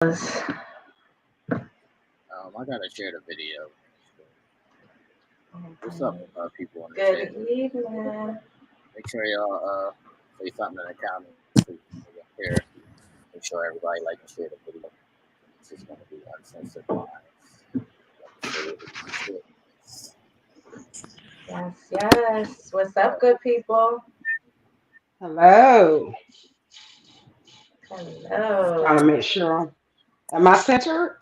I gotta share the video. What's up, people in the Good chat? evening. Make sure y'all say something in the comments so we can hear. Make sure everybody like and share the video. This is gonna be Uncensored Minds. Yes. What's up, good people? Hello. Trying to Hello. make sure. Am I centered?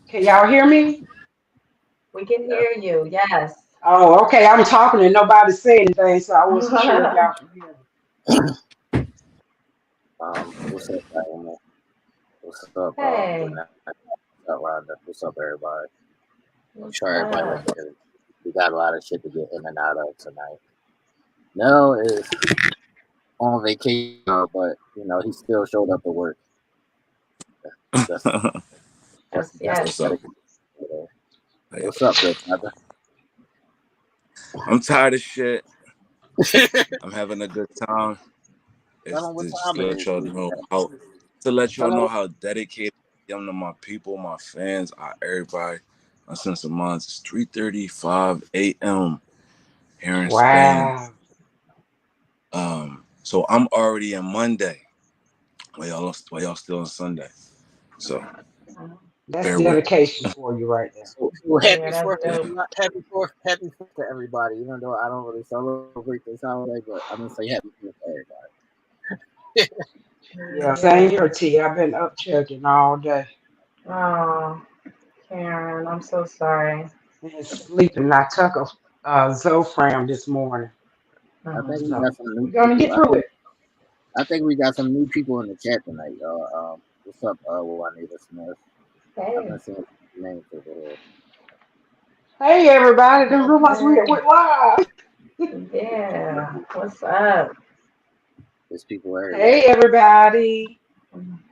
Can y'all hear me? We can Yeah. hear you. Yes. Oh, okay. I'm talking and nobody said anything, so I wasn't sure if y'all could hear What's up, Diana? What's up, Hey. Renee? What's up, Rhonda? What's up, everybody? Make What's sure everybody like up? to hear. We got a lot of shit to get in and out of tonight. Nell is on vacation, but he still showed up to work. That's Yes. that's Yes. What's up? What's up, good brother? I'm tired of shit. I'm having a good time. Tell It's them what just time to it let is. y'all know how dedicated I am to my people, my fans, everybody. Uncensored Minds. It's 3:35 a.m. here me. in Spain. Wow. So I'm already in Monday. While y'all still on Sunday. So That's bear with me. dedication for you right there. So Yeah, happy that's Fourth, dope. happy Fourth to everybody. Even though I don't really celebrate this holiday, but I'm gonna say happy Fourth to everybody. Yeah, Yeah. same here, T. I've been up checking all day Oh, Karen, I'm so sorry. and sleeping. I took a Zofran this morning, I think we so got some new we're gonna people. get through it. I think we got some new people in the chat tonight, y'all. What's up, Juanita Smith? I've Hey. been seeing names over here. Hey, everybody! Didn't realize we Hey. went live. Yeah. What's up? There's people everywhere. Hey, everybody!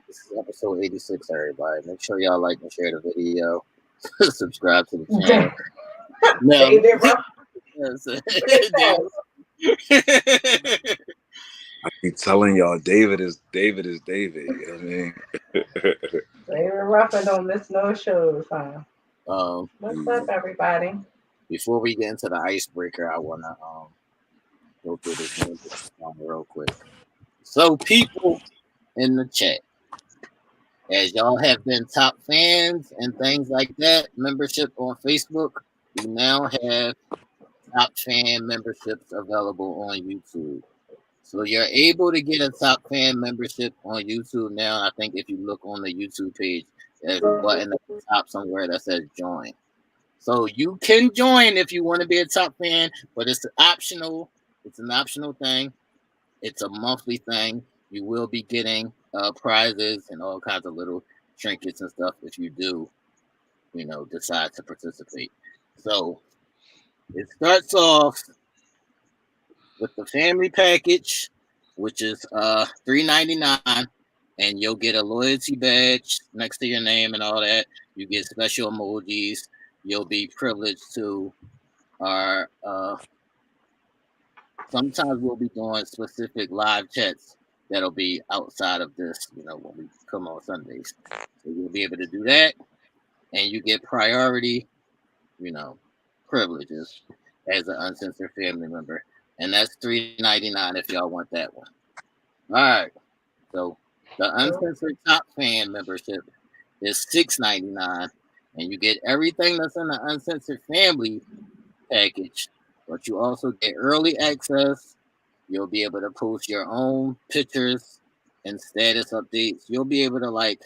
This is episode 86, everybody. Make sure y'all like and share the video. Subscribe to the channel. Now, David Ruff. I keep telling y'all, David is David. You know what I mean? David Ruffin don't miss no shows, huh? um, What's up, everybody? before we get into the icebreaker, I wanna go through this membership real quick. So, people in the chat, as y'all have been top fans and things like that, membership on Facebook, we now have top fan memberships available on YouTube. So you're able to get a top fan membership on YouTube now. I think if you look on the YouTube page, there's a button at the top somewhere that says join. So you can join if you want to be a top fan, but it's optional. It's an optional thing. It's a monthly thing. You will be getting prizes and all kinds of little trinkets and stuff if you do, decide to participate. So it starts off with the family package, which is $3.99, and you'll get a loyalty badge next to your name and all that. You get special emojis. You'll be privileged to our sometimes we'll be doing specific live chats that'll be outside of this, when we come on Sundays. So you'll be able to do that, and you get priority, you know, privileges as an uncensored family member. And that's $3.99 if y'all want that one. All right. So the uncensored top fan membership is $6.99, and you get everything that's in the uncensored family package, but you also get early access. You'll be able to post your own pictures and status updates. You'll be able to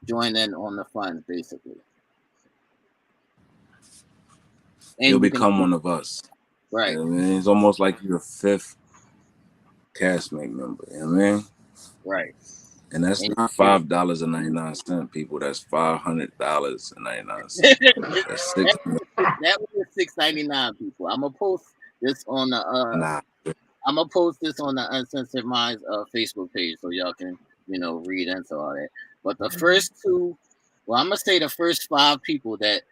join in on the fun, basically. And You'll you can become one of us. right. You know what I mean? It's almost like you're a fifth castmate member. You know what I mean? Right. And that's And not $5.99, people. That's $500.99. That's six. that was $6.99, people. I'm gonna post this on the Nah. Uncensored Minds Facebook page so y'all can read into all that. But the first two, well, I'm gonna say the first 5 people that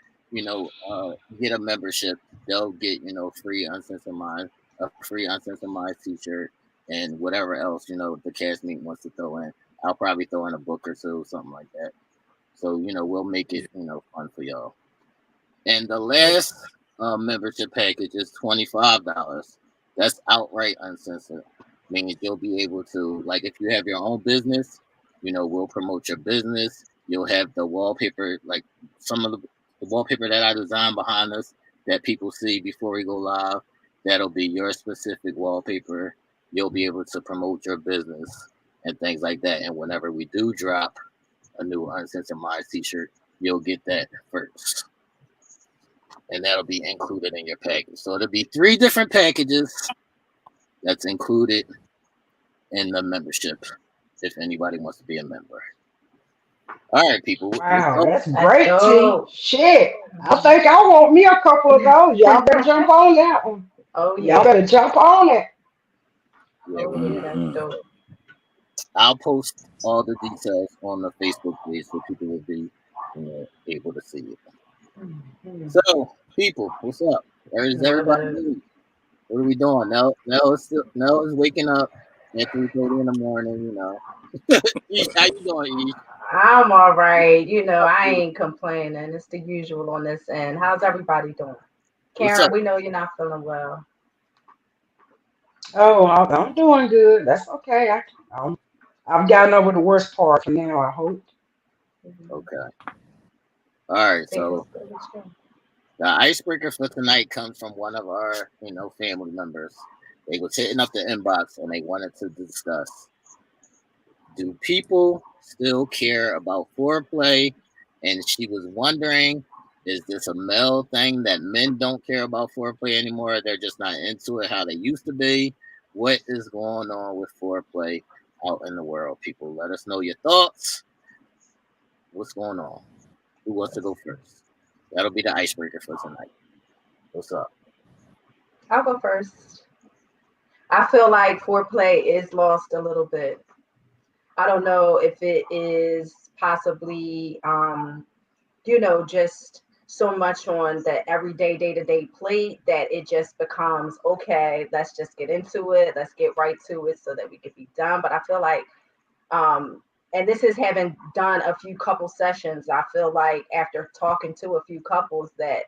get a membership, they'll get free Uncensored Minds, a free Uncensored Minds t-shirt, and whatever else the cast meet wants to throw in. I'll probably throw in a book or two, something like that. So we'll make it fun for y'all. And the last membership package is $25. That's outright uncensored. Means you'll be able to, like, if you have your own business, we'll promote your business. You'll have the wallpaper, like some of the wallpaper that I designed behind us that people see before we go live. That'll be your specific wallpaper. You'll be able to promote your business and things like that. And whenever we do drop a new Uncensored Minds t-shirt, you'll get that first, and that'll be included in your package. So it'll be 3 different packages that's included in the membership if anybody wants to be a member. All right, people. Wow, that's That's great, T. dope. Shit. I think I want me a couple of those. Y'all better jump on that one. Oh Y'all yeah. better jump on it. Yeah, Oh yeah, that's dope. I'll post all the details on the Facebook page so people will be able to see it. Mhm. So, people, what's up? Where's everybody? Good. What are we doing? Nell is waking up at 3:30 in the morning. Ish, how you doing, Ish? I'm all right. I ain't complaining. It's the usual on this end. How's everybody doing? What's Karen, up? we know you're not feeling well. Oh, I'm doing good. That's okay. I've gotten over the worst part for now, I hope. Mhm. Okay. All right. Stay So steady strong. the icebreaker for tonight comes from one of our, family members. They was hitting up the inbox and they wanted to discuss: do people still care about foreplay? And she was wondering, is this a male thing that men don't care about foreplay anymore? They're just not into it how they used to be. What is going on with foreplay out in the world? People, let us know your thoughts. What's going on? Who wants to go first? That'll be the icebreaker for tonight. What's up? I'll go first. I feel like foreplay is lost a little bit. I don't know if it is possibly, just so much on the everyday, day to day plate that it just becomes okay. Let's just get into it. Let's get right to it so that we can be done. But I feel like, and this is having done a few couple sessions. I feel like after talking to a few couples that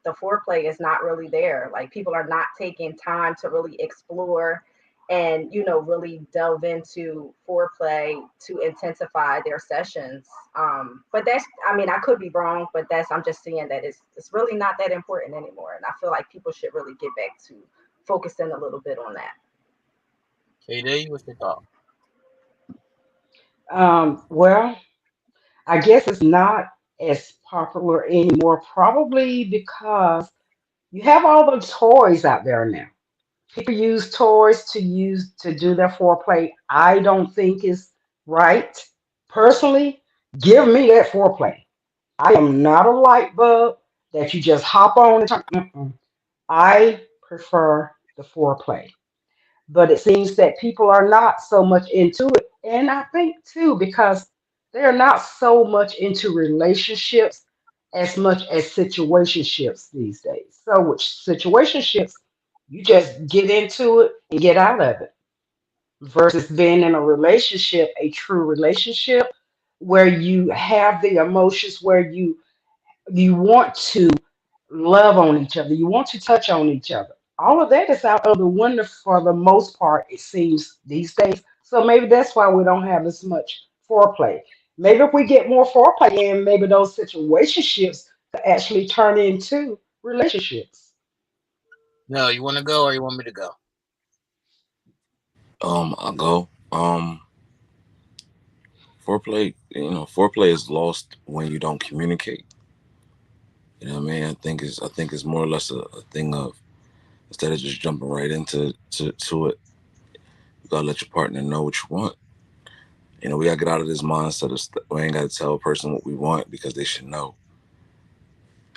the foreplay is not really there. Like people are not taking time to really explore and really delve into foreplay to intensify their sessions. But that's, I mean, I could be wrong, but I'm just seeing that it's really not that important anymore. And I feel like people should really get back to focusing a little bit on that. KD, what's your thought? Well, I guess it's not as popular anymore, probably because you have all those toys out there now. People use toys to do their foreplay. I don't think is right. Personally, give me that foreplay. I am not a light bulb that you just hop on and turn. Mm-mm. I prefer the foreplay. But it seems that people are not so much into it. And I think too, because they're not so much into relationships as much as situationships these days. So with situationships, you just get into it and get out of it versus being in a relationship, a true relationship where you have the emotions, where you want to love on each other, you want to touch on each other. All of that is out of the window for the most part, it seems these days. So maybe that's why we don't have as much foreplay. Maybe if we get more foreplay in, maybe those situationships could actually turn into relationships. No, you want to go or you want me to go? I'll go. Foreplay, foreplay is lost when you don't communicate. You know what I mean? I think it's more or less a thing of, instead of just jumping right to it, you gotta let your partner know what you want. We gotta get out of this mindset of we ain't gotta tell a person what we want because they should know.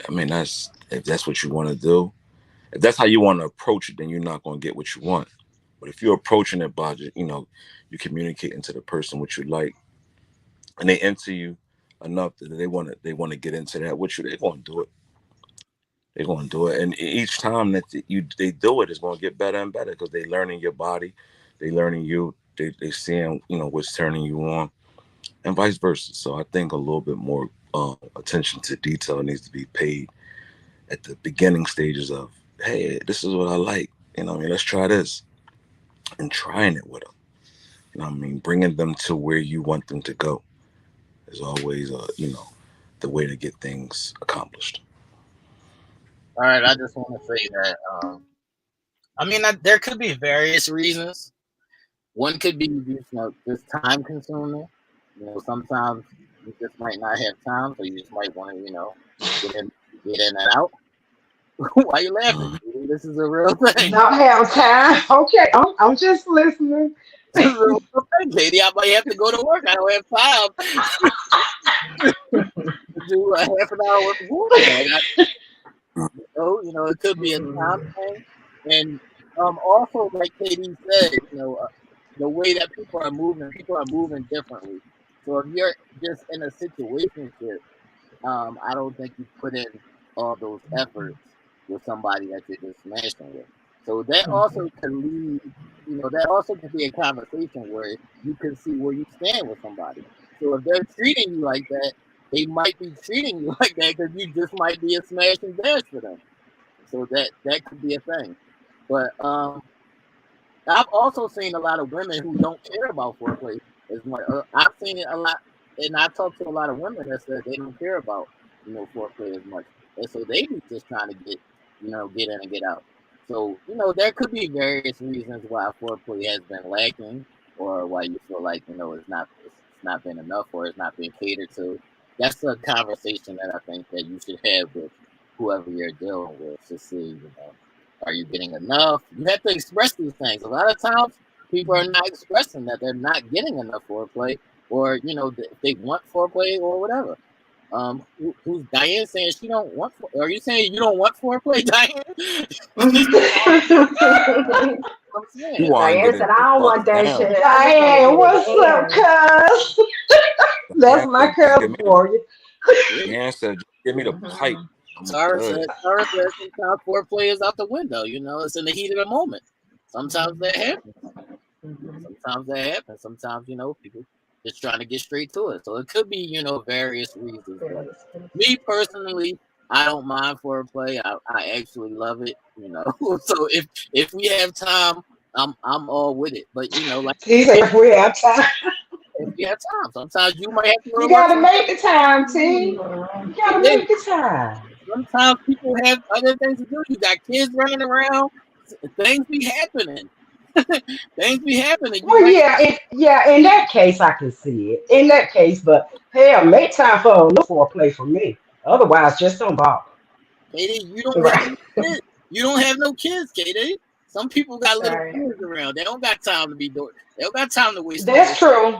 I mean, that's if that's what you want to do. If that's how you want to approach it, then you're not gonna get what you want. But if you're approaching it by just, you communicating to the person what you like, and they into you enough that they want to get into that with you, they're gonna do it. They're gonna do it, and each time that they do it, it's gonna get better and better because they learning your body, They learning you. They seeing what's turning you on, and vice versa. So I think a little bit more attention to detail needs to be paid at the beginning stages of, hey, this is what I like. I mean, let's try this, and trying it with them. I mean, bringing them to where you want them to go is always, the way to get things accomplished. All right, I just want to say that. I mean, there could be various reasons. One could be just time consuming. Sometimes you just might not have time, so you just might want to, get in, get in and out. Why you laughing? Mhm. This is a real thing. Not have time. Okay, I'm just listening. This is a real thing, Katie. I might have to go to work. I don't have time to do a half an hour worth of work. It could be a time thing, and also like Katie said, the way that people are moving differently. So if you're just in a situation, I don't think you put in all those efforts with somebody that you're just smashing with. So that also can lead, that also can be a conversation where you can see where you stand with somebody. So if they're treating you like that, they might be treating you like that because you just might be a smash and dash for them. So that could be a thing. But I've also seen a lot of women who don't care about foreplay as much. I've seen it a lot, and I talked to a lot of women that said they don't care about foreplay as much, and so they be just trying to get in and get out. So there could be various reasons why foreplay has been lacking, or why you feel like it's not been enough, or it's not being catered to. That's a conversation that I think that you should have with whoever you're dealing with to see, are you getting enough? You have to express these things. A lot of times, people are not expressing that they're not getting enough foreplay, or they want foreplay or whatever. Who's Diane saying she don't want? Are you saying you don't want foreplay, Diane? I'm You saying, want to Diane get said, it I the don't fuck want that down. shit. I just want to Diane, get what's up, it cuz? That's Diane my said, just give cousin me the. for you. yeah. Diane said, just give me the pipe. in. I'm Tara good. said, sometimes foreplay is out the window. It's in the heat of the moment. Sometimes that happens. Sometimes that happens. Sometimes, people just trying to get straight to it. So it could be, various reasons. But me personally, I don't mind foreplay. I actually love it. So if we have time, I'm all with it. But like He said, if we have time, if we have time, sometimes you might have to go you to work. gotta make Sometimes the time, T. You gotta hey, make the time. sometimes people have other things to do. You got kids running around. Things be happening. Things be happening. You Well, might. yeah, in that case, I can see it. In that case, but hell, make time for a little foreplay for me. Otherwise, just don't bother. Katie, you don't have Right. no kids. You don't have no kids, Katie. Some people got little Right. kids around. They don't got time to be doing. They don't got time to waste on That's this. true.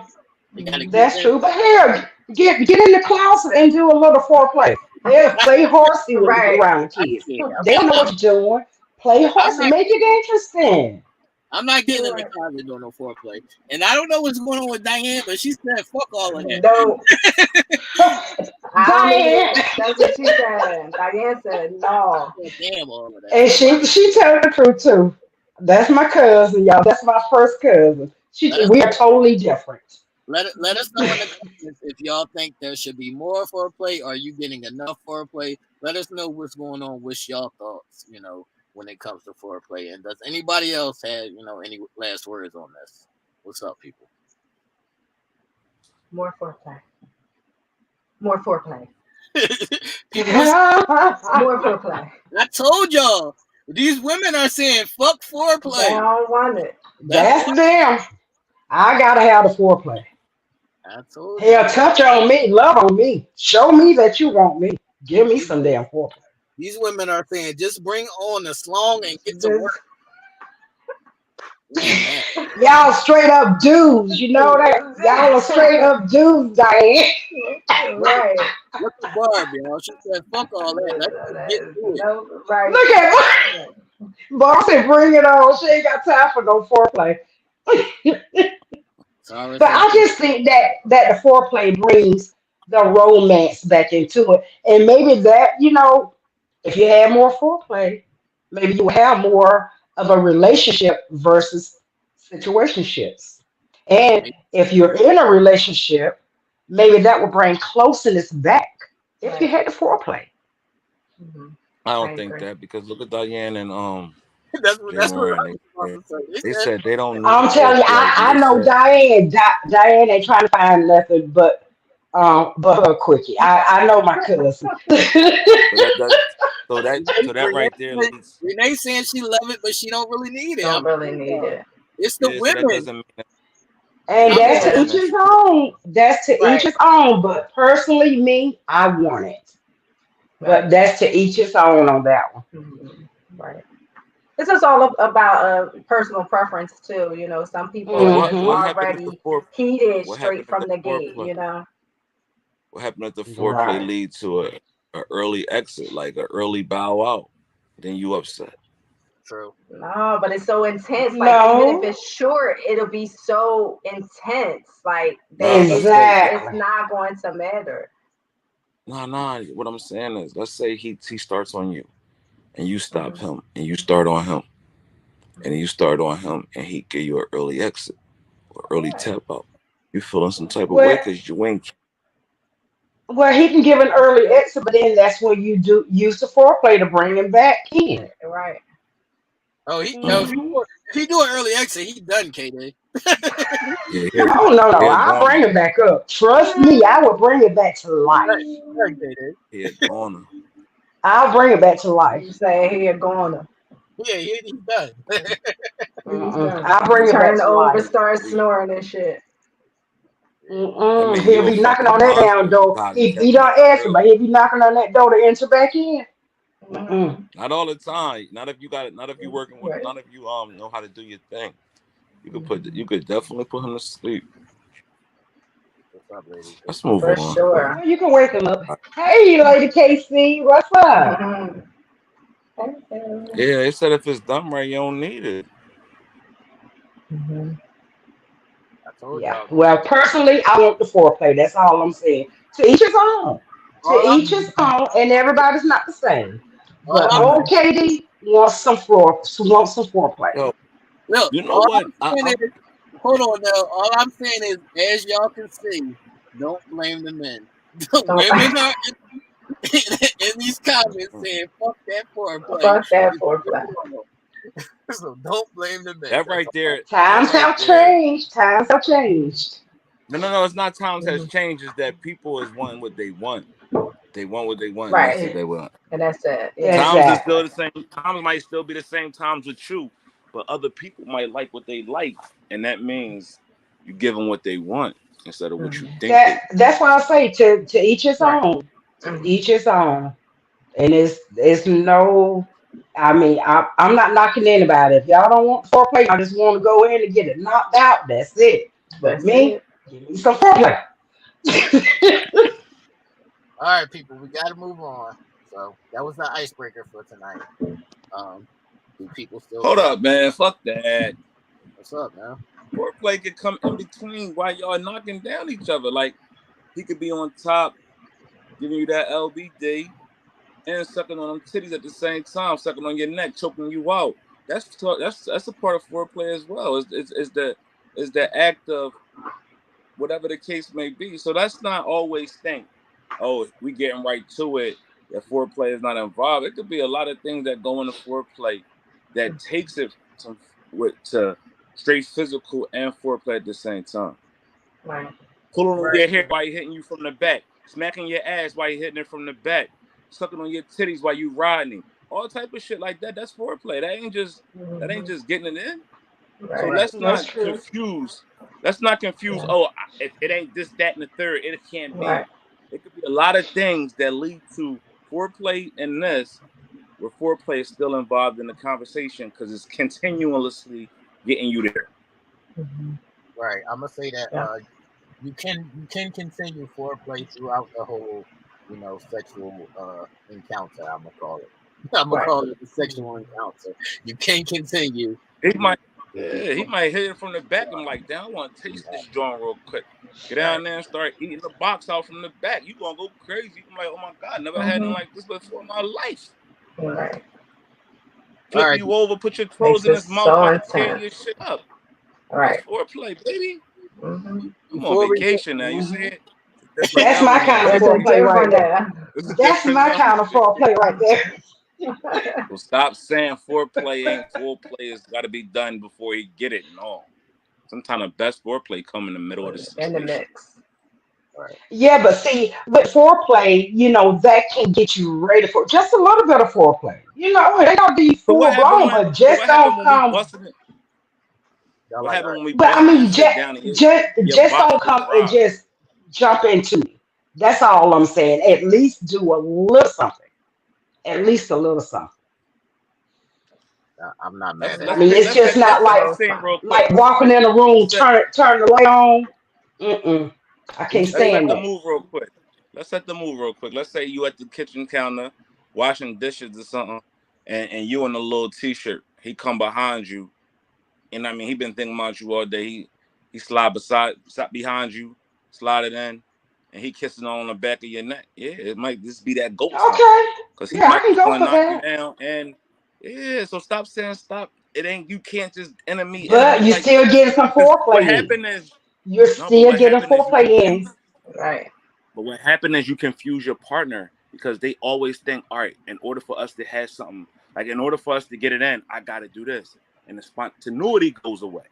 They got to get That's them. true. But hell, get in the closet and do a little foreplay. Hell, play horsey Right. around the I kids. can't. They don't know what you're doing. Play I'm horsey. not. Make it interesting. I'm not getting in the Right. closet doing no foreplay. And I don't know what's going on with Diane, but she said, "Fuck all of that." No, I don't even. Diane. That's what she said. Diane said no. Damn all of that. And she told the truth too. That's my cousin, y'all. That's my first cousin. Let us We are totally different. let us know in the comments if y'all think there should be more foreplay. Are you getting enough foreplay? Let us know what's going on. What's y'all thoughts? When it comes to foreplay, and does anybody else have any last words on this? What's up, people? More foreplay. More foreplay. People, More foreplay. I told y'all these women are saying fuck They foreplay. don't want it. That's That's them. I gotta have the foreplay. I told Hell, y'all. touch on me, love on me. Show me that you want me. Give me These, some damn foreplay. these women are saying just bring on the slong and get to This, work. Man, man. Y'all straight up dudes, you know that? Y'all are straight up dudes, Diane. Look at right. look at Barb, y'all. She said fuck all that. Let's just get to it. No, right. Look at Boss said, bring it on. She ain't got time for no foreplay. Sorry, But said I just think that the foreplay brings the romance back into it. And maybe that, if you had more foreplay, maybe you have more of a relationship versus situationships. And Maybe if you're in a relationship, maybe that will bring closeness back if you Right. had the foreplay. Hmm. I I don't think agree. that because look at Diane and Jay that's what Moran. I was about to say. They They said said they don't need I'm telling you, foreplay. I They know said Diane. Diane ain't trying to find nothing but her quickie. I know my cousin. so that so that Renee, right there leads. Renee saying she love it, but she don't really need it. Don't I'm really telling need y'all, it. it's the Yeah, so that women. doesn't mean that. Yeah, And so I'm that that's to doesn't mean Yeah. each that his she. own. That's to each Right. his own. But personally, me, I want it. But Right. that's to each his own on that one. Mhm. Right. This is all about personal preference too. Some people But are what just what Hmm. happened if the already fore heated what straight happened if the from the gate. foreplay what happened if the foreplay Right. lead to a early exit, like an early bow out? Then you upset. true. No, but it's so intense. Like even if No. it's short, it'll be so intense. Like that Nah, let's say it's Exactly. not going to matter. nah. What I'm saying is, let's say he starts on you, and you stop Hmm. him, and you start on him, and you start on him, and he give you an early exit or early Right. tap out. You feeling some type of way Well, because you ain't. well, he can give an early exit, but then that's when you do use the foreplay to bring him back in. Right. Oh, Hmm. if he do an early exit, he done, KD. Yeah, Oh no, no, he a I'll bring goner. him back up. Trust me, I will bring it back to Done, life. KD. He a goner. I'll bring it back to You life. say he a goner. Yeah, he's done. He's Mm-mm. done. I'll bring it back Turn to over, life. start snoring and shit. That Mm-mm. mean He'll you a be knocking fucking on that damn monster. You door. gotta He catch him don't answer, early. but he'll be knocking on that door to enter back in. Mm-mm. Hmm. Not all the time. Not if you got it. Not if you working with. Right. Not if you know how to do your thing. Hmm. You could definitely put him to sleep. What's up, ladies? Let's move For on. sure. Well, you can wake him up. Hey, Lady KC, what's up? Hmm. Yeah, they said if it's done right, you don't need it. Hmm. I told Yeah. y'all. Well, personally, I want the foreplay. That's all I'm saying. To each his own. To All I'm each his own, and everybody's not the same. all But I'm Right. OKD wants some foreplay. Yo, look, you know all what? I'm saying is hold on now. All I'm saying is, as y'all can see, don't blame the men. The Don't women are in these comments saying fuck that foreplay. fuck that foreplay. So don't blame the men. that That's right all. there. That Times right have there. changed. Times have changed. No. It's not times has Mhm. changed. It's that people is wanting what they want. They want what they want, and that's Right. what they want. And that's it. Yeah. Times is Exactly. still the same. Times might still be the same times with you, but other people might like what they like, and that means you give them what they want instead of what you Hmm. think they. That's why I say to each his Right. own. To Hmm. each his own. And it's no, I mean, I'm not knocking anybody. If y'all don't want foreplay, I just want to go in and get it knocked out. That's it. But That's me, it. give me some foreplay. All right, people, we got to move on. So that was the icebreaker for tonight. Do people still Hold fuck? up, man. Fuck that. What's up, man? Foreplay could come in between while y'all knocking down each other. Like he could be on top, giving you that LBD, and sucking on them titties at the same time, sucking on your neck, choking you out. That's a part of foreplay as well. Is the act of whatever the case may be. So that's not always think, oh, we getting right to it. That foreplay is not involved. It could be a lot of things that go into foreplay that takes it to straight physical and foreplay at the same time. Right. Pulling on Very your true. hair while you're hitting you from the back, smacking your ass while you're hitting it from the back, sucking on your titties while you riding, all type of shit like that. That's foreplay. That ain't Hmm. just getting it in. So Right. Right. let's That's not true. confuse. Let's not confuse. Yeah. Oh, if it ain't this, that, and the third, it can't be. Right. It could be a lot of things that lead to foreplay and this, where foreplay is still involved in the conversation because it's continuously getting you there. Hmm. Right. I'm gonna say that Yeah. you can continue foreplay throughout the whole, sexual encounter. I'm gonna call it. I'm gonna Right. call it the Hmm. sexual encounter. You can continue He to might, to do yeah, he both. might hit it from the back and like, damn, I want to taste this joint real quick. Get Right. down there and start eating the box out from the back. You gonna go crazy. You like, oh my god, never had Hmm. nothing like this before in my life. Right. All Flip right. you over, put your toes Makes in it his mouth so while he tearing intense. your shit up. Right. That's foreplay, baby. Mm-hmm. I'm on Before we get, vacation now. You see Mhm. it? It's a different That's my level kind now. of There's a foreplay right different there. there. It's a That's different my level. kind of foreplay right there. So stop saying foreplay ain't foreplay. It's got to be done before he get it. No, sometimes the best foreplay come in the middle of the In the situation. mix. right. Yeah, but see, with foreplay, that can get you ready for just a little bit of foreplay. They don't be So what full happened blown, when? but So just what happened don't when we come. busting it? Y'all What like, happened when we But I busting mean, this shit down and your just box don't was come and dry? just jump into me. That's all I'm saying. At least do a little something. At least a little something. I'm not Let's mad I at let's mean, that. take it's let's just set not let's A set the little scene real something. quick. like walking in a room, Let's set turn the light on. Mm-mm. I can't let's set stand the that. move real quick. Let's set the move real quick. Let's say you at the kitchen counter washing dishes or something, and you in a little t-shirt. He come behind you, and I mean he been thinking about you all day. He slide behind you, slide it in, and he kissing on the back of your neck. Yeah, it might just be that ghost hunt Okay. because he Yeah, I might can just go want to for knock you that. down. And yeah, so stop saying stop. It ain't you can't just But enemy you like still getting some because what foreplay in. happened is You're no, but still what getting happened is you foreplay in. confuse. Right. But what happened is you confuse your partner because they always think, all right, in order for us to have something, like in order for us to get it in, I got to do this. And the spontaneity goes away.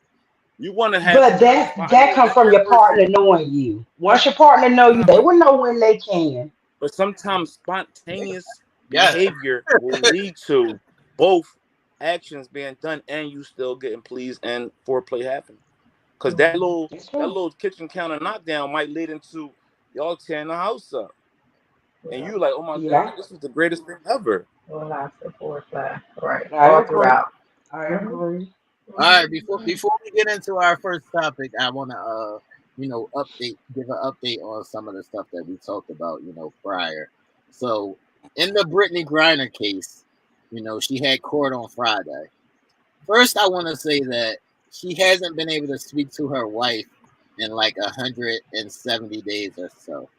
You want to have some But type of that spontaneity. comes Let from that your person, partner knowing you. Once your partner know you, nah, they will know when they can. but sometimes spontaneous Yeah, behavior will lead to both actions being done and you still getting pleased and foreplay happening. Because that Mm-hmm. little It's that true. little kitchen counter knockdown might lead into y'all tearing the house up. And Yeah. you like, oh my Yeah, god, this was the greatest thing ever. Well, lots of foreplay. Right. I All agree. throughout. I Mm-hmm. agree. all right, Mm-hmm. before we get into our first topic, I want to give an update on some of the stuff that we talked about, prior. So, in the Brittany Griner case, she had court on Friday. First, I want to say that she hasn't been able to speak to her wife in like 170 days or so.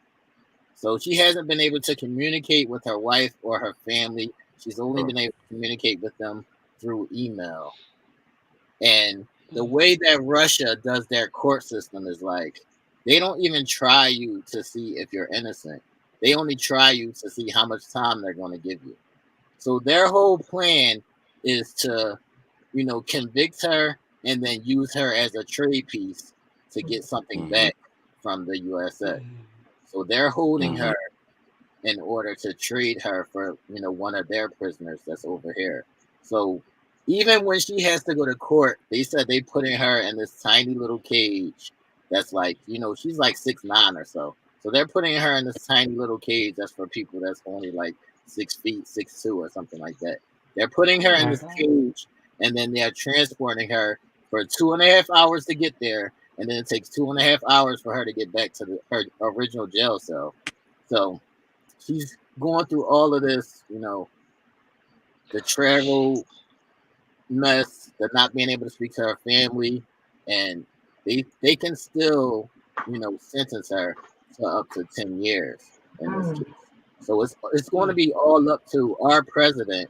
So she hasn't been able to communicate with her wife or her family. She's only been able to communicate with them through email. And the way that Russia does their court system is like they don't even try you to see if you're innocent. They only try you to see how much time they're going to give you. So their whole plan is to, convict her and then use her as a trade piece to get something Mm-hmm. back from the USA. Mhm. So they're holding Mm-hmm. her in order to trade her for, one of their prisoners that's over here. So even when she has to go to court, they said they putting her in this tiny little cage that's like, she's like 6'9" or so. So they're putting her in this tiny little cage that's for people that's only like 6 feet, 6'2" or something like that. They're putting her Oh in my this God. cage and then they're transporting her for 2.5 hours to get there, and then it takes 2.5 hours for her to get back to her original jail cell. So she's going through all of this, the travel mess, the not being able to speak to her family, and they can still, sentence her to up to 10 years in this Mm-hmm. case. So it's going to Mm. be all up to our president,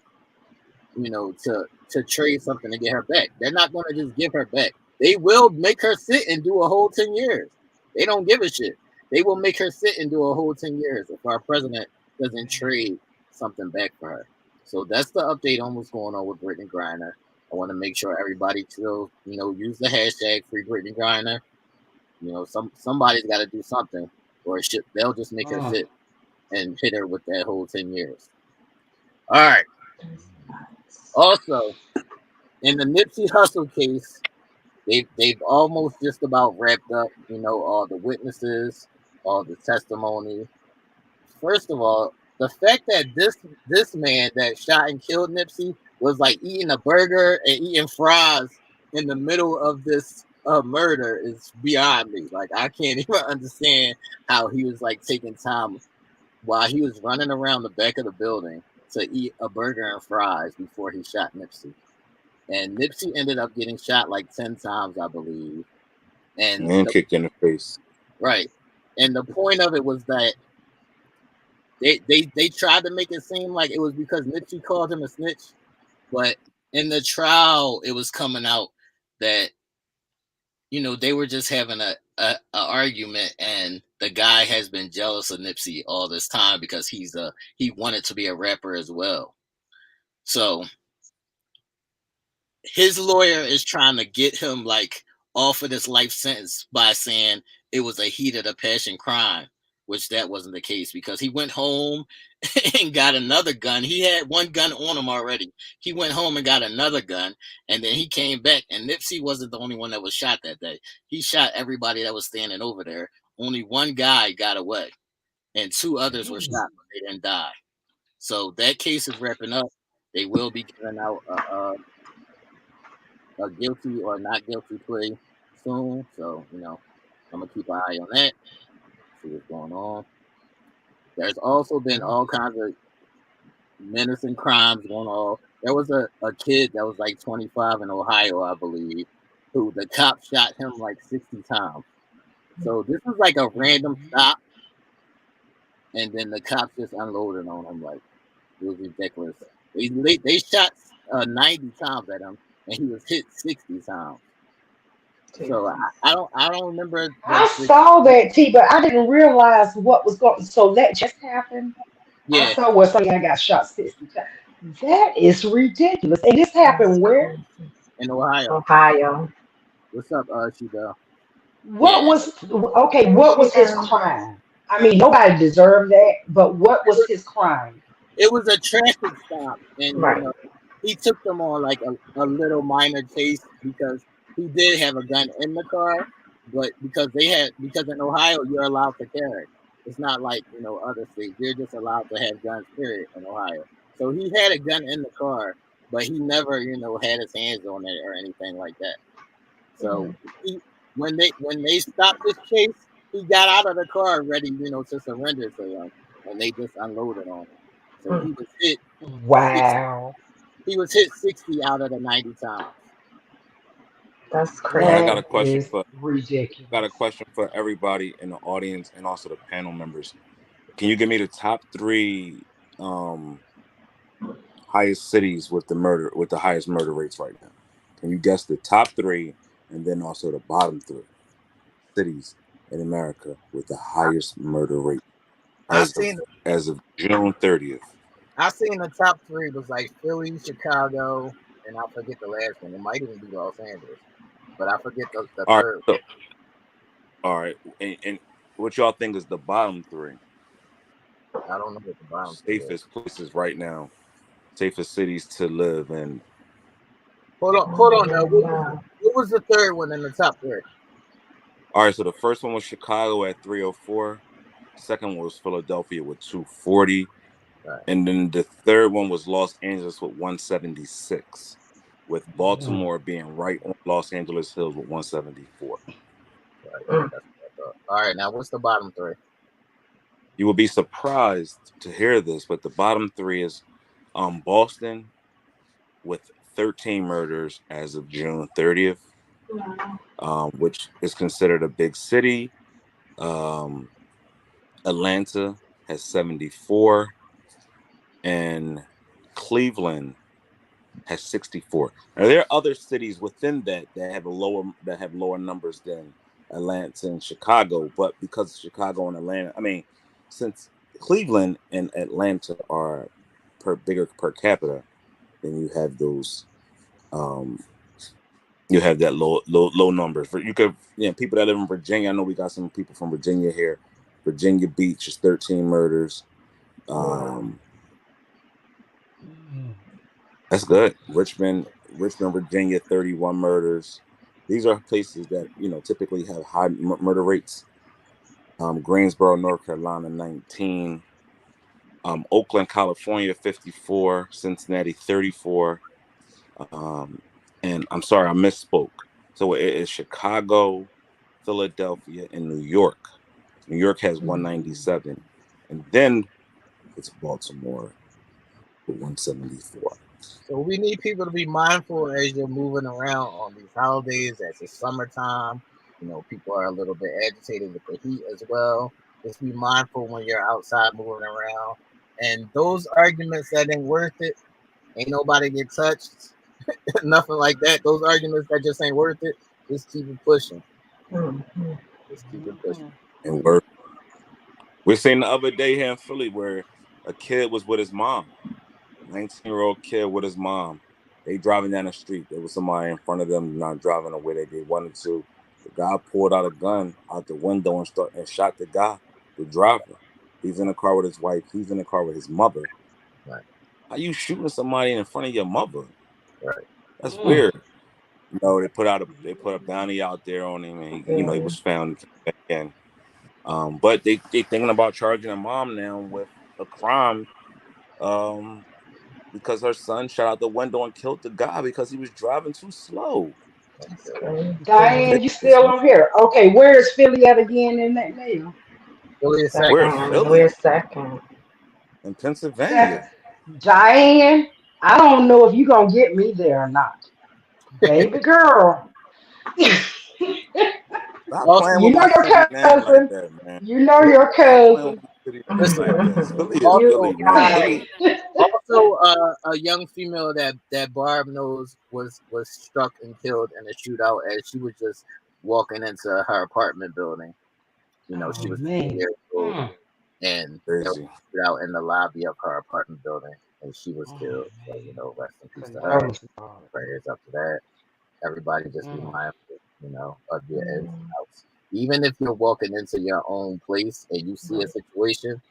to trade something to get her back. They're not going to just give her back. They will make her sit and do a whole 10 years. They don't give a shit. They will make her sit and do a whole 10 years if our president doesn't trade something back for her. So that's the update on what's going on with Brittany Griner. I want to make sure everybody still, use the hashtag Free Brittany Griner. Somebody's got to do something, or they'll just make her Mm. sit and hit her with that whole 10 years. All right. Also, in the Nipsey Hussle case, they've almost just about wrapped up, all the witnesses, all the testimony. First of all, the fact that this man that shot and killed Nipsey was like eating a burger and eating fries in the middle of this murder is beyond me. Like I can't even understand how he was like taking time while he was running around the back of the building to eat a burger and fries before he shot Nipsey. And Nipsey ended up getting shot like 10 times, I believe. And And kicked in the face. right. And the point of it was that they tried to make it seem like it was because Nipsey called him a snitch, but in the trial it was coming out that they were just having a argument, and the guy has been jealous of Nipsey all this time because he wanted to be a rapper as well. So his lawyer is trying to get him like off of this life sentence by saying it was a heat of the passion crime, which that wasn't the case because he went home and got another gun. He had one gun on him already. He went home and got another gun, and then he came back. And Nipsey wasn't the only one that was shot that day. He shot everybody that was standing over there. Only one guy got away, and two others were shot, but they didn't die. So that case is wrapping up. They will be giving out a guilty or not guilty plea soon. So, I'm going to keep an eye on that, see what's going on. There's also been all kinds of menacing crimes going on. There was a kid that was like 25 in Ohio, I believe, who the cop shot him like 60 times. So this was like a random stop, and then the cops just unloaded on him. Like, it was ridiculous. They shot 90 times at him, and he was hit 60 times. So I don't remember. I saw that, T, but I didn't realize what was going. So that just happened. I Yeah, saw where somebody got shot 60 times. That is ridiculous. And this happened where? in Ohio. Ohio. What's up, Shiba? What Yeah, was okay? What was his crime? I mean, nobody deserved that, but what was his crime? it was a traffic stop, and Right. he took them on like a little minor chase because he did have a gun in the car, but because in Ohio you're allowed to carry. It's not like other states. You're just allowed to have guns. Period in Ohio. So he had a gun in the car, but he never had his hands on it or anything like that. So he, when they stopped this chase, he got out of the car ready to surrender to them, and they just unloaded on him. So he was hit 60. Wow, He was hit 60 out of the 90 times. That's All right, I crazy. that is got a ridiculous. question for everybody in the audience and also the panel members. Can you give me the top three highest cities with the highest murder rates right now? Can you guess the top three and then also the bottom three cities in America with the highest murder rate I as seen of June 30th? I seen the top three was like Philly, Chicago, and I forget the last one. It might even be Los Angeles, but I forget the All right, third. so, all right, and what y'all think is the bottom three I don't know what the bottom three is. safest places right now, safest cities to live in? Hold on now. Yeah. What was the third one in the top three? All right, so the first one was Chicago at 304. Second one was Philadelphia with 240. Right. And then the third one was Los Angeles with 176, with Baltimore being right on Los Angeles Hills with 174. Right. That's what I thought. All right, now what's the bottom three? You will be surprised to hear this, but the bottom three is Boston with 13 murders as of June 30th, which is considered a big city. Atlanta has 74, and Cleveland has 64. Now there are other cities within that have lower numbers than Atlanta and Chicago, but because Chicago and Atlanta, I mean, since Cleveland and Atlanta are bigger per capita, then you have those you have that low numbers. For you could people that live in Virginia. I know we got some people from Virginia here. Virginia Beach is 13 murders. That's good. Richmond, Virginia, 31 murders. These are places that typically have high murder rates. Greensboro, North Carolina, 19. Oakland, California, 54. Cincinnati, 34. And I'm sorry, I misspoke. So it is Chicago, Philadelphia, and New York. New York has 197, and then it's Baltimore with 174. So we need people to be mindful as you're moving around on these holidays, as it's summertime. People are a little bit agitated with the heat as well. Just be mindful when you're outside moving around. And those arguments that ain't worth it, ain't nobody get touched, nothing like that. Those arguments that just ain't worth it, Just keep it pushing. Mm-hmm. Just keep it pushing. And we're seeing the other day here in Philly where a kid was with his mom, 19-year-old kid with his mom. They driving down the street. There was somebody in front of them not driving the way they wanted to. The guy pulled out a gun out the window and shot the guy, the driver. He's in the car with his wife. He's in the car with his mother. Right. How you shooting somebody in front of your mother? Right. That's Mm. weird. They put a bounty out there on him, and he was found again. But they thinking about charging a mom now with a crime, because her son shot out the window and killed the guy because he was driving too slow. That's crazy. Diane, you still on here? Okay, where is Philly at again in that mail? Really a second. Where? Second. We're Philly? second. In Pennsylvania. Second. Diane, I don't know if you're gonna get me there or not. Baby girl. Stop Also, playing You with know my your city name like cousin. that, man. You know your Stop playing with cousin. my city name listen, like that. Philly is also, You Philly, man. guys. Philly. also a young female that Barb knows was struck and killed in a shootout as she was just walking into her apartment building. You know, she Oh was 15 man. years old, Mm. and there was Crazy. a shootout in the lobby of her apartment building, and she was Oh killed. So, man. you know, rest in peace to her. Condolences. Lord. Prayers up to that. Everybody just be Mm. mindful, you know, of your ins and Mm, outs. Even if you're walking into your own place and you see a right. situation,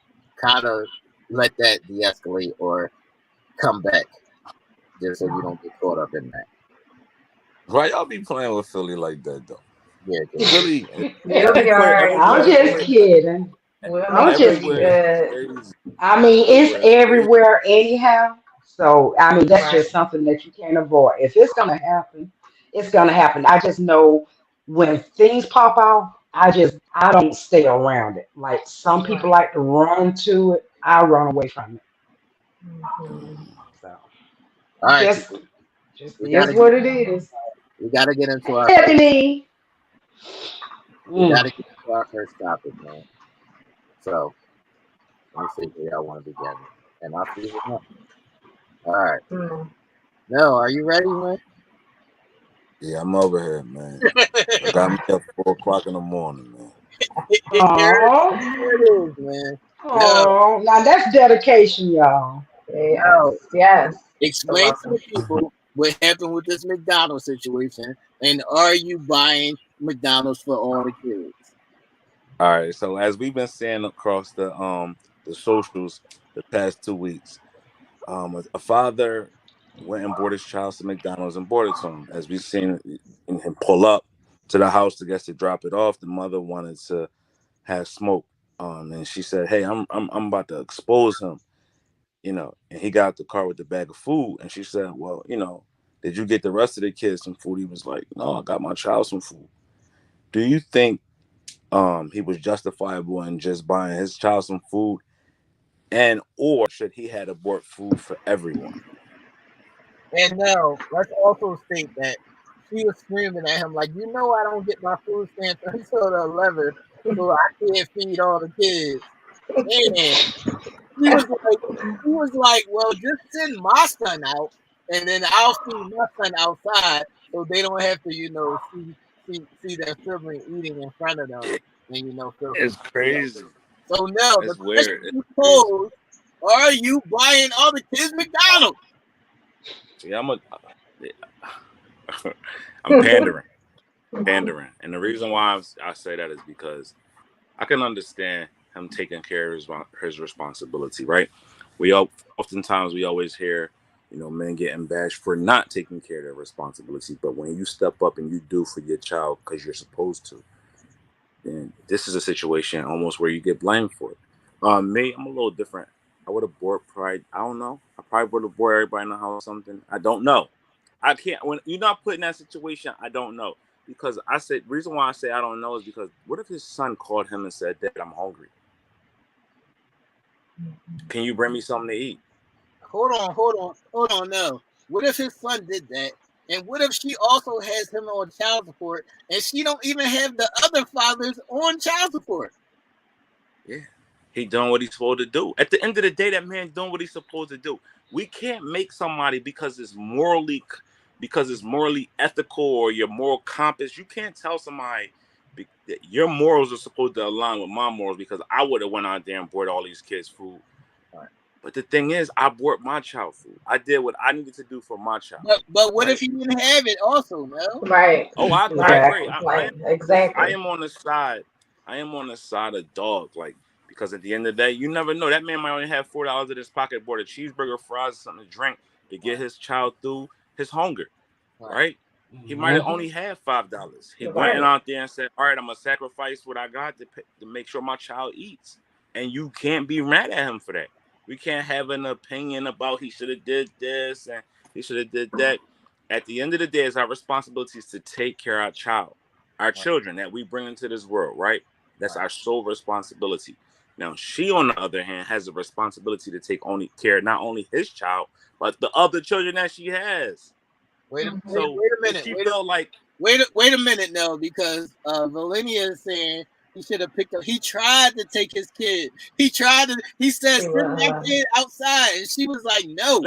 kind of let that de-escalate or come back, just so you don't get caught up in that. Why y'all be playing with Philly like that though? Yeah, because Philly, It'll be all right. I'm just kidding. We'll I'm make sure just you everywhere is kidding. good. crazy. I mean, it's Everywhere is crazy. everywhere anyhow. So, I mean, that's Right. just something that you can't avoid. If it's going to happen, it's going to happen. I just know when things pop off, I don't stay around it. Like some people Right. like to run to it, I run away from it. Mm-hmm. So, all right, just, people, just we is gotta what get it is. we gotta get into Hey, our first Ebony. we Mm. gotta get into our first topic, man. So let me see where y'all want to begin, and I'll freeze it up. All right, Mm. Nell, are you ready, man? Yeah, I'm over here, man. I got me up 4 o'clock in the morning, man. Here Oh, it is, man. No, oh, now that's dedication, y'all. Yes. no. Yes. I Explain love to them. the people what happened with this McDonald's situation, and are you buying McDonald's for all the kids? All right, so as we've been seeing across the socials the past 2 weeks, a father went and brought his child to McDonald's and brought it to him. As we've seen him pull up to the house to get to drop it off, the mother wanted to have smoke, and she said, "Hey, I'm about to expose him," and he got out the car with the bag of food, and she said, "Well, did you get the rest of the kids some food?" He was like, "No, I got my child some food." Do you think he was justifiable in just buying his child some food, and or should he had to bought food for everyone? And no, let's also state that she was screaming at him like, "You know, I don't get my food stamps until the 11th, so I can't feed all the kids." And he was like, "Well, just send my son out, and then I'll feed my son outside, so they don't have to, see their sibling eating in front of them, and feel It's some." crazy. So now the It's question weird. It's you crazy. pose: are you buying all the kids McDonald's? See, I'm pandering, and the reason why I say that is because I can understand him taking care of his responsibility, right? Oftentimes we always hear, men getting bashed for not taking care of their responsibility, but when you step up and you do for your child because you're supposed to, then this is a situation almost where you get blamed for it. Me, I'm a little different. I would have bought pride. I don't know. I probably would have bought everybody in the house something. I don't know. I can't. When you're not put in that situation, I don't know. Because I said, reason why I say I don't know is because what if his son called him and said, "Dad, I'm hungry. Can you bring me something to eat?" Hold on now. What if his son did that? And what if she also has him on child support and she don't even have the other fathers on child support? Yeah. He doing what he's supposed to do. At the end of the day, that man doing what he's supposed to do. We can't make somebody because it's morally because it's morally ethical or your moral compass. You can't tell somebody that your morals are supposed to align with my morals because I would have went out there and bought all these kids food. Right. But the thing is, I bought my child food. I did what I needed to do for my child. But what right? if you didn't have it also, Mel? Right. Oh, I Exactly. agree. Right. Exactly. I am on the side. I am on the side of dog, like because at the end of the day, you never know. That man might only have $4 in his pocket, bought a cheeseburger, fries, something to drink to get his child through his hunger. Right? He might have only had $5. He went Right. out there and said, "All right, I'm gonna sacrifice what I got to make sure my child eats." And you can't be mad at him for that. We can't have an opinion about he should have did this and he should have did that. At the end of the day, it's our responsibility to take care of our child, our children that we bring into this world, right? That's our sole responsibility. Now, she, on the other hand, has a responsibility to take only care not only his child, but the other children that she has. Wait a If she felt like wait a minute, Nell, because Valenia is saying he should have picked up. He tried to take his kid. He tried to. He said, "Send that kid outside," and she was like, "No."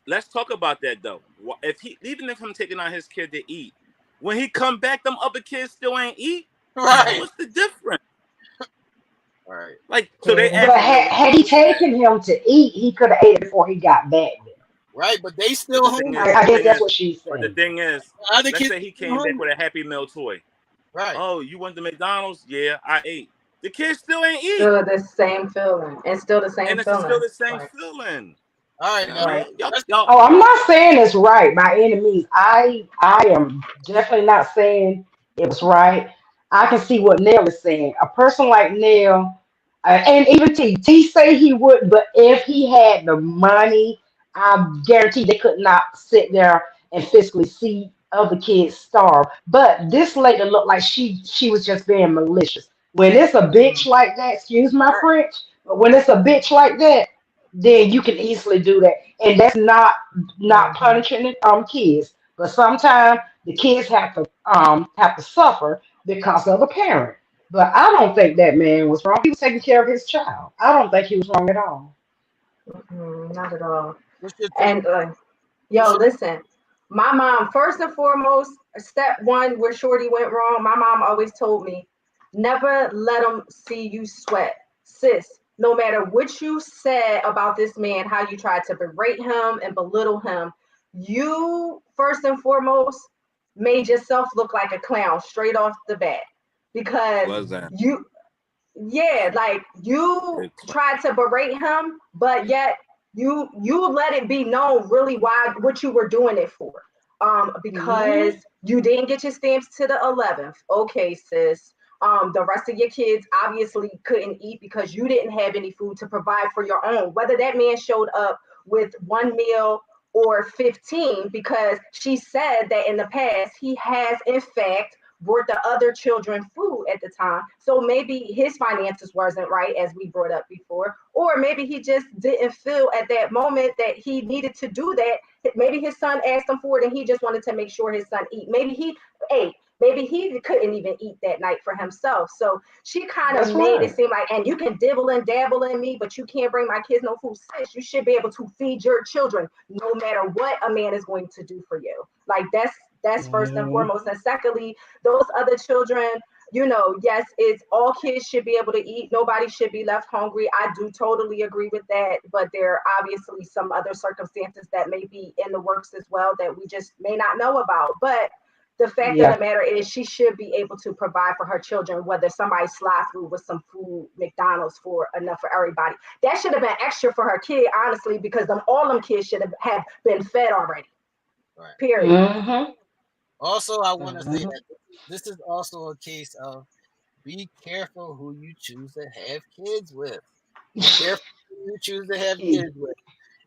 Let's talk about that though. If he even if I'm taking out his kid to eat, when he come back, them other kids still ain't eat. Right. What's the difference? Right. Like so they But had he taken him to eat, he could have ate it before he got back there. Right, but they still hungry. I guess that's what she's saying. But the thing is, other let's kids say he came back with a Happy Meal toy. Right. Oh, you went to McDonald's? Yeah, I ate. The kids still ain't eat. Still the same feeling. And still the same and it's feeling. still the same feeling. All right, now. Right. Oh, I'm not saying it's right by any means. I am definitely not saying it was right. I can see what Nell is saying. A person like Nell, and even T say he would, but if he had the money, I guarantee they could not sit there and physically see other kids starve. But this lady looked like she was just being malicious. When it's a bitch like that, excuse my French, but when it's a bitch like that, then you can easily do that. And that's not punishing the kids. But sometimes the kids have to suffer because of the parent. But I don't think that man was wrong. He was taking care of his child. I don't think he was wrong at all. Not at all. What's your take? And listen, my mom, first and foremost, step one where Shorty went wrong, my mom always told me, never let them see you sweat. Sis, no matter what you said about this man, how you tried to berate him and belittle him, you first and foremost made yourself look like a clown straight off the bat. Because like you tried to berate him, but yet you let it be known really what you were doing it for. Because you didn't get your stamps to the 11th. Okay, sis. The rest of your kids obviously couldn't eat because you didn't have any food to provide for your own. Whether that man showed up with one meal or 15, because she said that in the past he has in fact brought the other children food at the time. So maybe his finances wasn't right, as we brought up before, or maybe he just didn't feel at that moment that he needed to do that. Maybe his son asked him for it and he just wanted to make sure his son eat. Maybe he ate. Maybe he couldn't even eat that night for himself. So she kind of made it seem like, and you can dibble and dabble in me, but you can't bring my kids no food. Sis, you should be able to feed your children no matter what a man is going to do for you. Like that's first and foremost. And secondly, those other children, yes, it's all kids should be able to eat. Nobody should be left hungry. I do totally agree with that. But there are obviously some other circumstances that may be in the works as well that we just may not know about. But the fact of the matter is she should be able to provide for her children, whether somebody slide through with some food, McDonald's for enough for everybody. That should have been extra for her kid, honestly, because all them kids should have been fed already. Right. Period. Also, I want to say that this is also a case of be careful who you choose to have kids with. Be careful who you choose to have kids with.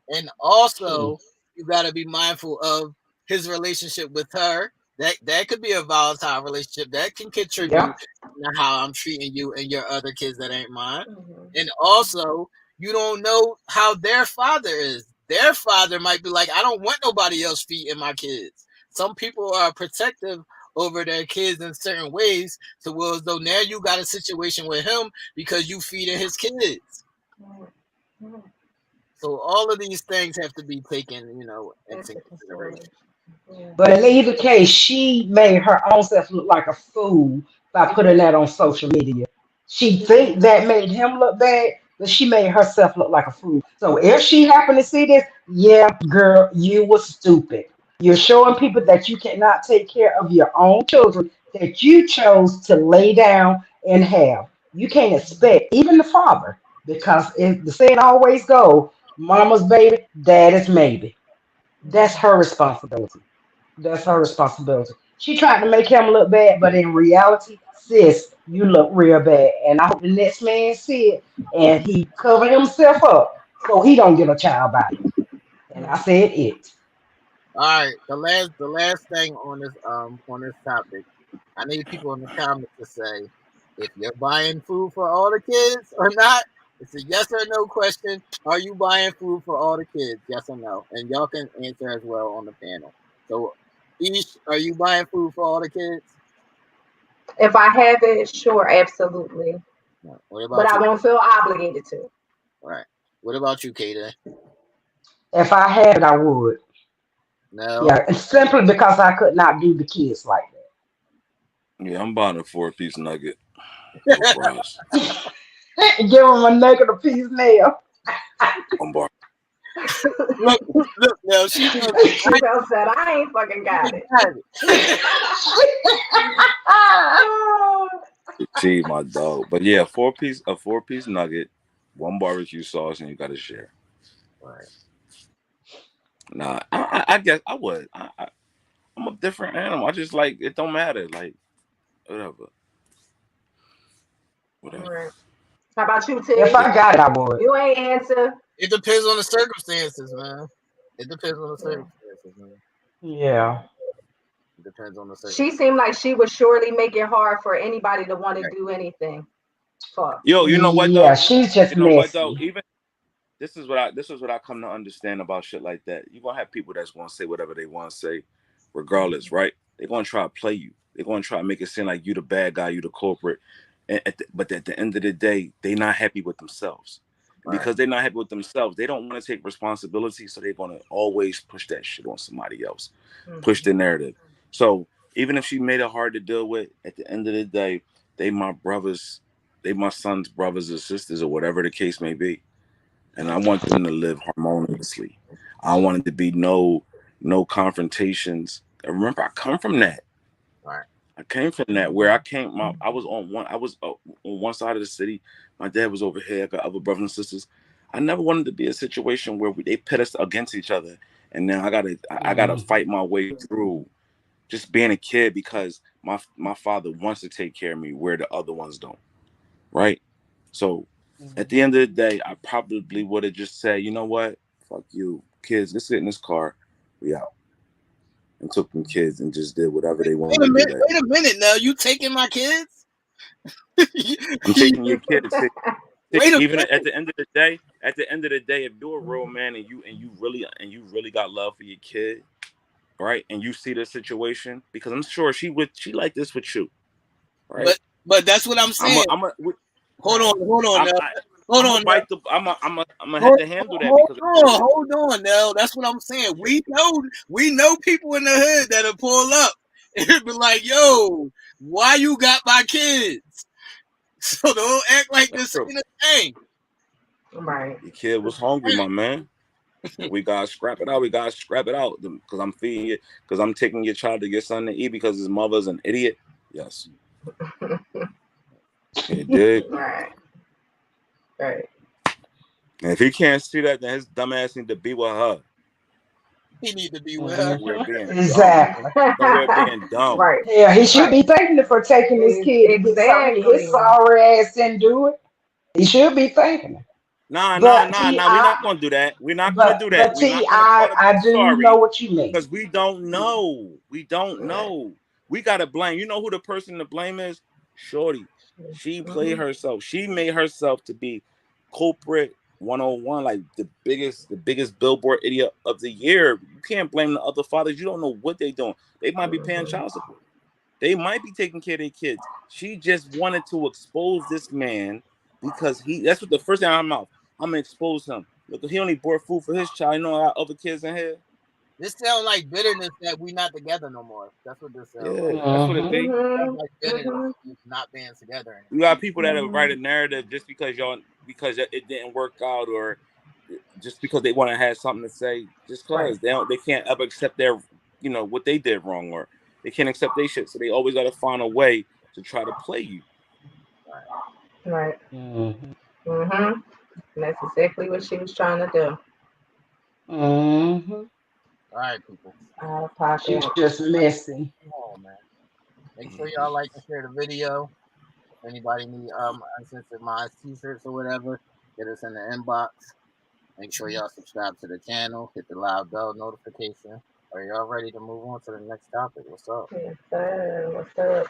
And also, you got to be mindful of his relationship with her. That could be a volatile relationship. That can contribute to how I'm treating you and your other kids that ain't mine. And also, you don't know how their father is. Their father might be like, I don't want nobody else feeding my kids. Some people are protective over their kids in certain ways. So, well, though now you got a situation with him because you feeding his kids. So all of these things have to be taken, into consideration. Yeah. But in either case, she made her own self look like a fool by putting that on social media. She think that made him look bad, but she made herself look like a fool. So if she happened to see this, yeah, girl, you were stupid. You're showing people that you cannot take care of your own children that you chose to lay down and have. You can't expect even the father, because the saying always goes, "Mama's baby, daddy's maybe." That's her responsibility. That's her responsibility. She tried to make him look bad, but in reality, sis, you look real bad. And I hope the next man see it and he cover himself up so he don't get a child by you. And I said it. All right, the last thing on this topic, I need people in the comments to say if you're buying food for all the kids or not. It's a yes or no question. Are you buying food for all the kids? Yes or no? And y'all can answer as well on the panel. So, Ish, are you buying food for all the kids? If I have it, sure, absolutely. No. What But about I you? won't feel obligated to. All right. What about you, Kaden? If I had it, I would. No. Yeah, and simply because I could not do the kids like Yeah, I'm buying a 4-piece nugget, no fries. that. Give them a nugget a piece nail. I'm bar. Look, now she knows Chantel said, I ain't fucking got it. it. See my dog, but yeah, a 4-piece nugget, one barbecue sauce, and you got to share. Right. Nah, I guess I would. I'm a different animal. I just like it. Don't matter. Like whatever, All whatever. right. How about you, If T? I got it, I would. You ain't answer. It depends on the circumstances, man. It depends on the Yeah. circumstances, man. Yeah. It depends on the She circumstances. seemed like she would surely make it hard for anybody to want to do anything for. Yo, you know what Yeah, though? she's just You know what though? messy. Even this is what I come to understand about shit like that. You're gonna have people that's gonna say whatever they want to say, regardless, right? They're gonna try to play you. They're gonna try to make it seem like you the bad guy, you the culprit. But at the end of the day, they're not happy with themselves. And Right. because they're not happy with themselves, they don't want to take responsibility, so they're gonna always push that shit on somebody else, push the narrative. So even if she made it hard to deal with, at the end of the day, they my brothers, they my son's brothers or sisters or whatever the case may be, and I want them to live harmoniously. I don't want it to be no confrontations. And remember, I come from that. Right. I came from that where I came. I was on one side of the city. My dad was over here. I got other brothers and sisters. I never wanted to be a situation where they pit us against each other, and now I gotta Mhm. fight my way through just being a kid because my father wants to take care of me where the other ones don't. Right. So at the end of the day, I probably would have just said, you know what? Fuck you. Kids, let's get in this car. We out. And took them kids and just did whatever they Wait wanted a to do minute. that Wait day. a minute. Now you taking my kids? I'm taking your kids. Wait a Even at minute. the end of the day, if you're a real man and you really got love for your kid, right? And you see the situation, because I'm sure she like this with you, right? But that's what I'm saying. I'm a Hold on. Hold on I'm now. I, Hold I'm a on now. bite the I'm a have Hold, to handle that hold because on. Hold on now. That's what I'm saying. We know people in the hood that'll pull up and be like, "Yo, why you got my kids?" So don't act like that's this true. ain't a thing. Right. Your kid was hungry, my man. And we gotta scrap it out. We gotta scrap it out because I'm feeding you. Because I'm taking your child to get something to eat because his mother's an idiot. Yes, he did. Right. Right. And if he can't see that, then his dumb ass need to be with her. He need to be with her. Somewhere being dumb. Exactly. Somewhere being dumb. Right. Yeah, he should Right. be thanking her for taking this kid to get something. His Exactly. sorry ass didn't do it. He should be thanking her. Nah, nah, But nah, T, nah. We're I not gonna do that. We're not gonna but do that. but We're T, not gonna call her be I do know sorry what you mean. because we don't know. We don't Right. know. We gotta blame. You know who the person to blame is? Shorty. She played Mm-hmm. herself. She made herself to be culprit 101, like the biggest billboard idiot of the year. You can't blame the other fathers. You don't know what they doing. They might be paying child support. They might be taking care of their kids. She just wanted to expose this man because that's what the first thing out of her mouth. I'm gonna expose him. Look, he only bought food for his child. You know, I got other kids in here. This sound like bitterness that we not together no more. That's what this sounds like. Yeah, that's what it Mm-hmm. be. Sounds Mhm. like bitterness Mhm. of not being together You anymore. got people that write a Mhm. narrative just because it didn't work out, or just because they want to have something to say, just Right. because they can't ever accept their what they did wrong, or they can't accept their shit, so they always got to find a way to try to play you. Right. Mm-hmm. Mhm. And that's exactly what she was trying to do. Mm-hmm. All right, people. Out of She's pocket. just messy. Come on, man. Make sure Mhm. y'all like and share the video. If anybody need Uncensored Minds t-shirts or whatever, get us in the inbox. Make sure y'all subscribe to the channel. Hit the loud bell notification. Are y'all ready to move on to the next topic? What's up? Yes, sir. What's up?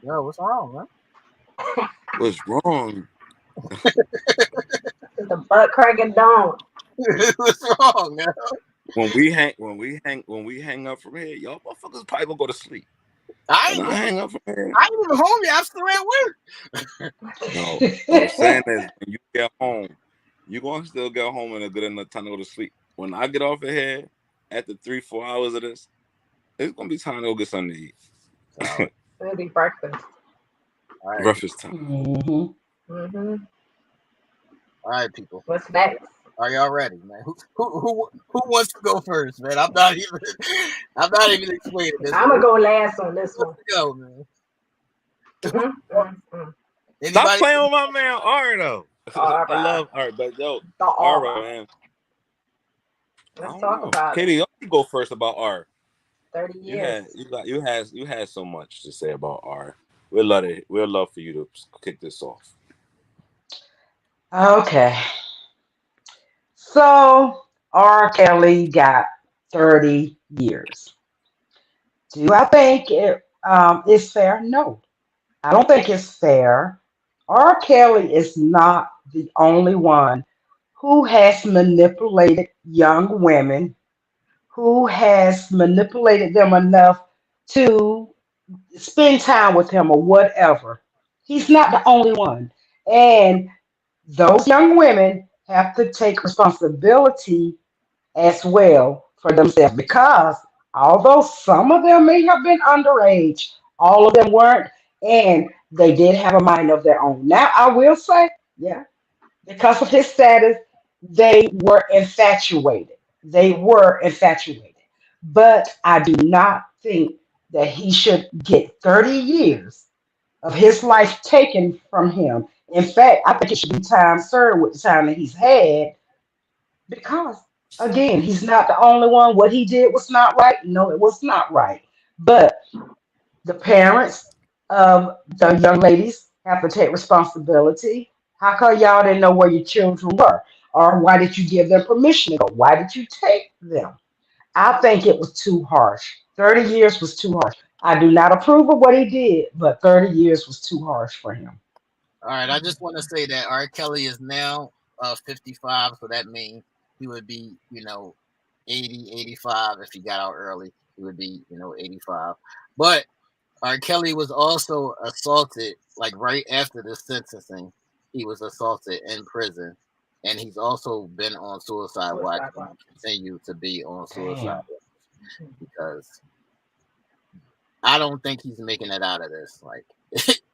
Yo, what's wrong, man? What's wrong? It's the butt cracking dawn. What's wrong, man? When we hang up from here, y'all motherfuckers probably gonna go to sleep. I When ain't I going. hang up from here, I ain't even home yet. I'm still at work. no. What I'm saying is, when you get home, you gonna still get home in a good enough time to go to sleep. When I get off of here, after 3-4 hours of this, it's gonna be time to go get something to eat. So, It'll be breakfast. all right, Breakfast time. Mm-hmm. Mhm. all right, people. What's next? Are y'all ready, man? Who wants to go first, man? I'm not even explaining this. I'm gonna go last on this Who one. wants to go, man? Mm. Stop Anybody? playing with my man Art though. All I right. love Art, but yo, The Art, aura. man. I Let's don't talk know. about it. Katie, you go first about Art. 30 You years. had you had so much to say about Art. We'd love for you to kick this off. Okay. So R. Kelly got 30 years. Do I think it is fair? No. I don't think it's fair. R. Kelly is not the only one who has manipulated young women, who has manipulated them enough to spend time with him or whatever. He's not the only one. And those young women have to take responsibility as well for themselves because although some of them may have been underage, all of them weren't, and they did have a mind of their own. Now, I will say, yeah, because of his status, they were infatuated. They were infatuated. But I do not think that he should get 30 years of his life taken from him. In fact, I think it should be time served with the time that he's had because, again, he's not the only one. What he did was not right. No, it was not right. But the parents of the young ladies have to take responsibility. How come y'all didn't know where your children were? Or why did you give them permission to go? Why did you take them? I think it was too harsh. 30 years was too harsh. I do not approve of what he did, but 30 years was too harsh for him. All right, I just want to say that R. Kelly is now 55, so that means he would be, 80, 85 if he got out early. He would be, 85. But R. Kelly was also assaulted, like right after the sentencing. He was assaulted in prison, and he's also been on suicide watch Suicide and watch. continue to be on suicide Damn. watch because I don't think he's making it out of this. Like,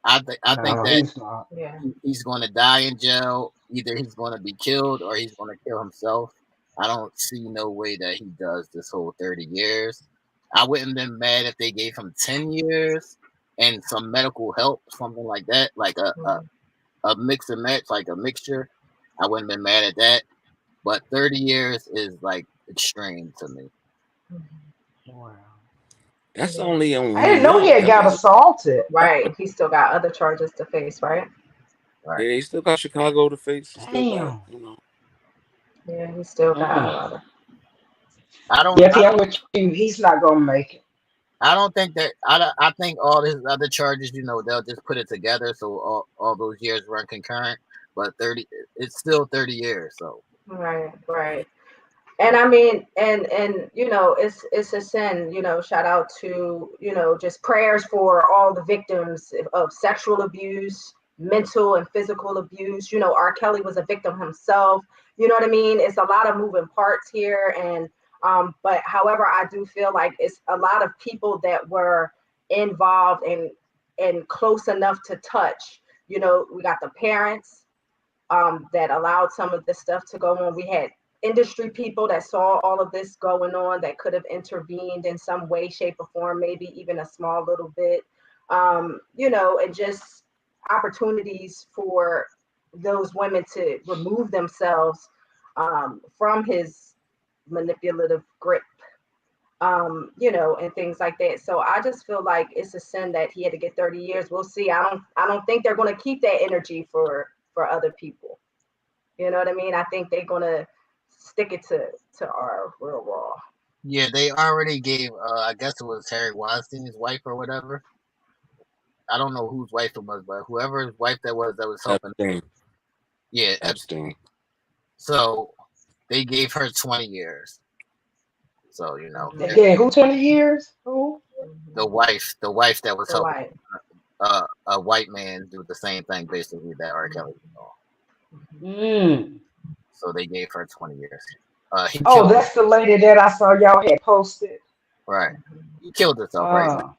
I think No, that he's not. Yeah. he's going to die in jail. Either he's going to be killed or he's going to kill himself. I don't see no way that he does this whole 30 years. I wouldn't have been mad if they gave him 10 years and some medical help, something like that, like Mhm. a mix and match, like a mixture. I wouldn't have been mad at that. But 30 years is like extreme to me. Wow. It That's is. only in I New didn't know he York. had That got was assaulted. Right. He still got other charges to face, right? Right. yeah. He still got Chicago to face. He still got Damn. Yeah, he still got a Mm. lot of. I don't. Yep, I I'm don't. with you. He's not gonna make it. I don't think that. I think all his other charges, they'll just put it together, so all those years run concurrent. But 30, it's still 30 years. So Right, right. And I mean, and it's a sin. Shout out to just prayers for all the victims of sexual abuse. mental and physical abuse. You know, R. Kelly was a victim himself. You know what I mean? It's a lot of moving parts here. And but however, I do feel like it's a lot of people that were involved and close enough to touch. You know, we got the parents that allowed some of this stuff to go on. We had industry people that saw all of this going on that could have intervened in some way, shape, or form, maybe even a small little bit. You know, and just opportunities for those women to remove themselves from his manipulative grip, you know, and things like that. So I just feel like it's a sin that he had to get 30 years. We'll see. I don't think they're going to keep that energy for other people. You know what I mean? I think they're going to stick it to our real raw. Yeah, they already gave. I guess it was Harry Weinstein's wife or whatever. I don't know whose wife it was, but whoever's wife that was helping. Epstein. Yeah, Epstein. so they gave her 20 years. So you know, Mhm. Again, who 20 years? Who? the Mhm. wife that was So helping like, a white man do the same thing basically that R. Kelly was doing. Mm. So they gave her 20 years. He Oh, killed that's the lady that I saw y'all had posted. right. mhm. He killed himself right now. Uh,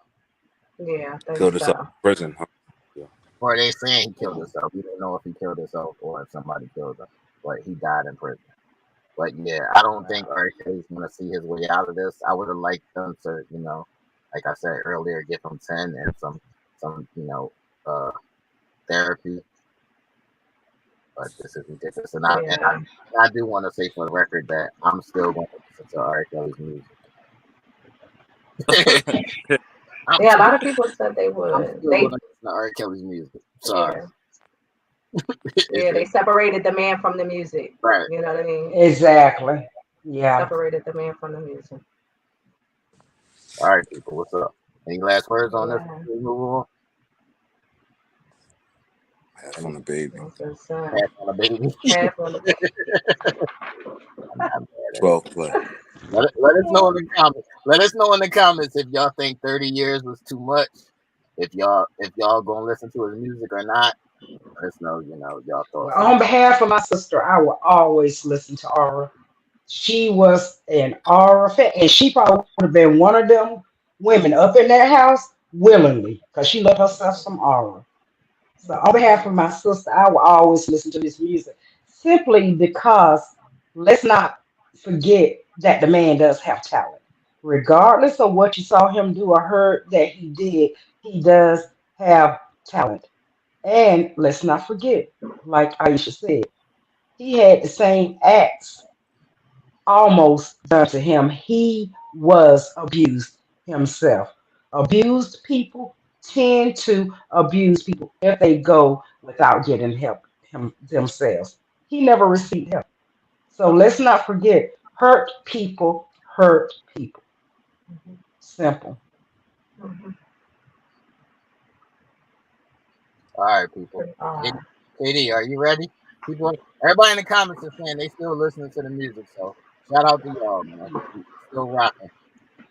Yeah, I think Killed herself so. in prison. Huh? Yeah. Or they saying he killed himself. We don't know if he killed himself or if somebody killed him. But he died in prison. But yeah, I don't think wow. R. Kelly's gonna see his way out of this. I would have liked them to, like I said earlier, give him 10 and some, uh therapy. But this is ridiculous. And Yeah. I do want to say for the record that I'm still going to listen to R. Kelly's music. I'm Yeah, a still lot of people said they I'm would. still going to listen to R. Kelly's music. Sorry, Yeah, it's yeah, they just separated the man from the music. right. You know what I mean? Exactly. Yeah. Separated the man from the music. All right, people, what's up? Any last words on this? Yeah, Before we move on? Half Any on the baby. that's what's up. pass on the baby? Half on the I'm not mad at it. 12 play. Let us know in the comments. Let us know in the comments if y'all think 30 years was too much. If y'all gonna listen to his music or not. Let us know. Y'all thoughts Well, on on that. behalf of my sister, I will always listen to Aura. She was an Aura fan, and she probably would have been one of them women up in that house willingly because she loved herself some Aura. So, on behalf of my sister, I will always listen to this music simply because let's not forget that the man does have talent. Regardless of what you saw him do or heard that he did, he does have talent. And let's not forget, like Aisha said, he had the same acts almost done to him. He was abused himself. Abused people tend to abuse people if they go without getting help themselves. He never received help. So let's not forget, hurt people hurt people. Mhm, Simple. mhm. All right, people. They Katie, are. Katie, are you ready? People, everybody in the comments is saying they still listening to the music. So shout out to y'all, man. We still rocking.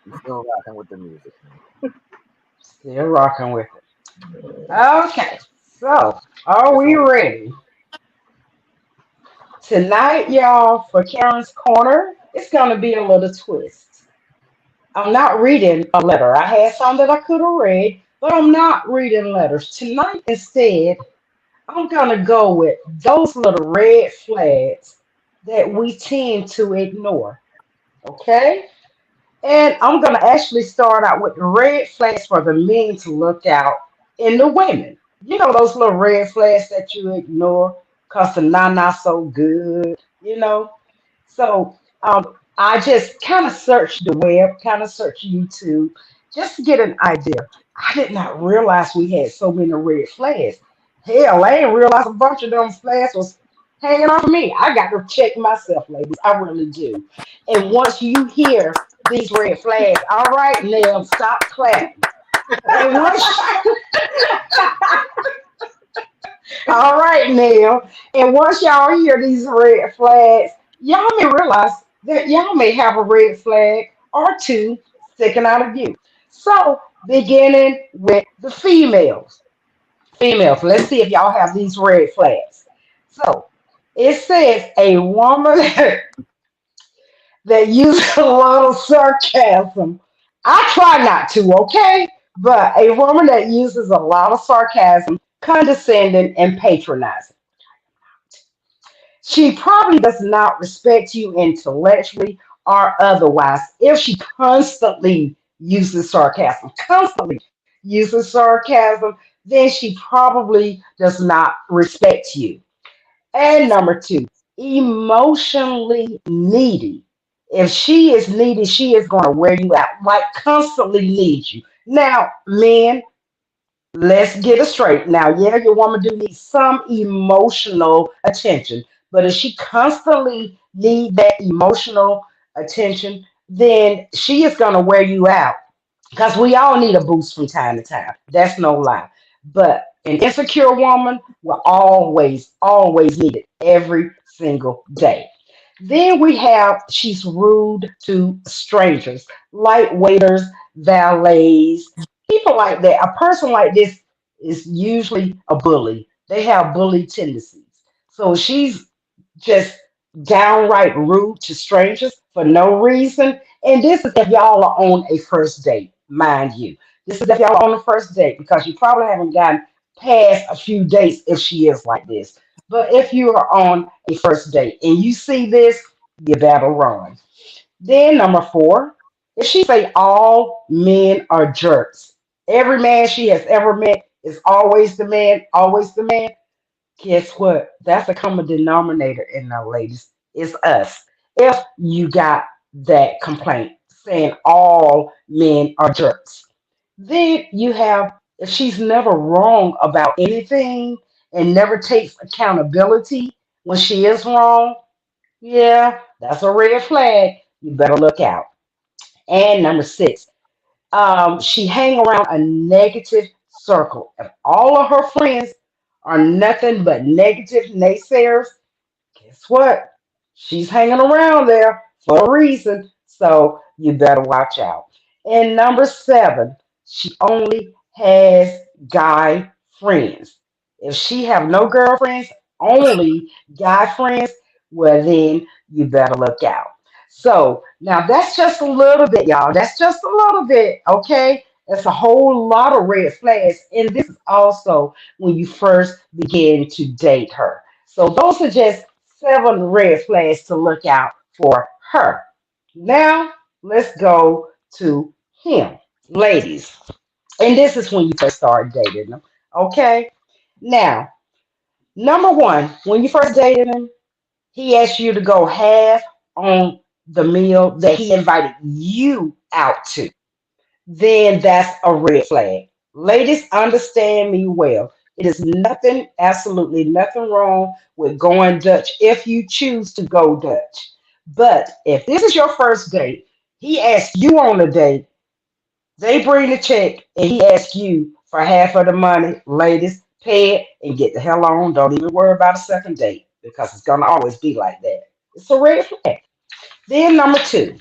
We still rocking with the music. Still rocking with it. Yeah. Okay, so are It's we on. ready? Tonight, y'all, for Karen's Corner, it's going to be a little twist. I'm not reading a letter. I had some that I could have read, but I'm not reading letters. Tonight, instead, I'm going to go with those little red flags that we tend to ignore. Okay? And I'm going to actually start out with the red flags for the men to look out in the women. You know, those little red flags that you ignore because the not so good, you know? So I just kind of searched the web, kind of searched YouTube just to get an idea. I did not realize we had so many red flags. Hell, I didn't realize a bunch of them flags was hanging off me. I got to check myself, ladies. I really do. And once you hear these red flags, all right, Nell, stop clapping. And once, all right, Nell, and once y'all hear these red flags, y'all may realize that y'all may have a red flag or two sticking out of you. So, beginning with the females. Females, let's see if y'all have these red flags. So it says a woman that uses a lot of sarcasm. I try not to, okay? But a woman that uses a lot of sarcasm, condescending, and patronizing. She probably does not respect you intellectually or otherwise if she constantly uses sarcasm. Constantly uses sarcasm, then she probably does not respect you. And number two, emotionally needy. If she is needy, she is going to wear you out, like constantly needs you. Now, men, let's get it straight. Now, yeah, your woman do need some emotional attention, but if she constantly need that emotional attention, then she is going to wear you out because we all need a boost from time to time. That's no lie. But an insecure woman will always need it every single day. Then we have she's rude to strangers, like waiters, valets, people like that. A person like this is usually a bully. They have bully tendencies. So she's just downright rude to strangers for no reason. And this is if y'all are on a first date, mind you. This is if y'all are on a first date because you probably haven't gotten past a few dates if she is like this. But if you are on a first date and you see this, you better run. Then number four, if she say all men are jerks, every man she has ever met is always the man. Guess what? That's a common denominator in our ladies. It's us. If you got that complaint saying all men are jerks, then you have, if she's never wrong about anything and never takes accountability when she is wrong, yeah, that's a red flag. You better look out. And number six, she hang around a negative circle. If all of her friends are nothing but negative naysayers, guess what? She's hanging around there for a reason. So you better watch out. And number seven, she only has guy friends. If she have no girlfriends, only guy friends, well then you better look out. So now that's just a little bit, y'all. That's just a little bit, okay? That's a whole lot of red flags. And this is also when you first begin to date her. So those are just seven red flags to look out for her. Now let's go to him, ladies. And this is when you first start dating them. Okay. Now, number one, when you first dated him, he asked you to go half on the meal that he invited you out to, then that's a red flag. Ladies, understand me well. It is nothing, absolutely nothing wrong with going Dutch if you choose to go Dutch. But if this is your first date, he asks you on a date, they bring the check, and he asks you for half of the money. Ladies, pay it and get the hell on. Don't even worry about a second date because it's going to always be like that. It's a red flag. Then, number two,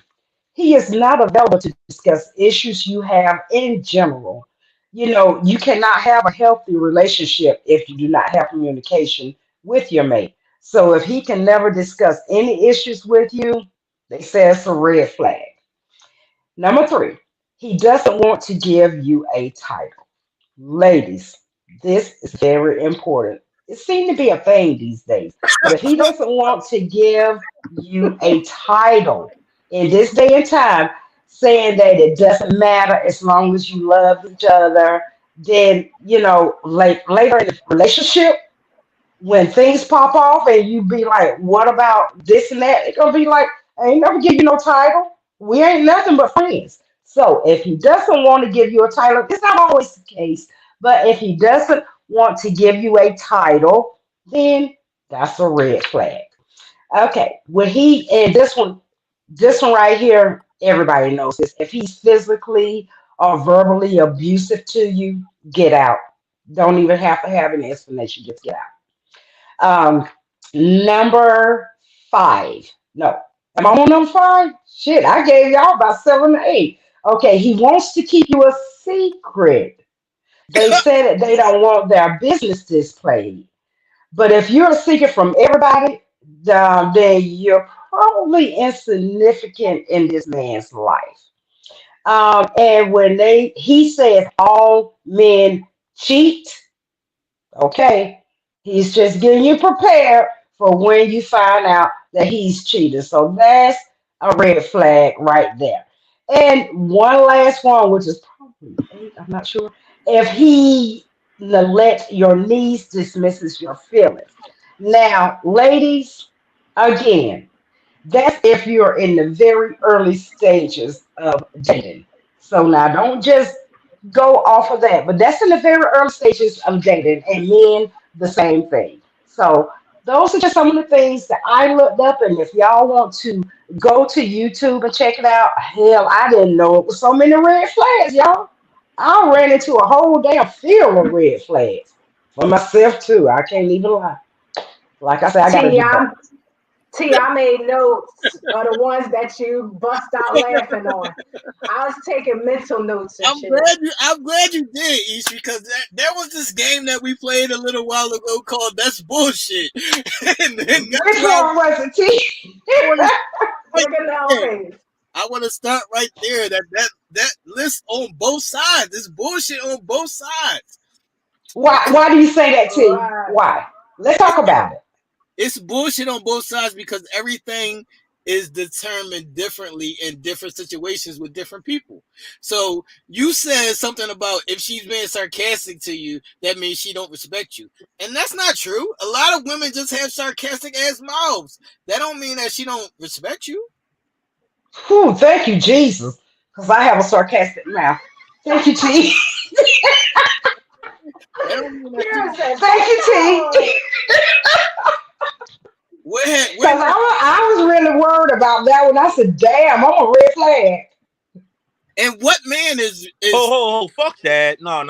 he is not available to discuss issues you have in general. You know, you cannot have a healthy relationship if you do not have communication with your mate. So if he can never discuss any issues with you, they say it's a red flag. Number three, he doesn't want to give you a title. Ladies, this is very important. It seems to be a thing these days. But if he doesn't want to give you a title in this day and time, saying that it doesn't matter as long as you love each other, then, you know, like later in the relationship, when things pop off and you be like, what about this and that? It's gonna be like, I ain't never give you no title. We ain't nothing but friends. So if he doesn't want to give you a title, it's not always the case, but if he doesn't want to give you a title, then that's a red flag. Okay, when he and this one right here, everybody knows this. If he's physically or verbally abusive to you, get out. Don't even have to have an explanation. Just get out. Number five. No. Am I on number five? Shit, I gave y'all about seven to eight. Okay, he wants to keep you a secret. They say that they don't want their business displayed. But if you're a secret from everybody, then you're probably insignificant in this man's life. And when he says all men cheat, okay, he's just getting you prepared for when you find out that he's cheating. So that's a red flag right there. And one last one, which is probably eight, I'm not sure. If he neglects your needs, dismisses your feelings. Now, ladies, again, that's if you're in the very early stages of dating. So now don't just go off of that, but that's in the very early stages of dating, and men, the same thing. So those are just some of the things that I looked up, and if y'all want to go to YouTube and check it out, hell, I didn't know it was so many red flags, y'all. I ran into a whole damn field of red flags for myself too. I can't even lie. Like I said, I got to T, do better. I made notes of the ones that you bust out laughing on. I was taking mental notes and shit. I'm glad you did, Ish, because there was this game that we played a little while ago called That's Bullshit. And then that's Which why one was it, T? I want to Look at Nell start. face. I want to start right there. That list on both sides. This bullshit on both sides. Why do you say that, T? Right. Why? Let's talk about it. It's bullshit on both sides because everything is determined differently in different situations with different people. So you said something about if she's being sarcastic to you, that means she don't respect you. And that's not true. A lot of women just have sarcastic ass mouths. That don't mean that she don't respect you. Whew, thank you, Jesus. Because I have a sarcastic mouth. Thank you, T. That don't mean that she Karen don't. said, Thank you, "Damn." T. Where Because I was really worried about that when I said, damn, I'm a red flag. and what man is Oh, fuck that. No.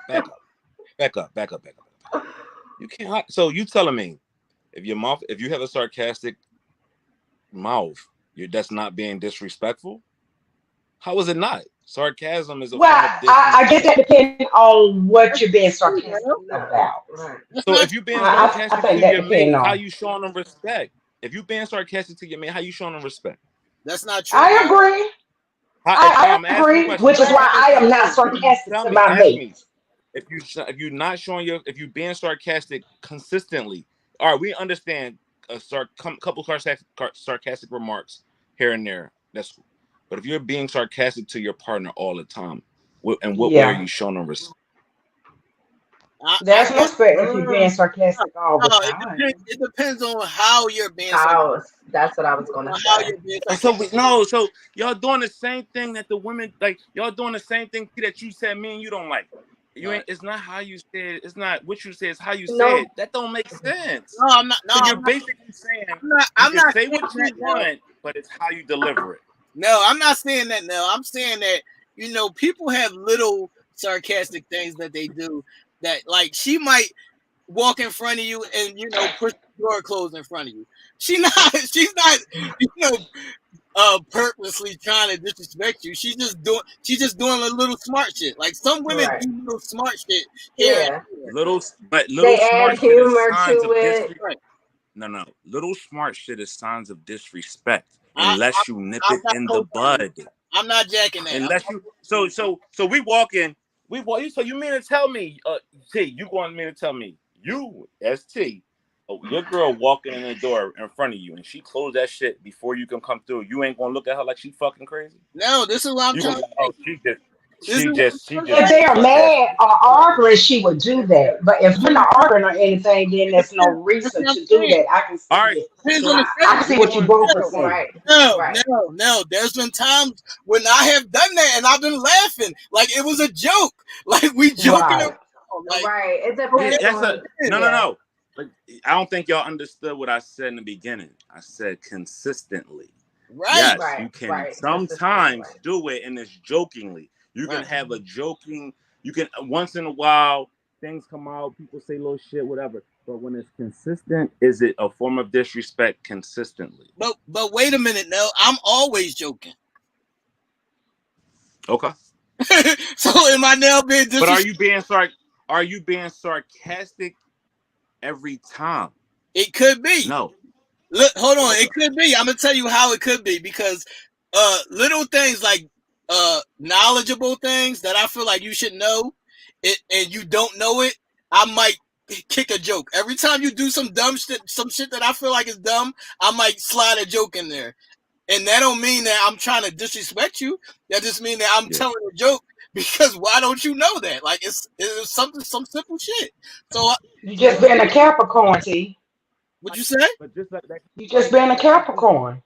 Back up. You can't. So you telling me if you have a sarcastic mouth, that's not being disrespectful? How is it not? Sarcasm is a Well, form of I guess disrespect. that depends on what you're being you sarcastic know, No, about. right. that's So not if you're being I sarcastic think to that your depends mate, how on. you showing them respect? If you're being sarcastic to your mate, how you showing them respect? that's not true, I Nell. agree. No, I I'm asking a agree, question. which is I'm why asking I you. am not No, you sarcastic tell to me. my Ask me mates. if you're not showing if you're being sarcastic consistently. All right, we understand a couple sarcastic remarks here and there. That's cool. But if you're being sarcastic to your partner all the time, in what way are Yeah. you showing them respect? I There's no guess respect if you're being no, sarcastic all the no, time. it depends on how you're being sarcastic. House. That's what I was gonna On how say. you're being So sarcastic. so y'all doing the same thing that the women like. Y'all doing the same thing that you said me and you don't like. You No, ain't. It's not how you said. It's not what you said. It's how you No, said. That don't make sense. no, I'm not. No, So you're I'm not. basically saying I'm not. you I'm can not say saying what that, you Nell. want, but it's how you deliver it. No, I'm not saying that, Nell. I'm saying that people have little sarcastic things that they do that, like, she might walk in front of you and push the door closed in front of you. She not. She's not. You know. Purposely trying to disrespect you. She's just doing a little smart shit. Like some women right. do little smart shit here and Yeah. there. Little They add smart shit is humor signs to of it. disrespect. No. Little smart shit is signs of disrespect I, unless you nip I'm it not in the co-signing. bud. I'm not jacking that. Unless you so we walk in, we walk you so you mean to tell me, T, you want me to tell me, you as T, your girl walking in the door in front of you and she closed that shit before you can come through, you ain't gonna look at her like she fucking crazy? No, this is what I'm You trying gonna to be like, oh, say. This is what I'm she trying to If just say. they being are sarcastic. mad or arguing, she would do that. But if you're not arguing or anything, then there's no That's reason what I'm to do saying. that. I can All see right, it. Depends on so the I can setting. see we what you on both are saying. Right. No, Right. no, no. There's been times when I have done that and I've been laughing like it was a joke. Like we joking Right. around. Like Right. It it depends that's a on, is. yeah. no. But I don't think y'all understood what I said in the beginning. I said consistently. Right. Yes, Right. you can Right. Consistently. sometimes do it and it's jokingly. You can Right. have a joking, you can once in a while things come out, people say little shit, whatever. But when it's consistent, is it a form of disrespect consistently? But wait a minute, Nell. I'm always joking. Okay. So am I now being But disrespectful? are you being sarcastic every time? It could be. No. Look, hold on. Okay. It could be. I'm gonna tell you how it could be because little things like knowledgeable things that I feel like you should know it and you don't know it, I might kick a joke. Every time you do some dumb shit, some shit that I feel like is dumb, I might slide a joke in there. And that don't mean that I'm trying to disrespect you. That just mean that I'm Yeah. telling a joke because why don't you know that? Like it's something some simple shit. So You just been a Capricorn, T. what you say? But just like that, You just been a Capricorn.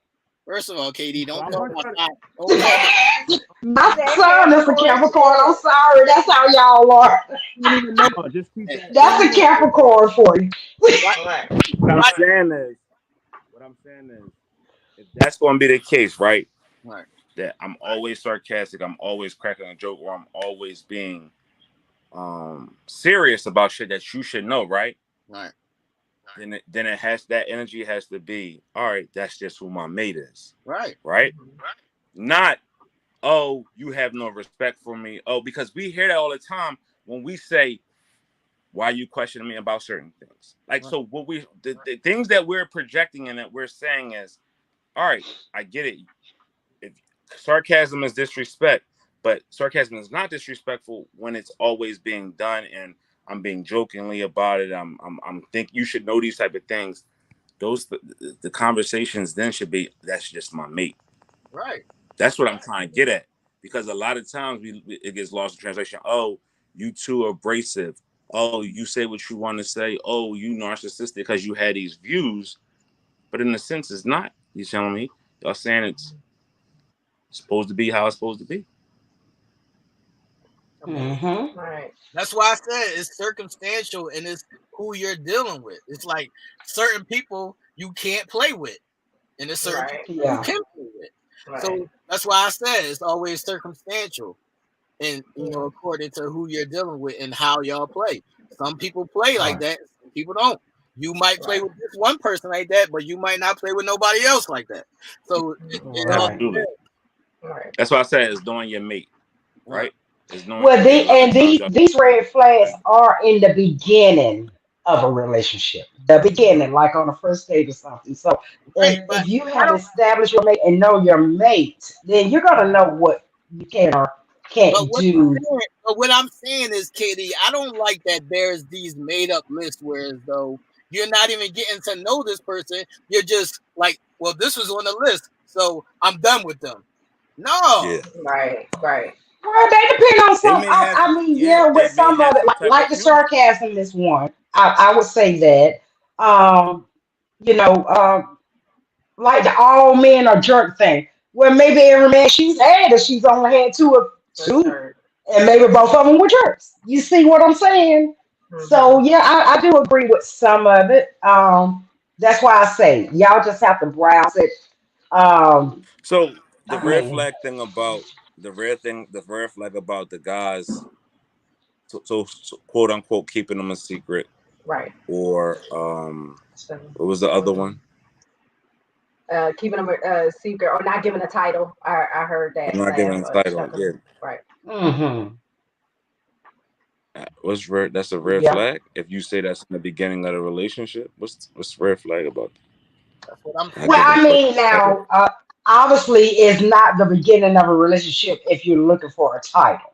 First of all, KD, so don't I'm call not my trying to. top. Don't call my. My That son is a Capricorn Capricorn. I'm shit. sorry. That's how y'all are. You don't even know. No, just keep that. That's a Capricorn for you. Why? Right. What I'm Why? saying is, if that's going to be the case, right? Right. That I'm always sarcastic, I'm always cracking a joke, or I'm always being serious about shit that you should know, right? Right. Then it has that energy has to be all right. That's just who my mate is, Right. right? Not oh you have no respect for me. Oh, because we hear that all the time when we say why you questioning me about certain things. Like Right. so, what the things that we're projecting and that we're saying is all right. I get it. If sarcasm is disrespect, but sarcasm is not disrespectful when it's always being done and I'm being jokingly about it. I'm think you should know these type of things. Those the conversations then should be that's just my mate. Right. That's what I'm trying to get at because a lot of times it gets lost in translation. Oh, you too abrasive. Oh, you say what you want to say. Oh, you narcissistic because you had these views, but in a sense, it's not. You telling me? Y'all saying it's supposed to be how it's supposed to be. I mean, Mm-hmm. Right. that's why I said it's circumstantial and it's who you're dealing with. It's like certain people you can't play with, and there's certain Right. people you Yeah. can play with. Right. So that's why I said it's always circumstantial, and Yeah. according to who you're dealing with and how y'all play. Some people play like Right. that. Some people don't. You might play Right. with this one person like that, but you might not play with nobody else like that. So it all Right. Absolutely. depends. Right. That's why I said it's knowing your mate, Right. right? It's knowing. Well, A lot of times, y'all. these red flags are in the beginning of a relationship. The beginning, like on the first date or something. So Right. But if you I have don't. established your mate and know your mate, then you're gonna know what you can or But can't what I'm do. saying, is, Katie, I don't like that there's these made up lists where as though you're not even getting to know this person. You're just like, well, this was on the list, so I'm done with them. No. Yeah, Right. Right. Well, they depend on they some. may have. I mean, Yeah, yeah, they with may some of have it, some type of like the humor. sarcasm is one. I would say that. Um, you know, like the all men are jerk thing. Well, maybe every man she's had, if she's only had For two, sure. and maybe both of them were jerks. You see what I'm saying? So Mm-hmm. yeah, I do agree with some of it. That's why I say y'all just have to browse it. Um, So the I red mean, flag thing about the red flag about the guys, so quote unquote keeping them a secret, Right. or So, what was the other one? keeping them secret or not giving a title. I heard I'm that not giving last a or title. something. Yeah, Right. hmm what's red? That's a red yeah. flag. If you say that's in the beginning of the relationship, what's the red flag about That's what I'm that? Not Well, saying. giving I a person mean, a title. now, obviously, it's not the beginning of a relationship if you're looking for a title.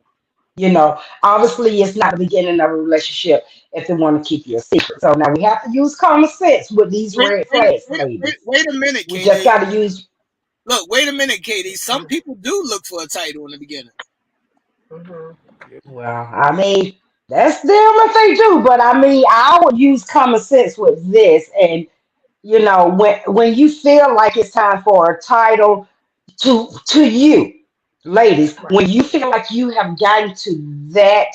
Obviously, it's not the beginning of a relationship if they want to keep you a secret. So now we have to use common sense with these Wait, red wait, flags, wait, wait, ladies. wait a minute, We just Katie. got to use. Look, wait a minute, Katie. Some people do look for a title in the beginning. Mm-hmm. Well, I mean, that's them if they do, but I mean, I would use common sense with this. And when you feel like it's time for a title to you, ladies, Right. when you feel like you have gotten to that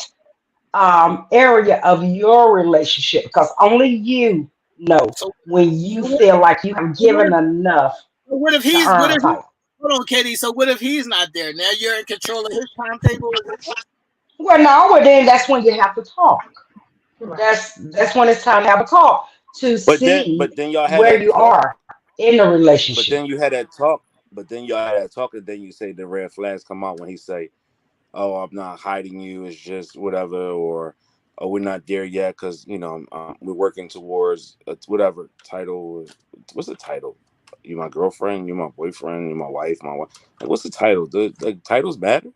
area of your relationship, because only you know So, when so you what, feel like you have so what given if enough what if to he's what earn a if he title. hold on, Katie? So what if he's not there? Now you're in control of his timetable. Well, no, well then that's when you have to talk. Right. That's when it's time to have a talk to see But then y'all had where that you talk. are in the But relationship. then you had that talk. But then y'all had that talk, and then you say the red flags come out when he say, oh, I'm not hiding you. It's just whatever, or oh, we're not there yet because we're working towards whatever title. What's the title? You my girlfriend? You my boyfriend? You my wife? My wife? Like, what's the title? The titles matter?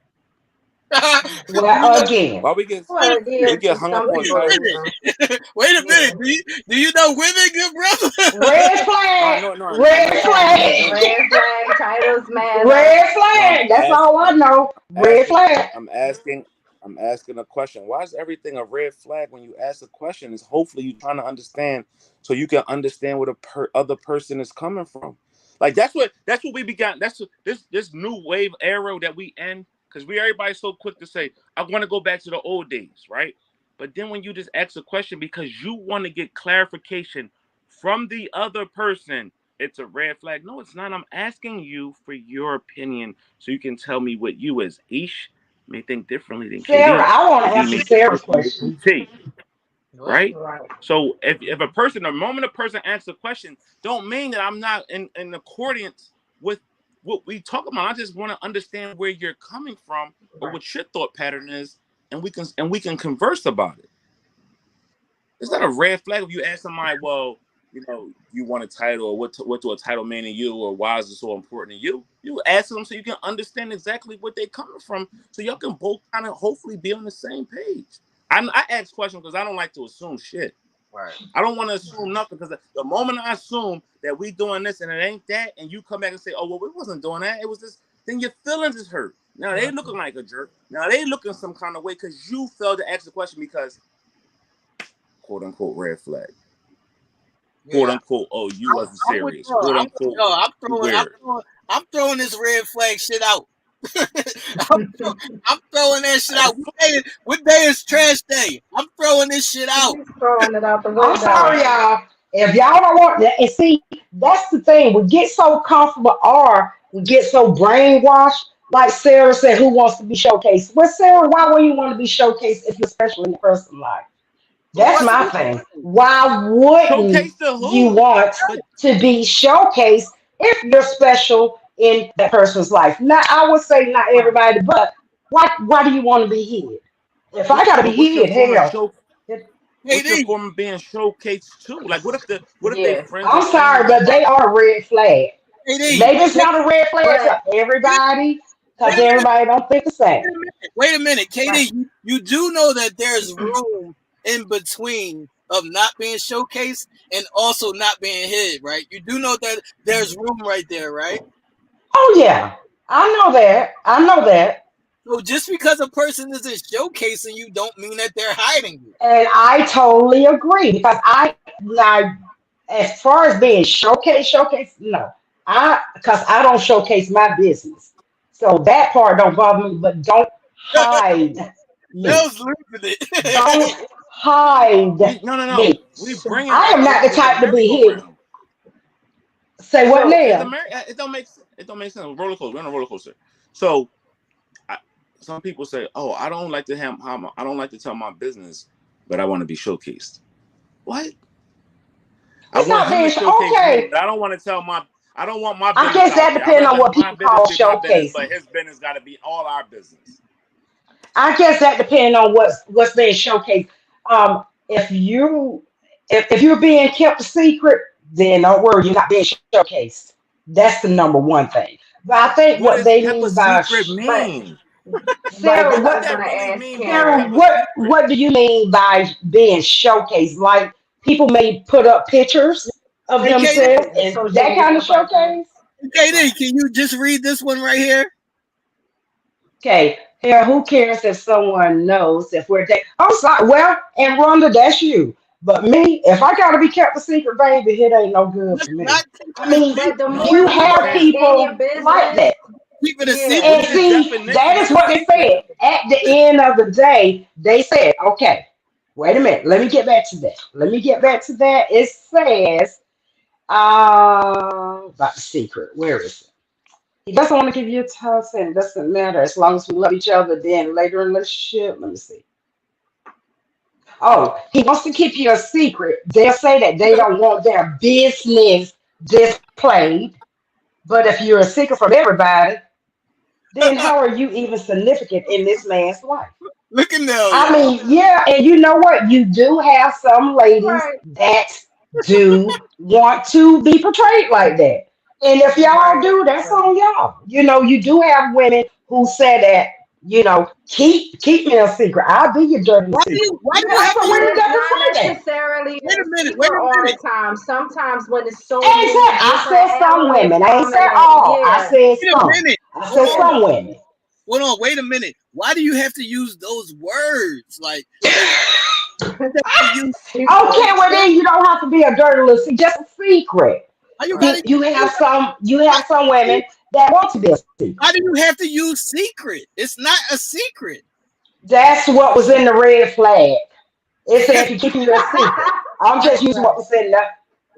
You Well, know, again, Why we get Well, we yeah, get to hung up some wait on a people, titles? minute. Wait a minute. yeah. Do you know women, good brother? red flag, No, red Yes, flag, red flag titles matter. red no. flag. That's all I know. Red flag. I'm asking a question. Why is everything a red flag when you ask a question? Is hopefully you trying to understand so you can understand where the other person is coming from. Like that's what we began. That's this new wave era that we in because we everybody's so quick to say I want to go back to the old days, right? But then when you just ask a question because you want to get clarification from the other person, it's a red flag. No, it's not. I'm asking you for your opinion so you can tell me what you as Ish may think differently than Sarah, KD. I want to KD answer may think Sarah's differently than question. T, What? right? Right. So if a person, the moment a person asks a question, don't mean that I'm not in accordance with what we talk about. I just want to understand where you're coming from or Right. what your thought pattern is, and we can converse about it. It's not a red flag if you ask somebody, well, you want a title, or what do a title mean to you, or why is it so important to you? You ask them so you can understand exactly what they're coming from, so y'all can both kind of hopefully be on the same page. I ask questions because I don't like to assume shit. Right. I don't want to assume nothing because the moment I assume that we doing this and it ain't that, and you come back and say, "Oh well, we wasn't doing that. It was this," then your feelings is hurt. Now they looking like a jerk. Now they looking some kind of way because you failed to ask the question because quote unquote red flag. Quote Yeah. unquote, oh, you wasn't I'm with serious. you. Quote unquote, you weird. I'm throwing this red flag shit out. I'm throwing that shit out. What day is trash day? I'm throwing this shit out. He's throwing it out the I'm window. sorry, y'all. If y'all don't want that, and see, that's the thing. We get so comfortable, or we get so brainwashed. Like Sarah said, who wants to be showcased? Well, Sarah, why would you want to be showcased if you're special in the person's life? Who That's wants to my be thing. showcased? Why wouldn't Showcase the you who? want But to be showcased if you're special in that person's life? Not, I would say not Right. everybody, but why do you want to be hid? If I gotta be what's your hid, form of hell, show? What's your KD. form of being showcased too? Like, what if they Yeah. friends or I'm sorry, family but member? they are a red flag. KD. Maybe it's not a red flag But to everybody Wait because a minute. everybody don't think the same. Wait a minute. right. KD, you do know that there's room in between of not being showcased and also not being hid, right? You do know that there's room right there, right? Oh yeah, I know that. I know that, So just because a person isn't showcasing you don't mean that they're hiding you. and I totally agree because I now as far as being showcase, no, I don't showcase my business, so that part don't bother me. But don't hide me. Nell's losing it. Don't hide No. me. We So, bring it I like am not the it's a type to be hidden. merry-go-round. Say what so It's a now? merry. It don't make sense. Roller coaster. We're on a roller coaster. So I, some people say, "Oh, I don't like to tell my business, but I want to be showcased." What? I It's want not him to being showcase me, okay. but I don't want to tell my. I don't want my I business guess out that there. I'd depends on rather what my people business call be my business, but showcasing. his business got to be all our business. I guess that depends on what's being showcased. If if you're being kept a secret, then don't worry, you're not being showcased. That's the number one thing. But I think What what does they kept a mean by secret but mean? Sarah, this What I does was what that gonna really ask mean? Being Sarah, Karen. kept a secret? what do you mean by being showcased? Like people may put up pictures of Hey, KD, themselves, Right. The and social that kind media of presence. showcase. KD, Right. can you just read this one right here? Okay, here, who cares if someone knows if we're dating? I'm sorry. Well, and Rhonda, that's you. But me, if I gotta be kept a secret, baby, it ain't no good Let's for me. not I keep it a mean, But the secret. more you No, you I'm have put saying, in your people like business, that. Keep it a yeah. secret. And what's the see, that definition is of what they secret? said. At the end of the day, they said, okay, wait a minute, let me get back to that. Let me get back to that. It says, about the secret. Where is it? He doesn't want to give you a toss, and it doesn't matter as long as we love each other. Then later in the relationship, let me see. Oh, he wants to keep you a secret. They'll say that they don't want their business displayed. But if you're a secret from everybody, then how are you even significant in this man's life? Look at Nell, I y'all. mean, yeah, and you know what? You do have some ladies Right, that do want to be portrayed like that. And if y'all right, do, that's right. on y'all. You do have women who say that, keep me a secret. I'll be your dirty secret. Why You do you got have to some But use? women it's that not can say that. necessarily Wait a a minute. Wait secret a all the minute. time. Sometimes when it's so Exactly. many I different said some elements women. I ain't said coming in, all. I yeah, said Wait a some. minute. I Hold said on. some yeah. women. Hold on. Wait a minute. Why do you have to use those words? Like, you have to use Secret. Okay, well then you don't have to be a dirty little secret, just a secret. why you Right. gotta You you have gotta some you why, have some women that want to be a secret. why do you have to use secret? It's not a secret. That's what was in the red flag. It said if you're keeping you a secret. I'm I, just using what Right. was in there.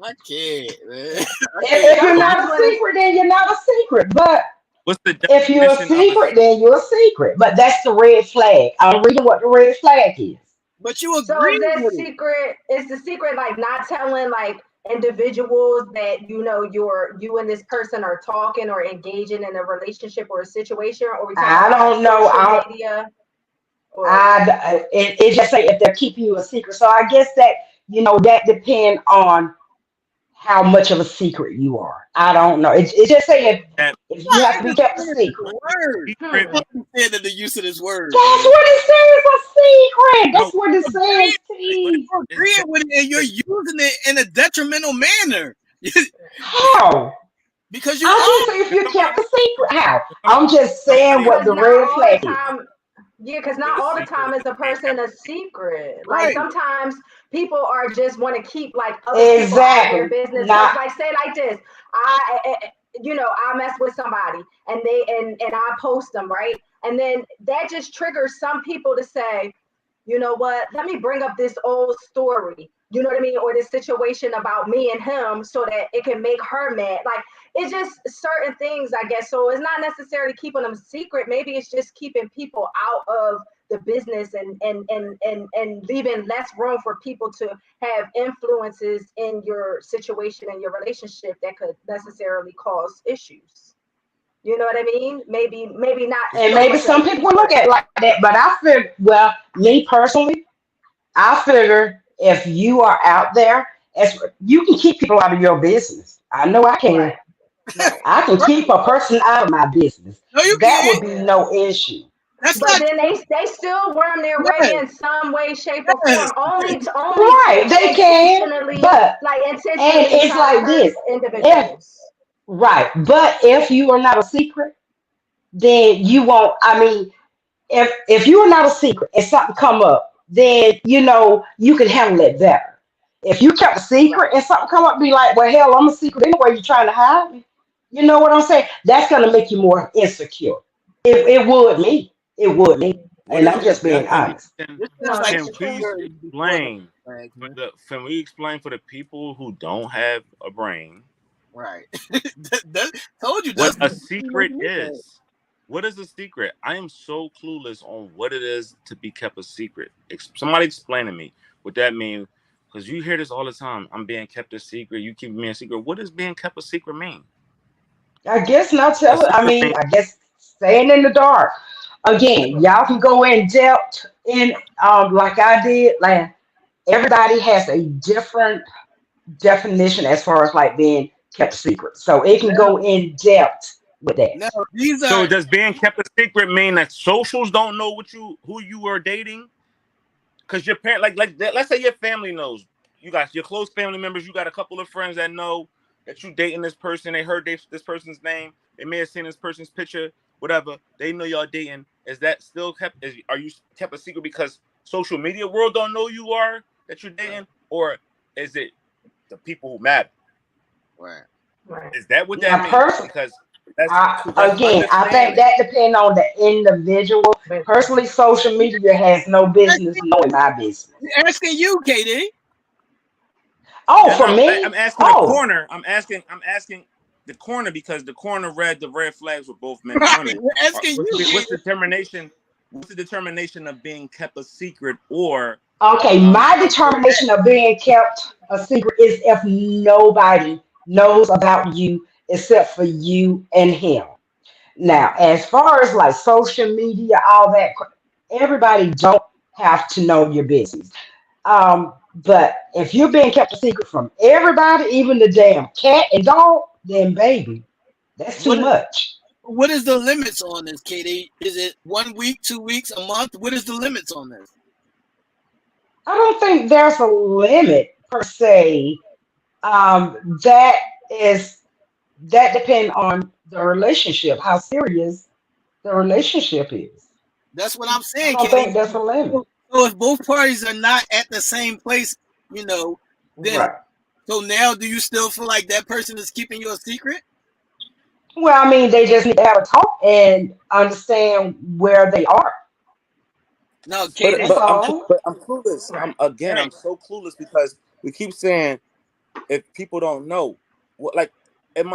I can't, man. I can't. If you're Sometimes not a when it's secret, then you're not a secret. But What's the if you're a definition of a secret, secret? then you're a secret. But that's the red flag. I'm reading what the red flag is. But you so is agree that with it. secret, is the secret like not telling like individuals that you and this person are talking or engaging in a relationship or a situation, or are we talking I about like don't know. social media or It just say if they're keeping you a secret. So I guess that that depend on how much of a secret you are. I don't know. It just say That if you I have to be kept a understand the secret. word. secret. I hmm. understand the use of this word, That's man. what it says. A secret. No, That's what it Agreeing, says. but T. you're it's agreeing with it, and you're using it in a detrimental manner How? because you I are. didn't say if if you somebody kept a secret. How? if I'm just saying somebody what Because the not red all the flag is. time, yeah, because not the all the secret time is is a being person kept. a secret. Like Right. sometimes people are just want to keep like other people out of their Exactly. business. Because Not like say like this, I mess with somebody and and I post them right, and then that just triggers some people to say, you know what, let me bring up this old story, you know what I mean, or this situation about me and him so that it can make her mad. Like it's just certain things, I guess. So it's not necessarily keeping them secret. Maybe it's just keeping people out of the business and leaving less room for people to have influences in your situation and your relationship that could necessarily cause issues. You know what I mean? Maybe not and so maybe much of some a people will look secret. at it like that, but I feel well, me personally, I figure if you are out there, as you can keep people out of your business. I know I can. Right, right. I can keep a person out of my business. No, you That would can't. be Yeah. no issue. That's But not then true. they still worm their way Yes, in some way, shape, or yes. form, only Right, to they can, but and intentionally it's try to like hurt this. If individuals. right, but if you are not a secret, then you won't. I mean, if you are not a secret and something come up, then you can handle it better. If you kept a secret Right. and something come up, be like, well, hell, I'm a secret anyway. You're trying to hide me. You know what I'm saying? That's gonna make you more insecure. It would me. It would me. What And is I'm the just being honest. definition? This sounds No, like that's Can the please truth. security before the explain man. can we explain for the people who don't have a brain Right. Told you, what Dustin. a secret is? What is a secret? I am so clueless on what it is to be kept a secret. Somebody explain to me what that means. Because you hear this all the time. I'm being kept a secret. You keep me a secret. What does being kept a secret mean? I guess not A telling. I secret mean, means I guess staying in the dark. Again, y'all can go in depth in like I did. Like everybody has a different definition as far as like being kept secret. So it can Now, go in depth with that. now these so. are Does being kept a secret mean that socials don't know who you are dating? Because your parent, let's say your family knows. You got your close family members. You got a couple of friends that know that you dating this person. They heard this person's name. They may have seen this person's picture. Whatever. They know y'all dating. Is that still kept? Are you kept a secret because social media world don't know you are that you're dating, or is it the people who matter? right. Right. Is that what that Now, means? Because that's again, I think understanding. that depends on the individual. Business. Personally, social media has no business knowing my business. Asking you, Katie. Oh, Yeah, for no, me? I'm asking the Oh, corner. I'm asking the corner because the corner read the red flags with both men and Right. women. We're asking you, What's Katie. the determination? What's the determination of being kept a secret or okay. My where it's determination at? of being kept a secret is if nobody knows about you except for you and him. Now, as far as like social media, all that, everybody don't have to know your business. But if you're being kept a secret from everybody, even the damn cat and dog, then baby, that's too What much. what is the limits on this, Katie? Is it 1 week, 2 weeks, a month? What is the limits on this? I don't think there's a limit per se. That is that depend on the relationship, how serious the relationship is. That's what I'm I saying, don't Katie. think there's a limit. So if both parties are not at the same place, you know, then Right. so now do you still feel like that person is keeping you a secret? Well, I mean, they just need to have a talk and understand where they are. No, But Katie. That's but I'm all. but I'm clueless. Right. I'm Right. so clueless because we keep saying if people don't know, what like,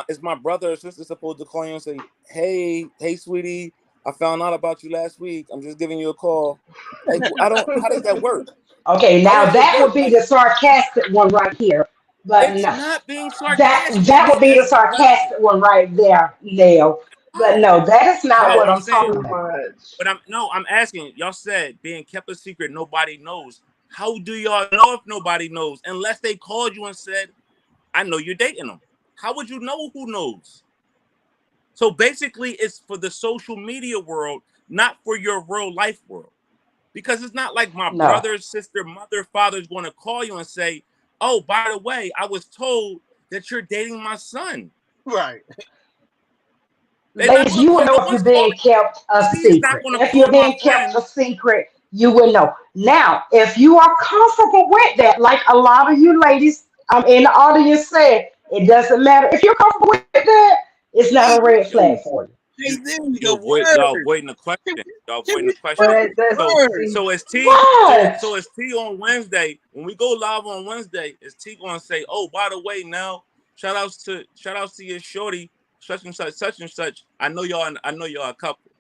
is my brother or sister supposed to call you and say, hey, sweetie, I found out about you last week. I'm just giving you a call. Like, I don't. How does that work? Okay, How now does it that would work? be Like, the sarcastic one right here. But it's no, not being that sarcastic. would be the That's the question. sarcastic one right there, Neil. But How? no, that is not How? what I'm I'm saying. talking Too about. much. But I'm asking. Y'all said being kept a secret, nobody knows. How do y'all know if nobody knows? Unless they called you and said, I know you're dating them. How would you know who knows? So basically, it's for the social media world, not for your real life world. Because it's not like my No. brother, sister, mother, father is going to call you and say, oh, by the way, I was told that you're dating my son. Right. They're not Ladies, going to you will call. No know if you're one's being calling. kept a She's not secret. going to If you're call my being kept a friend. secret, you will know. Now, if you are comfortable with that, like a lot of you ladies in the audience said, it doesn't matter. If you're comfortable with that, it's not a red flag KD, for you. KD, You the avoid y'all word. avoiding the Can question. we, Y'all can avoiding we the question. put But the that's So word? see, so is T What? so is T on Wednesday when we go live on Wednesday? Is T going to say, oh, by the way, now shout outs to your shorty such and such such and such. I know y'all a couple.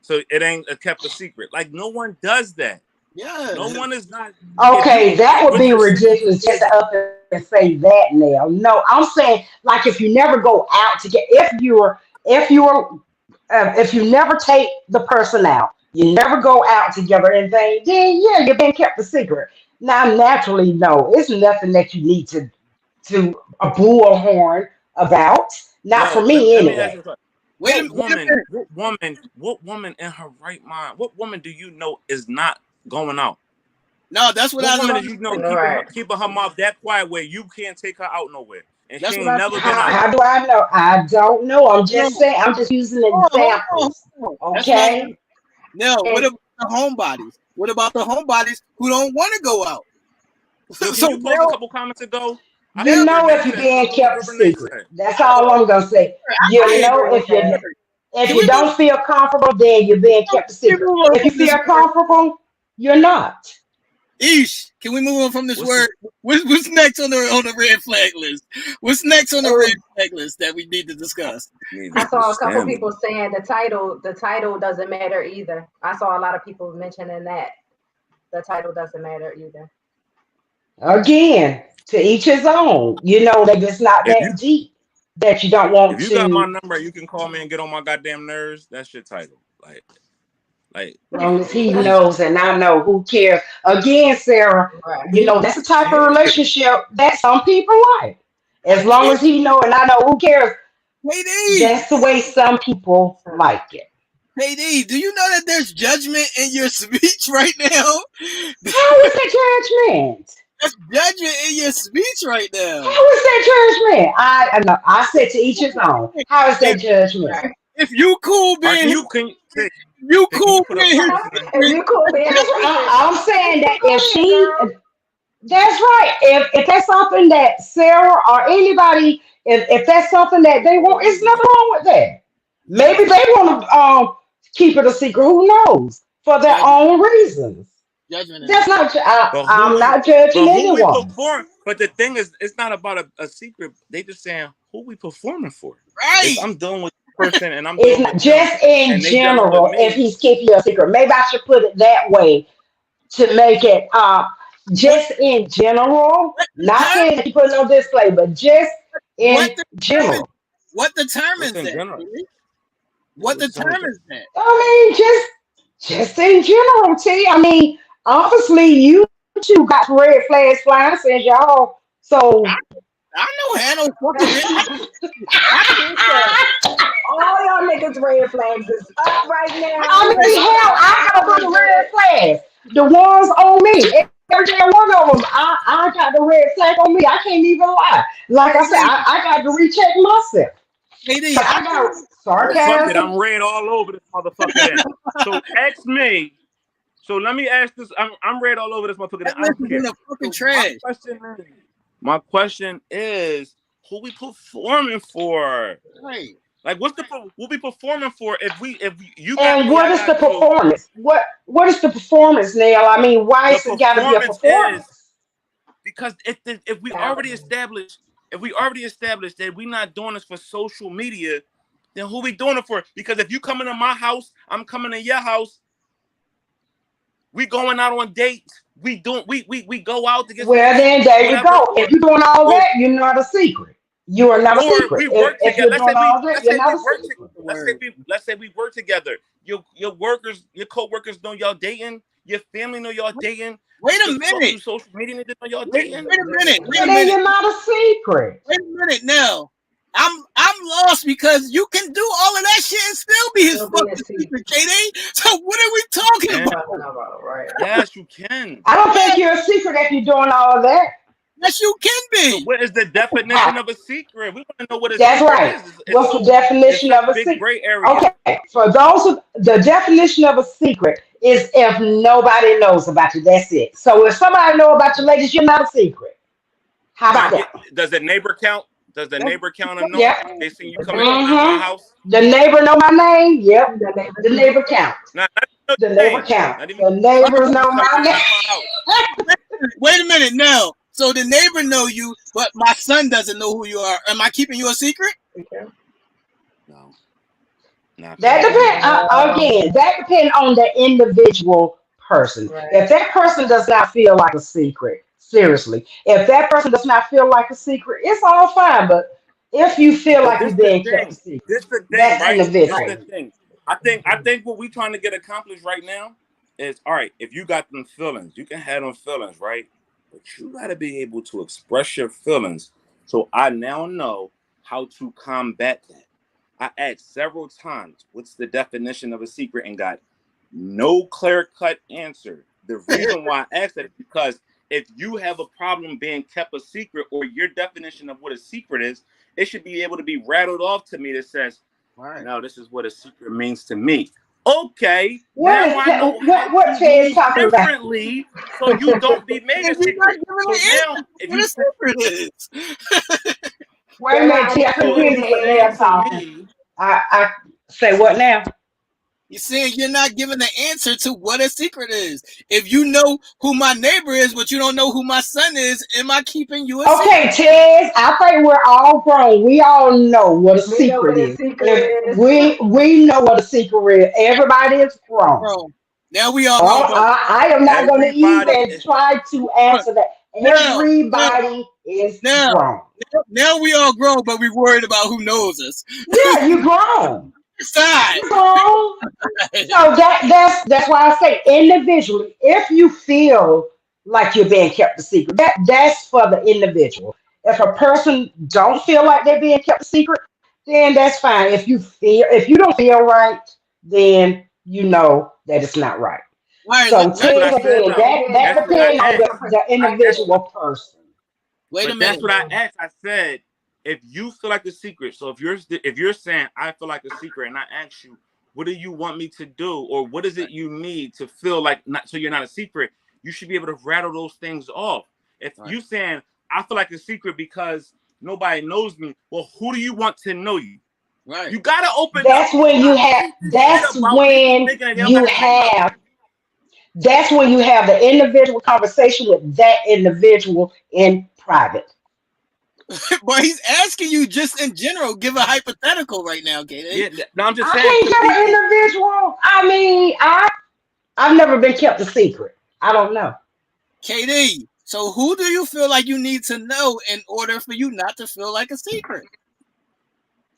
So it ain't a kept a secret. Like no one does that. No Yeah. one is not. If you Okay, that would with be your sister ridiculous just is to up and say that now. No, I'm saying like if you never go out to get if you never take the person out, you never go out together and things, then yeah, you're being kept a secret. Now naturally, no, it's nothing that you need to a bullhorn about. Not for yo. me Let me ask anyway. you a question. Wait a What minute. Wait a woman? minute. What woman in her right mind? What woman do you know is not going out? No, that's what What I was woman about did to you know say. right. keeping her mouth that quiet where you can't take her out nowhere, and she That's what ain't I never been How, out? how do I know? I don't know. I'm no. just saying. I'm just using Hold examples. on. That's not Okay. now. What And about the homebodies? What about the homebodies who don't want to go out? Milton, So you posted a couple comments ago. I you now, think know Renee if you're said being something. What kept a did Renee secret. say? That's I, all I'm gonna say. I You I hear know agree with if you that. if Can you we move? don't feel comfortable, then you're being kept a Can we secret. move on If you from this feel word? comfortable, you're not. Ish. Can we move on from this What's the word? What's next on the red flag list? What's next on the red Oh, flag list that we need to I discuss? need to I saw a couple understand? people saying the title doesn't matter either. I saw a lot of people mentioning that the title doesn't matter either. Again, to each his own. You know, maybe it's not If you that deep that you don't if want you got my to. number, you can call me and get on my goddamn nerves. That's your title. Like Long as he what is knows and I know, who cares? Again, Sarah, Right. you know that's the type of care? relationship that some people like. As long K- as he know and I know, who cares? KD, That's the way some people like it. KD, do you know that there's judgment in your speech right now? How is that judgment? There's judgment in your speech right now. How is that judgment? I know. I said to each his own. How is If that judgment? Right. if you cool All right, being you can you cool put up being his comments tonight? If secret, you cool being a That's what secret, I'm saying. That go if ahead, she, girl. that's right. If that's something that Sarah or anybody, if that's something that they want, it's nothing wrong with that. Maybe they want to keep it a secret. Who knows? For their judgment, own reasons. judgment in the That's not. But I'm not judging who we anyone. perform? But the thing is, it's not about a secret. They just saying who we performing for. If right. I'm dealing with this person and I'm It's dealing not, with them, just in and they dealing with general. If me, he's keeping you a secret, maybe I should put it that way to make it What just in general. what Not determines saying that you put it on display, but just what in determines general. what what's determines in that? general? KD? What What sounds determines that? I mean, just in general, T. I mean, obviously you two got red flags flying, says y'all. I, So I know had no fucking red. Keisha, all y'all niggas red flags is up right now. I mean, Y'all hell, got I got a all bunch of red niggas. flags. The ones on me, every damn one of them, I got the red flag on me. I can't even lie. Like I said, KD, I got to recheck myself. KD, Cause I I got know. Well, fuck it. sarcasm. I'm red all over this motherfucker then. So ask me. So let me ask this. I'm red all over this motherfucker then. That I list don't is in care. the fucking So trash. my question is who we performing for? Right. Like what we performing for if you got And me, what I is the got you. performance? What is the performance, Neil? I mean, why The is it got to be a performance is performance? because if we already Valid. established that we're not doing this for social media, then who we doing it for? Because if you coming to my house, I'm coming to your house. We going out on dates. We go out to get something Well, to eat, then there you whatever, go. If you're doing all or that, you're not a secret. You are not a or secret. we If work if together. you're doing all that, you're not a secret. The Let's say word. we work together. Your workers, your co-workers know y'all dating. Your family know y'all dating. Wait a The fuck minute. through social media they know y'all Wait, dating. wait a minute. Wait Well, a then minute. you're not a secret. Wait a minute now. I'm lost because you can do all of that shit and still be his Still be a fucking secret. secret, KD. So what are we You talking can. about? Talking about, right. Yes, you can. I don't think Man, you're a secret if you're doing all of that. yes, you can So be. what is the definition of a secret? We want to know what a That's secret right. is. What's the It's definition such of a big secret? gray area. Okay, for those who, the definition of a secret is if nobody knows about you. That's it. So if somebody know about you, ladies, you're not a secret. How Now, about that? does the neighbor count? Does the That's neighbor count or no? Yep. If they see you The coming neighbor, in and out my Mm-hmm. house, The neighbor know my name. Yep. the neighbor The too. neighbor counts. not even know The your neighbor name, counts. not even The oh, neighbors you know coming my in and name. out my house. wait a minute now. So the neighbor know you, but my son doesn't know who you are. Am I keeping you a secret? Okay. No, not for That me. depends. Again, that depends on the individual person. Right. If that person does not feel like a secret, seriously, if that person does not feel like a secret, it's all fine. But if you feel But like you're being kept a secret, this the thing, that's right? This individual. the thing. I think what we trying to get accomplished right now is all right. If you got them feelings, you can have them feelings, right? But you got to be able to express your feelings. So I now know how to combat that. I asked several times, "What's the definition of a secret?" and got no clear-cut answer. The reason why I asked that is because if you have a problem being kept a secret or your definition of what a secret is, it should be able to be rattled off to me that says, Right. no, this is what a secret means to me. Okay, What now is I know how what to Ted's move talking about? differently so you don't be made a Because you're not secret. giving So the now, answer if what you a secret is. Wait a They're minute, not T. I couldn't so hear if you you when listening. they're saying to talking. me, I say what now? You're saying you're not giving the answer to what a secret is. If you know who my neighbor is, but you don't know who my son is, am I keeping you a Okay, secret? Ted. I think we're all grown. We all know what a We know secret what a is. secret If is. we know what a secret is, everybody is grown. Bro, now we all know, Oh, but I am not going to everybody even try to answer that. now, now, Everybody is now, grown. now we all grown, but we worried about who knows us. Yeah, you grown. Side. You grown. So that's why I say individually, if you feel like you're being kept a secret, that's for the individual. If a person don't feel like they're being kept a secret, then that's fine. If you don't feel right, then you know that it's not right. Why is it? So that's what I Ted, said again, though. Again, that That's what I depends everything on is asked. from the I asked individual person. Wait a But that's minute. what I asked. I said, if you feel like a secret, so if you're saying I feel like a secret, and I ask you, what do you want me to do, or what is it you need to feel like not so you're not a secret? You should be able to rattle those things off. If Right. you saying I feel like a secret because nobody knows me, well, who do you want to know you? Right. You gotta open up. That's when you I have hate this shit that's about people when thinking that they don't you gotta say nothing. have that's when you have the individual conversation with that individual in private. But he's asking you just in general. Give a hypothetical right now, KD. Yeah, no, I'm just I saying can't to give an people. individual. I mean, I've never been kept a secret. I don't know. KD. So who do you feel like you need to know in order for you not to feel like a secret?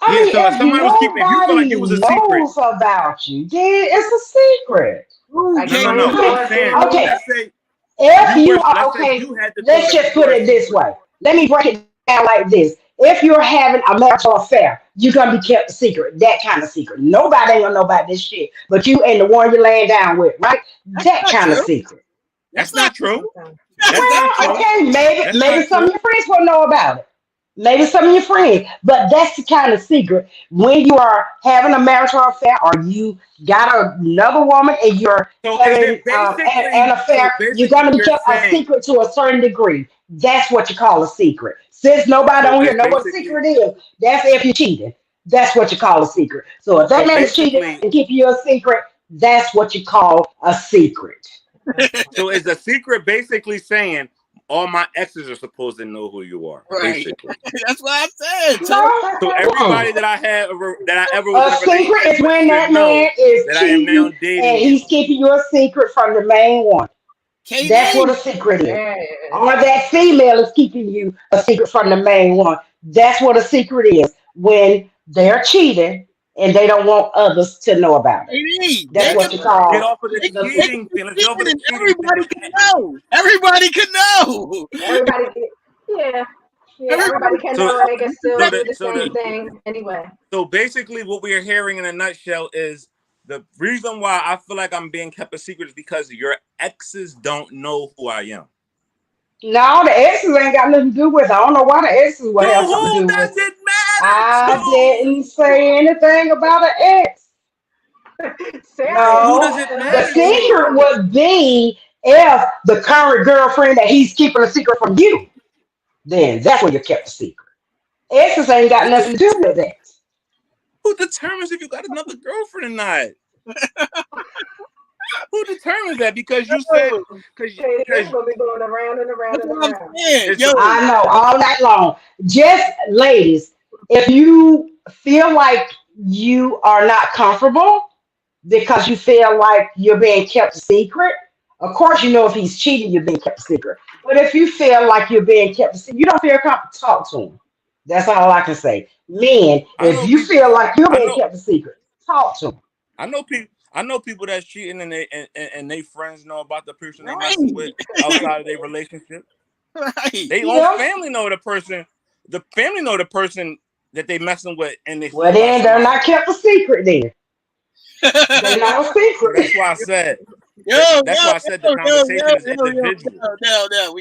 I Yeah, mean, so if if somebody was keeping, if you feel like nobody it was a secret, knows about you, then it's a secret. Like no, no, friends no. who I'm are saying, family. Okay, let's say if you you were, are let's say okay, you had to feel let's that just you put were a it this secret. way. Let me break it down like this. If you're having a marital affair, you're gonna be kept a secret. That kind of secret. Nobody ain't gonna know about this shit, but you and the one you're laying down with, right? That's That not kind of true. secret. That's That's not not true. Okay. that's That's not not Well, true. okay, That's maybe not some of true. your friends will know about it. Maybe some of your friends, but that's the kind of secret when you are having a marital affair or you got another woman and you're So is having it an basically? So affair, you're basically, going to be you're kept a saying. secret to a certain degree. That's what you call a secret. Since nobody So on here it's know what a basically. secret is, that's if you're cheating. That's what you call a secret. So if that So man is cheating basically, and keeping you a secret, that's what you call a secret. so is the secret basically saying all my exes are supposed to know who you are? right. Basically. That's what I said, Tony. No. So Mm-mm. everybody that I ever was A in a secret relationship is with when should that man know is that I am now cheating and dating he's you. keeping you a secret from the main one. That's what KD. a secret is. Man. Or that female is keeping you a secret from the main one. That's what a secret is. When they're cheating and they don't want others to know about it. KD. That's They what can you Get call off of the they, the they secret. cheating can feelings. be Get off of cheating the and cheating everybody feelings. can know. Everybody can know. Everybody, yeah, yeah. Everybody Everybody can can So know, know. and they can You still so got do the the so same the thing anyway. so basically what we are hearing in a nutshell is the reason why I feel like I'm being kept a secret is because your exes don't know who I am. No, the exes ain't got nothing to do with it. I don't know why the exes To would have something to who do does with it. it matter I to? didn't say anything about an ex. To Serious. who does No, it the matter secret to? would be if the current girlfriend that he's keeping a secret from you. Then that's when you kept a secret. Exes ain't got Who, nothing to do with that. who determines if you got another girlfriend or not? Who determines that? Because you said, Oh, Okay, that's because gonna be going around and around that's and what I'm around. saying. it's Yo, a I know all night long. Just ladies, if you feel like you are not comfortable because you feel like you're being kept a secret, of course you know if he's cheating, you're being kept a secret. But if you feel like you're being kept a secret, you don't feel comfortable, talk to him. That's all I can say. Men, I if know you people feel like you're I being know kept a secret, talk to him. I know people that's cheating and they friends know about the person they right, messing with outside of their relationship. right. They own Yeah. family know the family know the person that they messing with and they Well, fool by then they're somebody. not kept a secret then. They're not a So secret. that's why I said Yo, that's yo, why I said the yo, yo, conversation yo, is yo, yo, individual. yo.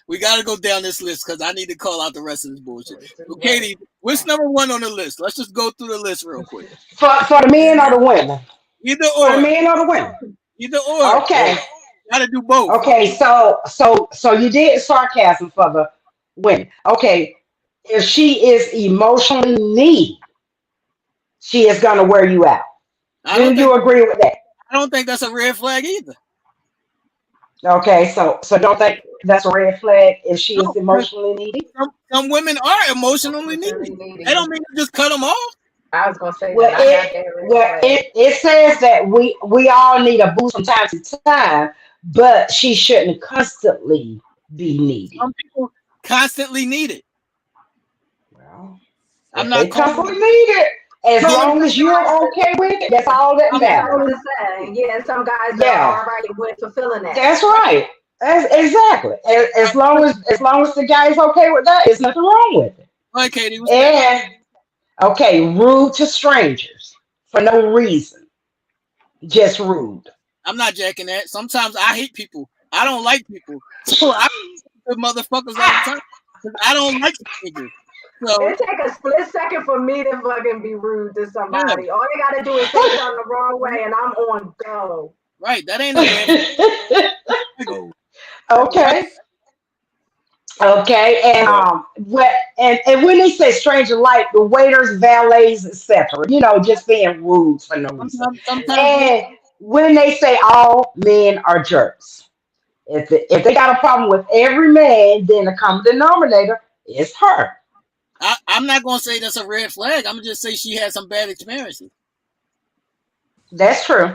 We gotta go down this list because I need to call out the rest of this bullshit. So, Right. Katie, what's number one on the list? Let's just go through the list real quick. For the men or the women? Either For the or, men or the women? either or. Okay. Both. Gotta do both. Okay. So you did sarcasm for the women. Okay. If she is emotionally needy, she is gonna wear you out. I Do don't think you agree with that? I don't think that's a red flag either. Okay. So don't think that's a red flag if she No, is because emotionally needy. some women are emotionally Emotionally needy. They needy. don't mean to just cut them off. I was gonna say Well, that I got it that red well flag. it says that we all need a boost from time to time, but she shouldn't constantly be needy. Some people constantly need it. Well, I'm if they not constantly calling. need it, as calling long as you're okay with it, that's all that I'm Yeah, I was matters. calling. about to say. Yeah, some guys are Yeah, all right with fulfilling that. that's right. Exactly. As long as the guy is okay with that, there's nothing wrong with it. Right, Katie, what's next? And okay, rude to strangers for no reason, just rude. I'm not jacking that. Sometimes I hate people. I don't like people. So I with motherfuckers all the time. 'Cause I don't like niggas. So It take a split second for me to fucking be rude to yeah, somebody. All they gotta do is say something the wrong way, and I'm on go. right. That ain't a red flag. So Right. Okay. Okay, and but what and when they say stranger like the waiters, valets, etc., just being rude for no reason. Sometimes they, And when they say all men are jerks, if they got a problem with every man, then the common denominator is her. I'm not gonna say that's a red flag. I'm gonna just say she had some bad experiences. That's true.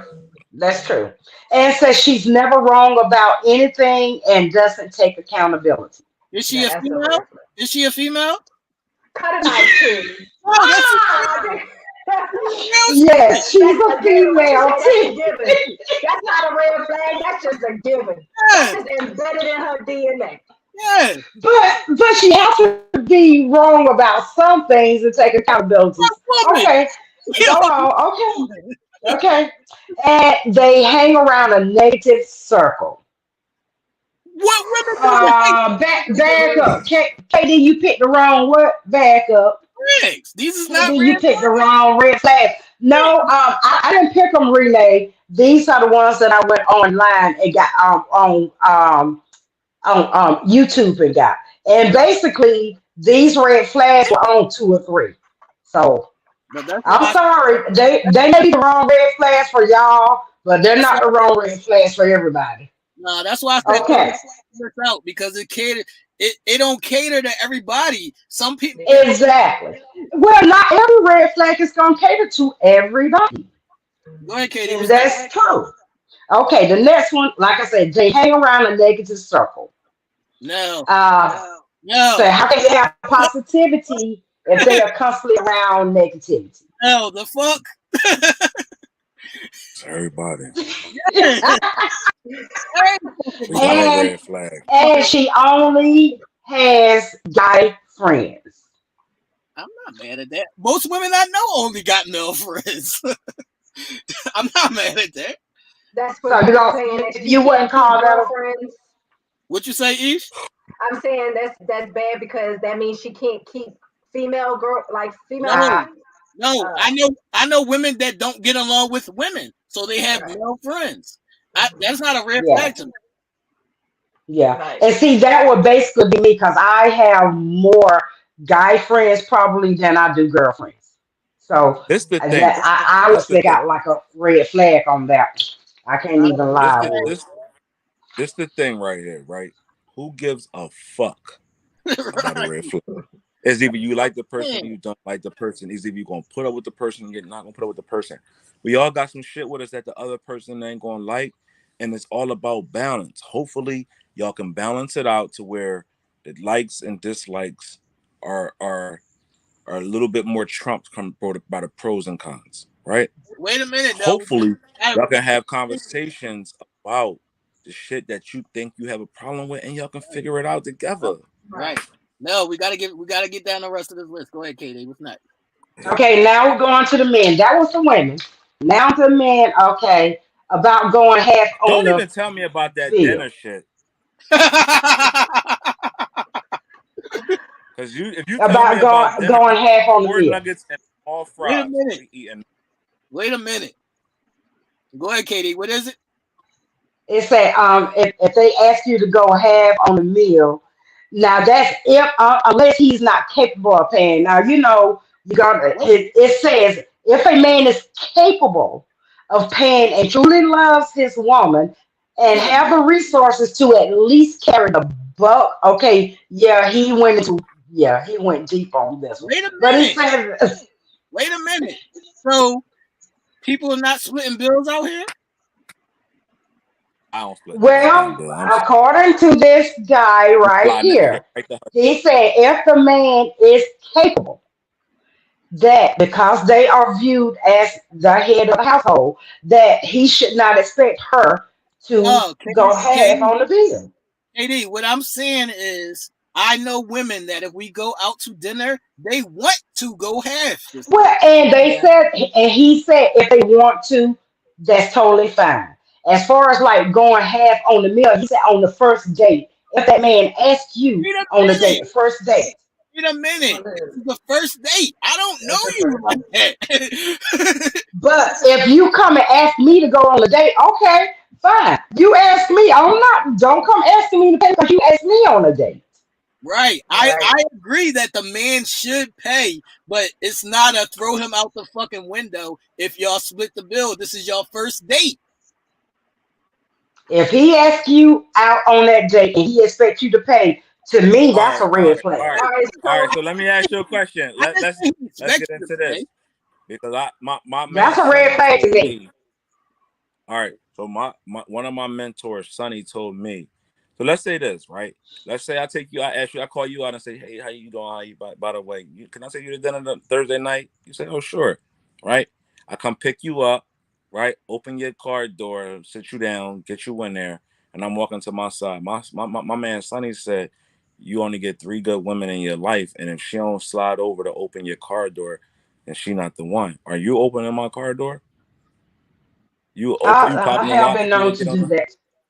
That's true. And says she's never wrong about anything and doesn't take accountability. Is Now she a that's a female? red flag. Is she a female? cut a knife too. Oh, that's Yes, she's That's a a given. What you female say? That's a too. given. That's not a red flag. That's just a given. That's yeah, just embedded in her DNA. yeah. But she has to be wrong about some things and take accountability. Woman. Okay, You go know, on. Okay. And they hang around a negative circle. what women do to hate Back up. KD, you picked the wrong what? Back up. flags? These is not KD, you red picked the flags. wrong red flag. No, I didn't pick them, Renee. These are the ones that I went online and got on YouTube and got. And basically, these red flags were on two or three. So But that's I'm why. sorry, they may be the wrong red flags for y'all, but they're That's why. not the wrong red flags for everybody. Nah, that's why I said Okay, this out because it cater. It don't cater to everybody. Some people. exactly. Well, not every red flag is going to cater to everybody, Go ahead, Katie. and What's next? that's true. Okay, the next one, like I said, they hang around a negative circle. No, So no, how can you have positivity if they are constantly around negativity? no. The fuck. It's everybody. We got a and red flag. and she only has guy friends. I'm not mad at that. Most women I know only got male friends. I'm not mad at that. That's So what you're saying that she you wouldn't can't keep call that a girlfriends. What you say, Ish? I'm saying that's bad because that means she can't keep female No, uh, friends. no. Uh, I know women that don't get along with women, so they have right, male friends. That's not a red yeah, flag to me. yeah. right. And see, that would basically be me because I have more guy friends probably than I do girlfriends. So This the thing. I would This the stick thing. out like a red flag on that. I can't Not a even red This lie the with flag. it. this the thing right here, right? Who gives a fuck about a Right. red flag? It's either you like the person or Man. you don't like the person. It's either you gonna put up with the person or you're not gonna put up with the person. We all got some shit with us that the other person ain't gonna like, and it's all about balance. Hopefully, y'all can balance it out to where the likes and dislikes are a little bit more trumped by the pros and cons, right? Wait a minute, though. Hopefully, I- y'all can have conversations about the shit that you think you have a problem with, and y'all can figure it out together. Right. No, we gotta get down the rest of this list. Go ahead, Katie. What's next? Okay, now we're going to the men. That was the women. Now to the men. Okay, about going half on Don't the even tell me about that bill. dinner shit. Cause if you tell me About about dinner, going half on the more bill. nuggets and all Wait a fries, minute. we eating. Wait a minute. Go ahead, Katie. What is it? It said if they ask you to go half on the meal, now that's if unless he's not capable of paying. Now you know you got What? it says if a man is capable of paying and truly loves his woman and Wait a have minute. the resources to at least carry the buck. Okay, he went deep on this one, Wait a but he minute. says Wait a minute. So people are not splitting bills out here? I don't split no goddamn well, bill. I'm sorry. according to this guy right Sliding that shit here, right to her. he said if the man is capable, that because they are viewed as the head of the household, that he should not expect her to No, go half Katie, on the bill. KD, what I'm saying is, I know women that if we go out to dinner, they want to go half this time. Well, and they said, and he said, if they want to, that's totally fine. As far as like going half on the meal, he said on the first date. If that man asks you Wait a on the date, minute. the first date. Wait a minute. This is the first date. I don't know That's the you first like one. that. But if you come and ask me to go on a date, okay, fine. You ask me. I'm not. Don't come asking me to pay because you asked me on a date. Right. Right. I agree that the man should pay, but it's not a throw him out the fucking window if y'all split the bill. This is your first date. If he asks you out on that date and he expects you to pay, to me, All that's right, a all red right, all flag. right, All right. all right. So So let me ask you a question. I didn't say he Let's expects get you to into pay. this because my man That's a red Sonny flag to told me. me. All right, so my one of my mentors, Sonny, told me So let's say this, right? Let's say I take you, I ask you, I call you out and say, hey, how you doing? How you, by the way, can I take you to dinner Thursday night? You say, oh, sure, right? I come pick you up, right? Open your car door, sit you down, get you in there, and I'm walking to my side. My man Sonny said, you only get 3 good women in your life, and if she don't slide over to open your car door, then she not the one. Are you opening my car door? You I popping the have lock been for me known to to get do on? that.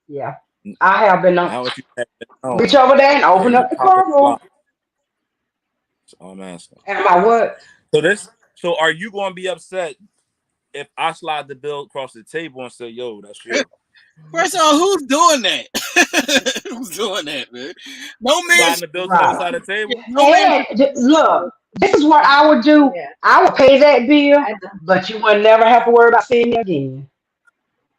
Yeah, I have been known. How would you have been Reach known? over there and Are open you up the popping car the door. lock? That's all I'm asking. Am I what? So are you going to be upset if I slide the bill across the table and say, "Yo, that's you"? First of all, who's doing that? Who's doing that, man? No man. Sliding the bill to the other Right. side of the table? No man. And look, this is what I would do. Yeah. I would pay that bill, I do. but you would never have to worry about seeing me again.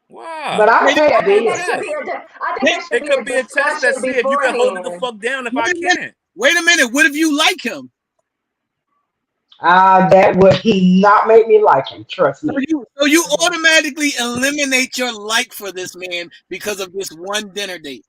Wow. But I would Wait, pay I that think A bill. that should be test. I think wait, that should It be a could be a test that discussion see if you can hold it the beforehand. fuck down if wait I a minute. can't. Wait a minute. What if you like him? That would not make me like him. Trust me. So you automatically eliminate your like for this man because of this one dinner date.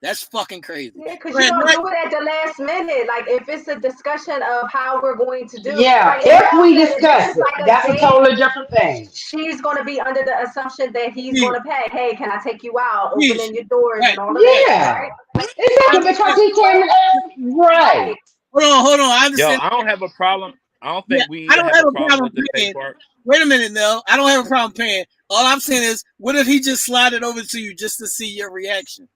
That's fucking crazy. Yeah, because you Right, don't right. do it at the last minute. Like if it's a discussion of how we're going to do, Yeah, like and if Nell we said, if this discuss is it, like a that's a date, totally different thing. she's going to be under the assumption that he's Please, going to pay. Hey, can I take you out? please. Opening your doors Right. and all of that, Yeah, right? exactly. If it's Because a he came and asked me. right, Right. Hold on. I Yo, understand. I don't have a problem. I don't Yeah, think we I even don't have have a a problem problem with the pay paying. part. Wait a minute, Nell. I don't have a problem paying. All I'm saying is, what if he just slided over to you just to see your reaction?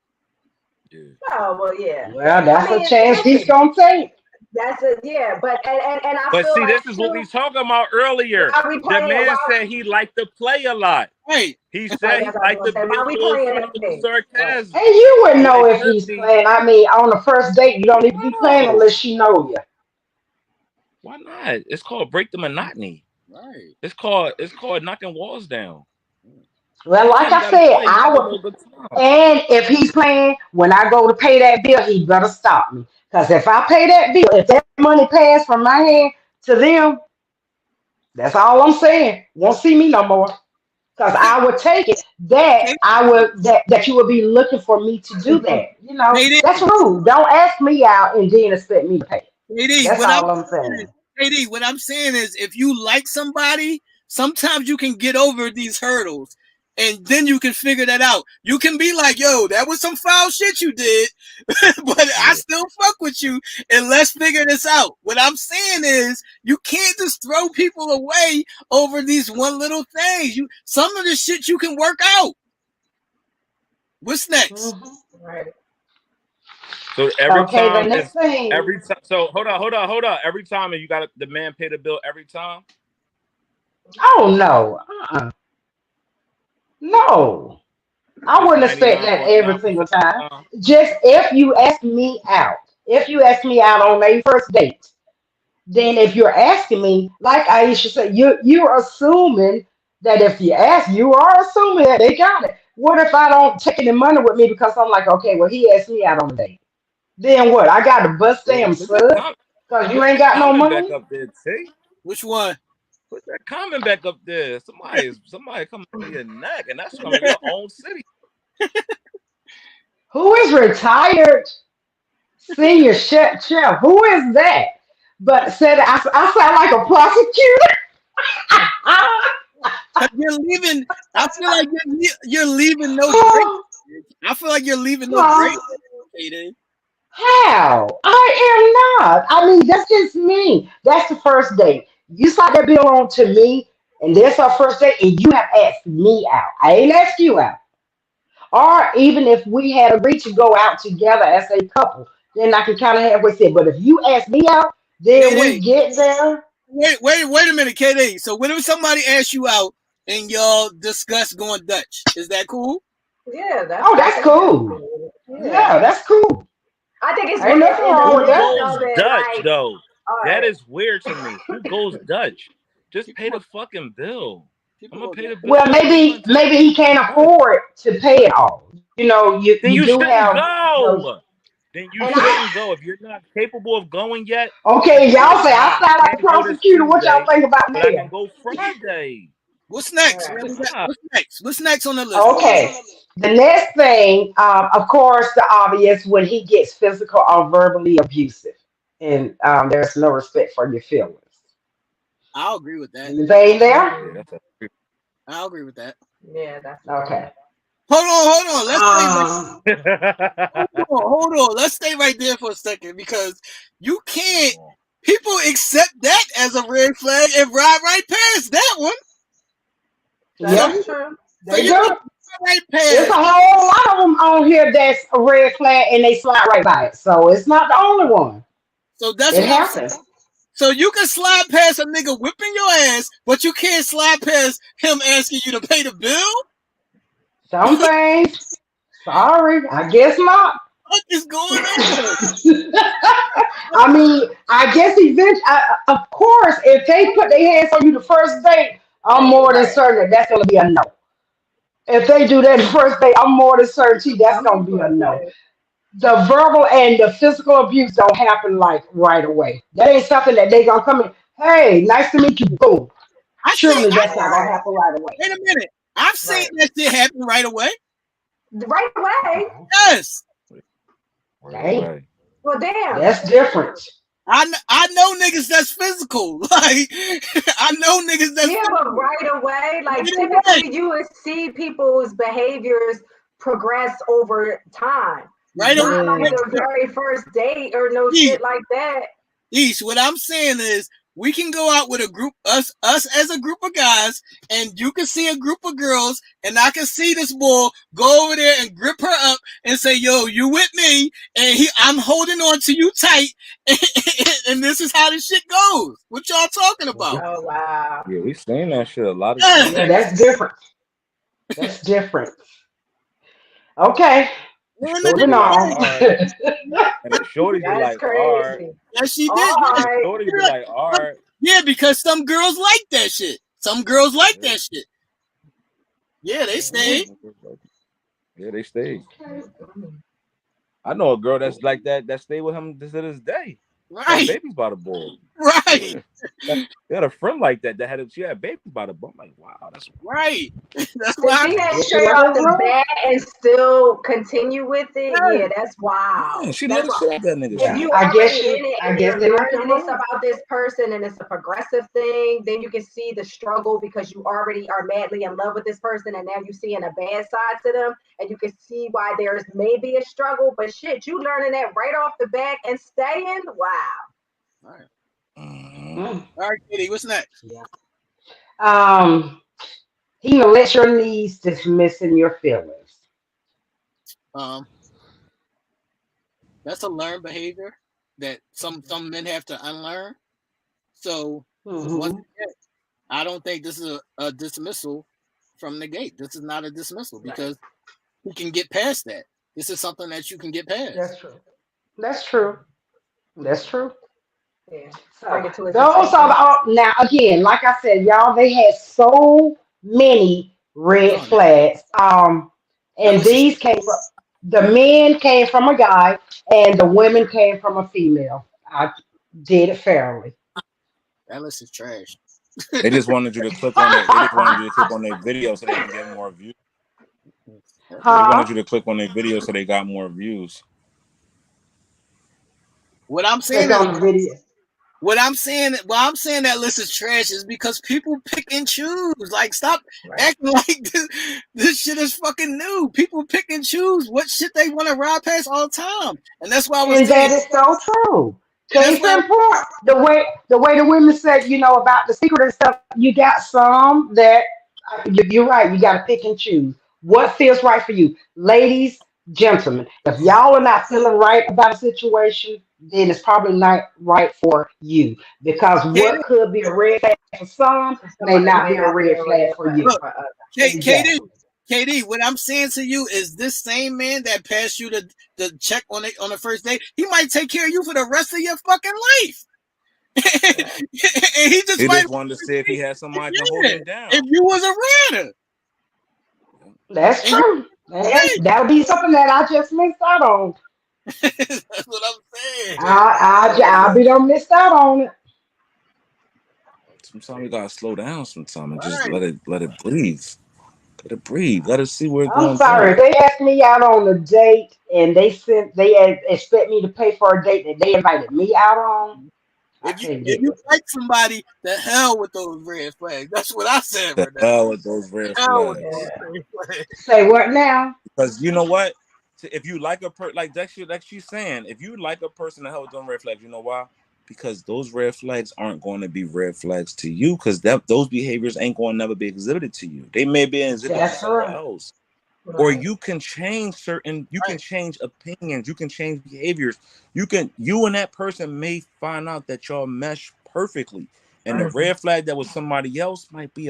Yeah. oh well, yeah. Well, I that's a mean, chance he's listen, gonna take. that's it. Yeah, but and I But feel see, like this is what we too. talking about earlier. Why we The playing? man Why? said he liked to play a lot. Hey, He Right, said he that's what I liked was to gonna say. be a Why we little playing funny that with the game? Right. sarcasm. And you would So know it if could he's be playing. I mean, on the first date, you don't need to be playing no. unless she know you. Why not? It's called break the monotony. right. It's called knocking walls down. Well, That's why like you I gotta said, play. You I have a would. little good time. And if he's playing, when I go to pay that bill, he better stop me. Because if I pay that bill, if that money pass from my hand to them, that's all I'm saying. Won't see me no more. Because I would take it that Hey, I would that you would be looking for me to do that. That's KD, rude. Don't ask me out and then expect me to pay. KD, That's what I'm all I'm saying is, saying. what I'm saying is, if you like somebody, sometimes you can get over these hurdles, and then you can figure that out. You can be like, "Yo, that was some foul shit you did," but I Yeah. still fuck with you, and let's figure this out. What I'm saying is, you can't just throw people away over these one little things. Some of the shit you can work out. What's next? Mhm. Right. So every Okay, the time next is thing. every time. So hold on. Every time you got the man pay the bill every time. Oh no. No. I Just wouldn't expect that every 99.9% single of the time. time. Just if you ask me out, if you ask me out on a first date, then if you're asking me, like Aisha said, you're assuming that if you ask, you are assuming that they got it. What if I don't take any money with me because I'm like, okay, well he asked me out on a date. Then what? I got to bust Yeah, damn put that sud com- because you put ain't that got no comment back money. up there, T. Which one? Put that comment back up there. Somebody coming for your neck, and that's from your own city. Who is retired senior chef? Who is that? But said I sound like a prosecutor. You're leaving. I feel like you're leaving no break. I feel like you're leaving no break. KD. How? I am not. I mean, that's just me. That's the first date. You slide that bill on to me, and that's our first date, and you have asked me out. I ain't asked you out. Or even if we had agreed to go out together as a couple, then I can kind of halfway say, but if you ask me out, then we KD. get there. Wait a minute, KD. So what if somebody asks you out and y'all discuss going Dutch? Is that cool? Yeah, Oh, I that's think that's cool. cool. Yeah. Yeah, that's cool. I think it's Ain't when it's nothing in the wrong with Who that. midst goes of it, Dutch like, though? all That right. is weird to me. Who goes Dutch? Just pay People, the fucking bill. I'm people gonna go pay the Dutch. bill. Well, maybe Take he can't Dutch. afford to pay it all. Then You you do shouldn't have those. go. Then you And I shouldn't go. If you're not capable of going yet, you Okay, say, y'all say nah, I I sound like a can't go this prosecutor. What y'all Tuesday, think about but I can that? go Friday. What's next? All right. What's next? What's next on the list? Okay. The next thing, of course, the obvious when he gets physical or verbally abusive, and there's no respect for your feelings. I'll agree with that. Anything there? Yeah, Mhm. I'll agree with that. Yeah, that's a good Okay. one. Hold on. Let's stay Um, hold on. Let's stay right there for a second because you can't. People accept that as a red flag and ride right past that one. That yeah, is true. So they you can do. ride right There's a past. whole lot of them on here that's a red flag and they slide right by it. So it's not the only one. So that's It what I'm saying. happens. So you can slide past a nigga whipping your ass, but you can't slide past him asking you to pay the bill. Some things, sorry, I guess not. What is going on? I mean, I guess eventually, of course, if they put their hands on you the first date, I'm more than Right. certain that's going to be a no. If they do that the first date, I'm more than certain that's Some going to be people a do no. that. The verbal and the physical abuse don't happen like right away. That ain't something that they gonna come in. Hey, nice to meet you. Boom. I see. Surely that's not gonna Right. happen right away. Wait a minute. I've seen Right. that shit happen right away. Right away. Okay. Yes. Right Dang, away. Well, damn. that's different. I know niggas that's physical. Like I know niggas that's Yeah, but physical. right away, like Right away. typically you would see people's behaviors progress over time. Right away. Not like Yeah. the very first date or no East, shit like that. East, what I'm saying is we can go out with a group, us as a group of guys, and you can see a group of girls, and I can see this boy go over there and grip her up and say, "Yo, you with me?" And I'm holding on to you tight, and this is how this shit goes. What y'all talking about? Oh wow. Yeah, we seen that shit a lot of Yeah. times. Yeah, that's different. That's different. Okay, Man, Shorty moving be like, on. all right. And the shorties be That's like, all right. crazy. yes, she did. All Yeah, The right. shorties be like, all right. yeah, because some girls like that shit. Some girls like Yeah, that shit. Yeah, they yeah, stay. yeah, they stayed. Okay. I know a girl that's like that stayed with him to this day. Had Right, babies by the boy. right, Yeah. They had a friend like that she had babies by the boy. I'm like, wow, that's right. That's To why. see that Guess you straight let off her the grow. bat and still continue with it, yeah, that's yeah, wild. she That's let it wild. shit out that nigga. If Yeah, you She I already guess in you. it I and guess you're they let her learning this grow. about this person and it's a progressive thing, then you can see the struggle because you already are madly in love with this person and now you're seeing a bad side to them and you can see why there's maybe a struggle, but shit, you learning that right off the bat and staying, wow. All right, Mhm. Mm, all right, Kitty. What's next? yeah. Um, he lets your needs dismissing your feelings. Um, that's a learned behavior that some men have to unlearn. So once Hmm. again, I don't think this is a dismissal from the gate. This is not a dismissal Right. because you can get past that. This is something that you can get past. That's true. That's true. That's true. Yeah. So Bring it to his those are attention. the now again, like I said, y'all, they had so many red Oh, flags. that And list is these came from the men came from a guy, and the women came from a female. I did it fairly. that list is trash. They just wanted you to click on it. They just wanted you to click on their video so they can get more views. They wanted Huh? you to click on their video so they got more views. What I'm saying Click is on the video. I'm saying that list is trash is because people pick and choose. Like, stop Right. acting like this shit is fucking new. People pick and choose what shit they want to ride past all the time, and that's why I was And saying. that is so true. And that's Case why. in point, the way the women said, about the secret and stuff, you got some that you're right. You got to pick and choose what feels right for you, ladies, gentlemen. If y'all are not feeling right about a situation, then it's probably not right for you because Katie, what could be a red flag for some may Somebody not might be a not be red a flag red for flag you. look, for us. KD, Exactly. KD. What I'm saying to you is this same man that passed you the check on the first day, he might take care of you for the rest of your fucking life. Right. And he just He might, just wanted to see if he had somebody to hold yeah, him down. if you was a rider. That's And you, true. right. And that'll be something that I just missed out on. That's what I'm saying. I'll Yeah. be done missed out on it. sometimes we gotta slow down sometimes and just Right. let it breathe. Let it breathe. Let us see where it's I'm going to sorry. go. If they ask me out on a date and expect me to pay for a date that they invited me out on, I can't If get you with it. like somebody, the hell with those red flags. That's what I said, The Renee. hell with those red Hell with flags. those Yeah. red flags. Say what now? Because you know what? If you like a like that shit, like she's saying, if you like a person to hell with them red flags, you know why? Because those red flags aren't going to be red flags to you. Because those behaviors ain't going to never be exhibited to you. They may be exhibited to That's someone right. else. Or Right. you can change you can Right. change opinions, you can change behaviors. You and that person may find out that y'all mesh perfectly, and the Mhm. red flag that was somebody else might be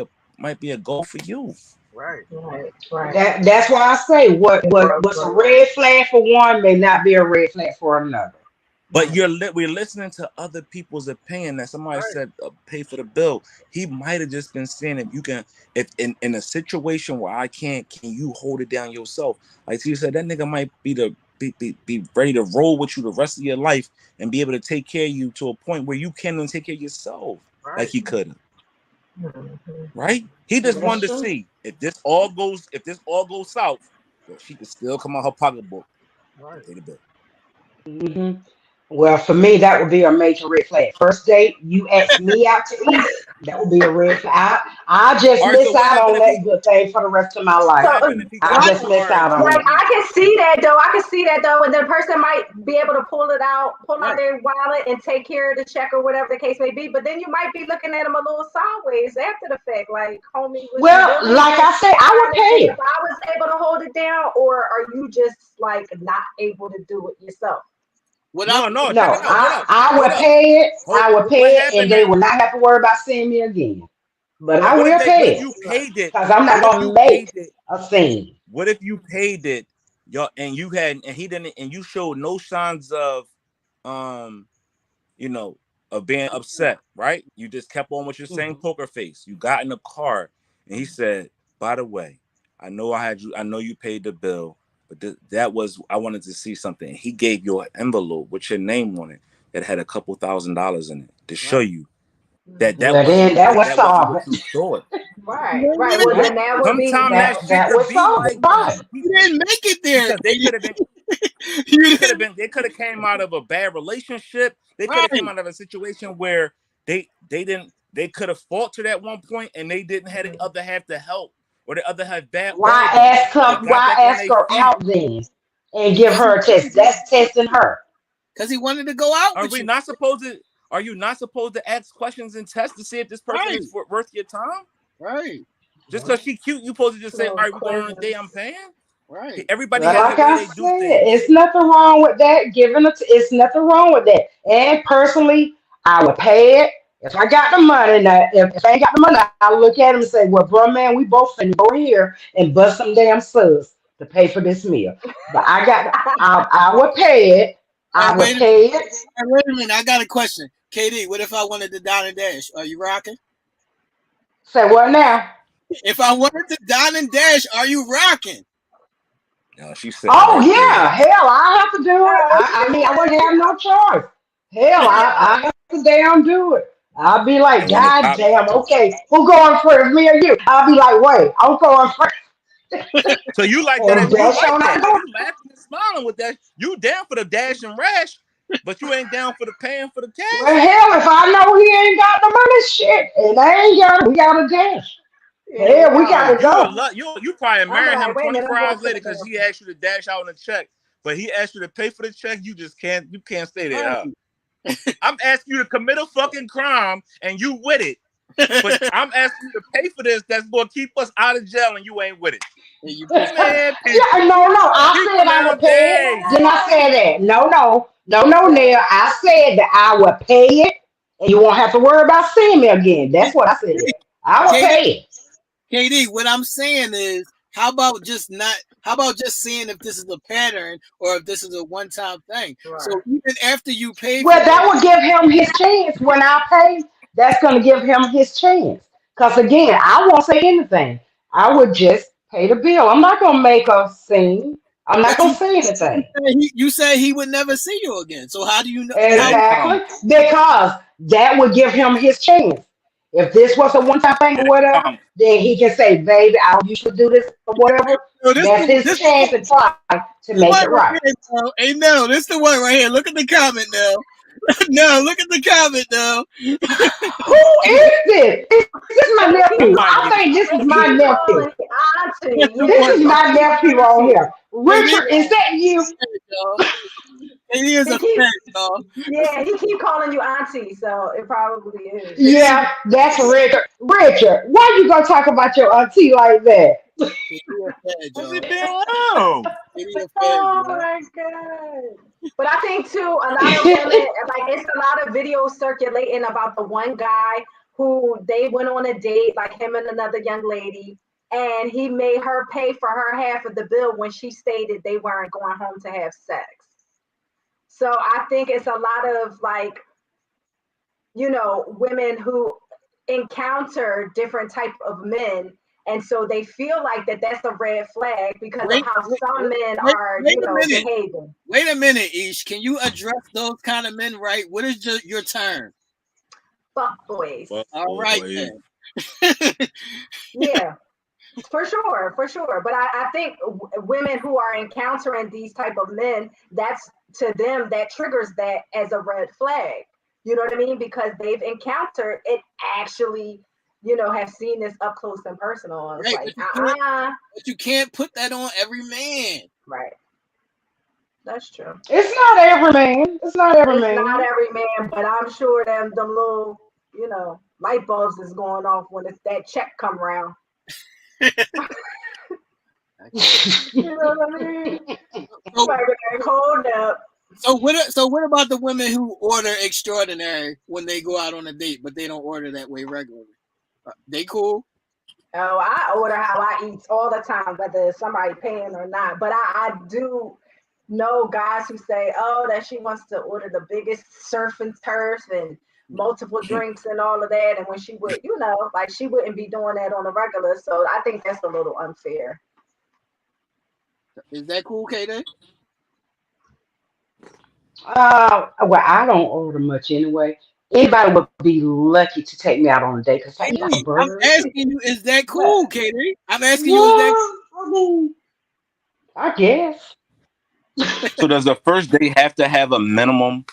a goal for you. Right. Right. Right. That's why I say The growth what's a for red flag for one may not be a red flag for another. But right. we're listening to other people's opinion. That somebody Right. said pay for the bill. He might have just been saying if you can, if in a situation where I can't, can you hold it down yourself? Like you said, that nigga might be ready to roll with you the rest of your life and be able to take care of you to a point where you can't even take care of yourself like Right. he could have. Mhm. Right? He just That's wanted to true. see if this all goes south, that she could still come out her pocketbook and Right. pay the bill. hmm Well, for me, that would be a major red flag. First date, you ask me out to eat, that would be a red flag. I just All right. So miss what out happened on if that he? good thing for the rest of my So, life. What happened if he I got What? in just the miss car and out on like told that. I you? can see that though. I can see that though, and the person might be able to pull out Right. their wallet and take care of the check or whatever the case may be. But then you might be looking at them a little sideways after the fact, like, homie, was you Well, really like I just said, I trying would to see pay if it. I was able to hold it down, or are you just like not able to do it yourself? What I'm No, check it No, out. Hold up. I Hold would up. pay it. I would What pay it, and happened they if will not have to worry about seeing me again. But I what if will what pay if it you paid it? because I'm not What if gonna you make paid it? a scene. What if you paid it, y'all, and you had and he didn't and you showed no signs of um you know, of being upset, right? You just kept on with your same Mhm. poker face. You got in the car and he said, by the way, I know you paid the bill, but that was, I wanted to see something. He gave you an envelope with your name on it that had a couple $1,000s in it to show right. you Well, then that would that wasn't solve what it. you thought. Right, right. Well, You then Yeah, that would be Sometimes that shit that could would be solve it. like that. Right. didn't make it there, Because Katie. You didn't. they could have came out of a bad relationship. They could have came Right. out of a situation where they could have fought to that one point and they didn't have the Mhm. other half to help or the other half Why bag them. They got why back on ask their her feet. out then and give Because her a test? That's testing her. he wanted to go out Are with we you. not supposed to? Are you not supposed to ask questions and test to see if this person Right. is worth your time? Right. Just because she cute, you supposed to just say, "All Little right, we're going on a date. quizzes. I'm paying." Right. Everybody But has the like way I they do said, things. it's nothing wrong with that. It's nothing wrong with that. And personally, I would pay it if I got the money. Now, if I ain't got the money, I'll look at him and say, "Well, bro, man, we both finna go here and bust some damn subs to pay for this meal." But I would pay it. Hey, I would pay it. wait a minute. I got a question. KD, what if I wanted to dine and dash? Are you rocking? Say what now? If I wanted to dine and dash, are you rocking? She's sitting Oh right there. yeah, hell, I have to do it. I mean, I wouldn't have no choice. Hell, I have to damn do it. I'll be like, And when the God cop, damn, okay, who going first, me or you? I'll be like, wait, I'm going first, so you like that? and You dash like on that? out. Like you laughing and smiling with that? You down for the dash and rash, but you ain't down for the paying for the Well, cash. hell, if I know he ain't got the money, shit, and I ain't got, we got to dash. Yeah, Hell, we Oh, got no. to go. you probably I'm marry him like, wait a minute, I'm 24 going hours to later the because he bathroom. asked you to dash out on a check, but he asked you to pay for the check. You can't stay there. Right. I'm asking you to commit a fucking crime and you with it, but I'm asking you to pay for this. That's gonna keep us out of jail and you ain't with it. And you pissed off. Man, Yeah, no, I people said I would pay it. nowadays. Then I said that. No, Yeah. Neil. I said that I would pay it, and you won't have to worry about seeing me again. That's what I said. I would KD, pay it. KD, what I'm saying is, how about just seeing if this is a pattern or if this is a one-time thing? So Right. even after you pay for Well, it, that would give him his chance. When I pay, that's going to give him his chance. Because again, I won't say anything. I would just pay the bill. I'm not going to make a scene. I'm not but going to say anything. you say he would never see you again. So how do you know? How? Hey, Exactly. Because that would give him his chance. If this was a one-time thing or whatever, then he can say, "Baby, I don't usually do this or whatever." So That's his chance to try to the make one it right right. here, Nell. Hey, Nell, this the one right here. Look at the comment, Nell. No, look at the comment, Nell. Who is this? Is this my I nephew? might I get think this They is my keep nephew. calling you That's auntie. the This Yeah, one. is they my call you nephew on auntie. here. Richard, is that you? Y'all. He is He a keep, fan, y'all. he keep calling you auntie, so it probably is. He is Yeah, that's Richard. Richard, why you gonna talk about your auntie like that? he is a fan, How's he y'all. being around? He is a fan, Oh y'all. my god! But I think too, a lot of women like it's a lot of videos circulating about the one guy who they went on a date, like him and another young lady, and he made her pay for her half of the bill when she stated they weren't going home to have sex. So I think it's a lot of like, women who encounter different type of men, and so they feel like that's a red flag because of Wait, how wait, some men wait, are, wait a minute. behaving. Wait a minute, Ish. Can you address those kind of men right? What is your term? Fuck boys. Fuck All right boy. then. Yeah, for sure, for sure. But I think women who are encountering these type of men, that's to them that triggers that as a red flag. You know what I mean? Because they've encountered it actually, have seen this up close and personal. And it's Right, like, but you can't put that on every man. right. That's true. It's not every man. It's not every It's not man. every man, but I'm sure them little, light bulbs is going off when that check come around. You know what I mean? So, Like, hold up. so what about the women who order extraordinary when they go out on a date, but they don't order that way regularly? They cool? Oh, I order how I eat all the time, whether somebody paying or not. But I do know guys who say, oh, that she wants to order the biggest surf and turf and multiple drinks and all of that. And when she would, like she wouldn't be doing that on a regular. So I think that's a little unfair. Is that cool, Katie? Well, I don't order much anyway. Anybody would be lucky to take me out on a date because I eat like a Katie, I'm burger. asking you, is that What? cool, Katie? I'm asking you, is that Well, I mean, I guess. So does the first date have to have a minimum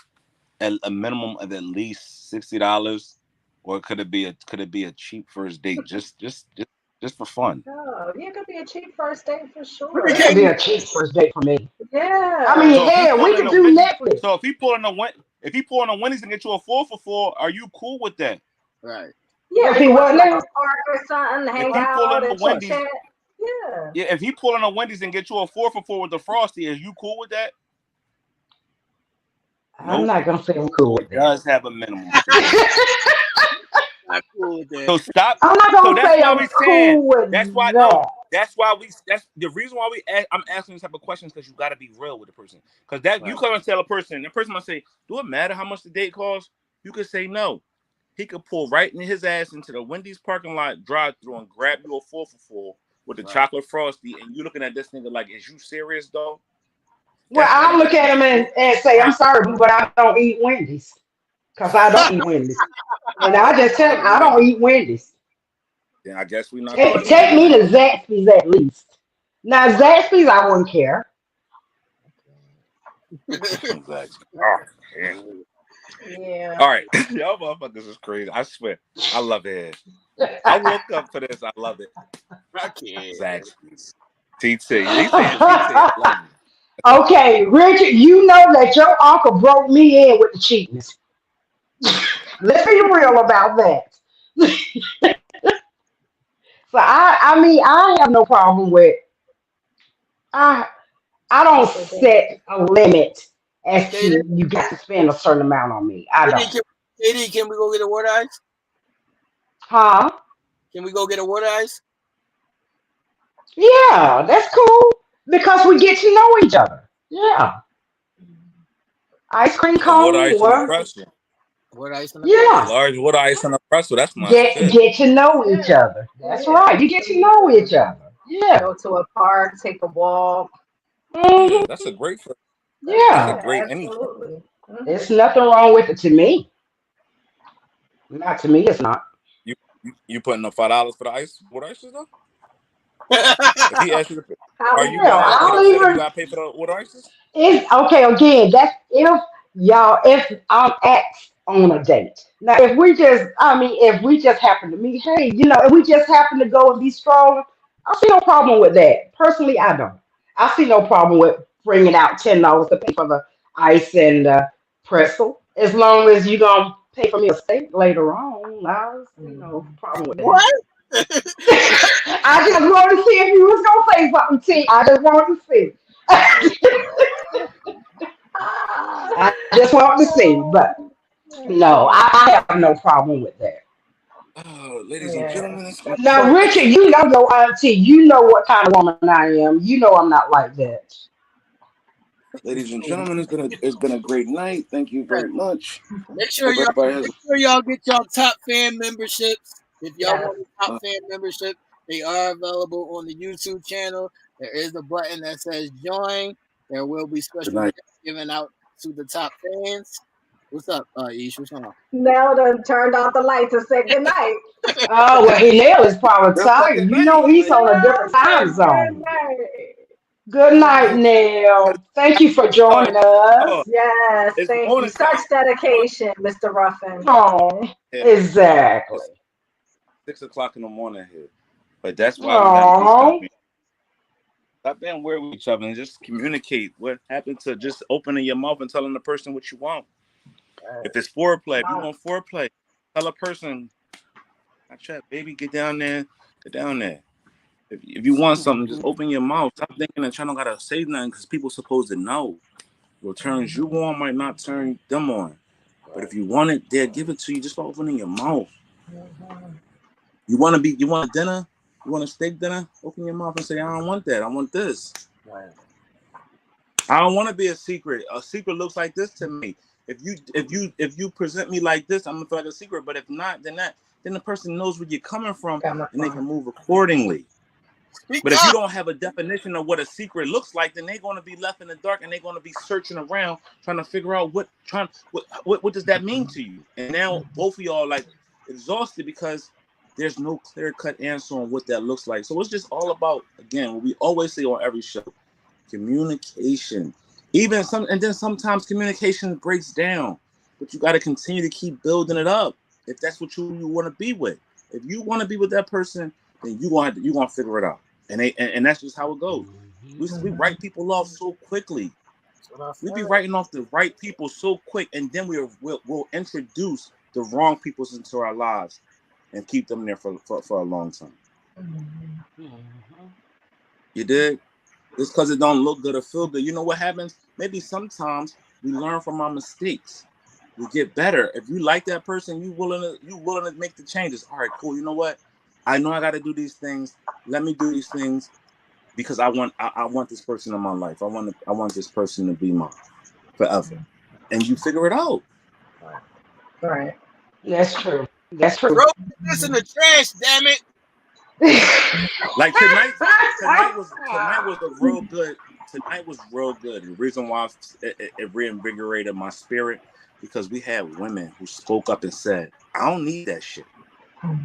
of at least $60, or could it be a cheap first date just for fun? Oh, yeah, it could be a cheap first date for Look at It could sure. be Katie. a cheap first date for me. I mean, Yeah. So if he hell, pull we in could a do Wendy's, Netflix. so if he pull in a Wendy's and get you a 4 for 4, are you cool with that? Right. Yeah, If we he going to what like a now? park or something, If hang he pull out in a and chit Wendy's, chat. Yeah. yeah, if he pull in a Wendy's and get you a 4 for 4 with the Frosty, are you cool with that? I'm Nope. not gonna say I'm cool So with it that. does have a minimum fee. Not cool with that. So stop. I'm not So gonna that's say why I'm we saying. cool with That's why no. that. That's why the reason why I'm asking this type of questions because you got to be real with the person. Because you Right. come and tell a person, the person might say, "Do it matter how much the date costs?" You could say no. He could pull right in his ass into the Wendy's parking lot drive-through and grab you a 4 for 4 with the Right. chocolate frosty, and you looking at this nigga like, "Is you serious, dog?" Well, That's how I'll you got look to be at him serious. and say, I'm sorry, boo, but I don't eat Wendy's. Because I don't eat Wendy's. And I just tell him I don't eat Wendy's. Then I guess we're not gonna Take do me to Zaxby's at least. Now Zaxby's I wouldn't care. it. Oh, man. Yeah. All right, y'all motherfuckers is crazy. I swear, I love it. I woke up for this. I love it. I can't. Zaxby's. TT. He saying TT. I love you. Okay, Richard, you know that your uncle broke me in with the cheapness. Let's be real about that. So I mean I have no problem with I I don't Cheaper than set a limit as Katie, to you got to spend a certain amount on me. I Katie, don't. can we go get a water ice? Huh? Can we go get a water ice? Yeah, that's cool. Because we get to know each other. Yeah. Ice cream A water cone, ice and a well, pretzel. Water ice in the A yeah. pretzel. large water ice and a pretzel. That's my Get shit. get to know each yeah. other. That's Yeah. right. You get to know each other. Yeah. Go to a park, take a walk. Yeah, Hmm. that's a great. That's a Yeah. Yeah, great anything. absolutely. There's nothing wrong with it to me. Not to me, it's not. You You putting up $5 for the ice? What ice is though? If he asks you to pay, are How, you Hell, gonna? I He don't don't say that you even. gotta pay for the water ices. It's okay. Again, that's if y'all. If I'm asked on a date. Now, if we just, I mean, if we just happen to meet, hey, if we just happen to go and be strolling, I see no problem with that. Personally, I don't. I see no problem with bringing out $10 to pay for the ice and pretzel, as long as you gonna pay for me a steak later on. I see no problem with that. What? I just wanted to see if you was gonna say something, T. I just wanted to see. I just wanted to see, but no, I have no problem with that. Oh, ladies and yeah. gentlemen, it's been Now, great. Richard, you know your auntie. You know what kind of woman I am. You know I'm not like that. Ladies and gentlemen, it's been a great night. Thank you very much. Make sure Hope y'all everybody has. make sure y'all get y'all top fan memberships. If y'all Yes. want a top A, fan membership, they are available on the YouTube channel. There is a button that says join. There will be good special night. gifts given out to the top fans. What's up, Ish? What's on? Nell done turned off the lights and said good night. Oh, well, Nell is probably Good tired. fucking You night. know he's Like, on a Nell different time said good zone. night. Good night, Oh, Nell. Thank you for oh, joining oh, us. yes, it's thank you. morning time. Such dedication, Mr. Ruffin. Oh, Here. exactly. It's 6 o'clock in the morning here. But that's why we gotta be Oh, stop being weird with each other and just communicate. What happened to just opening your mouth and telling the person what you want? If it's foreplay, if you want foreplay, tell a person, I chat, baby, get down there, get down there. If you want something, just open your mouth. Stop thinking that you don't gotta say nothing because people supposed to know. What turns you on might not turn them on. But if you want it, they'll give it to you. Just by opening your mouth. You want a dinner? You want a steak dinner? Open your mouth and say, I don't want that. I want this. Right. I don't want to be a secret. A secret looks like this to me. If you present me like this, I'm gonna feel like a secret. But if not, then the person knows where you're coming from and they can move accordingly. Speak But if you up. don't have a definition of what a secret looks like, then they're gonna be left in the dark and they're gonna be searching around trying to figure out what does that mean to you. And now both of y'all like exhausted because there's no clear cut answer on what that looks like. So it's just all about, again, what we always say on every show, communication. And then sometimes communication breaks down, but you got to continue to keep building it up if that's what you want to be with. If you want to be with that person, then you gonna figure it out. And that's just how it goes. We write people off so quickly. We be writing off the right people so quick, and then we'll introduce the wrong people into our lives and keep them there for a long time. You did? Just because it don't look good or feel good. You know what happens? Maybe sometimes we learn from our mistakes. We get better. If you like that person, you willing to make the changes. All right, cool. You know what? I know I got to do these things. Let me do these things because I want this person in my life. I want this person to be mine forever. And you figure it out. Right. that's true. That's true. Throw this in the trash, damn it. Like tonight was a real good. Tonight was real good. The reason why it reinvigorated my spirit because we had women who spoke up and said, "I don't need that shit.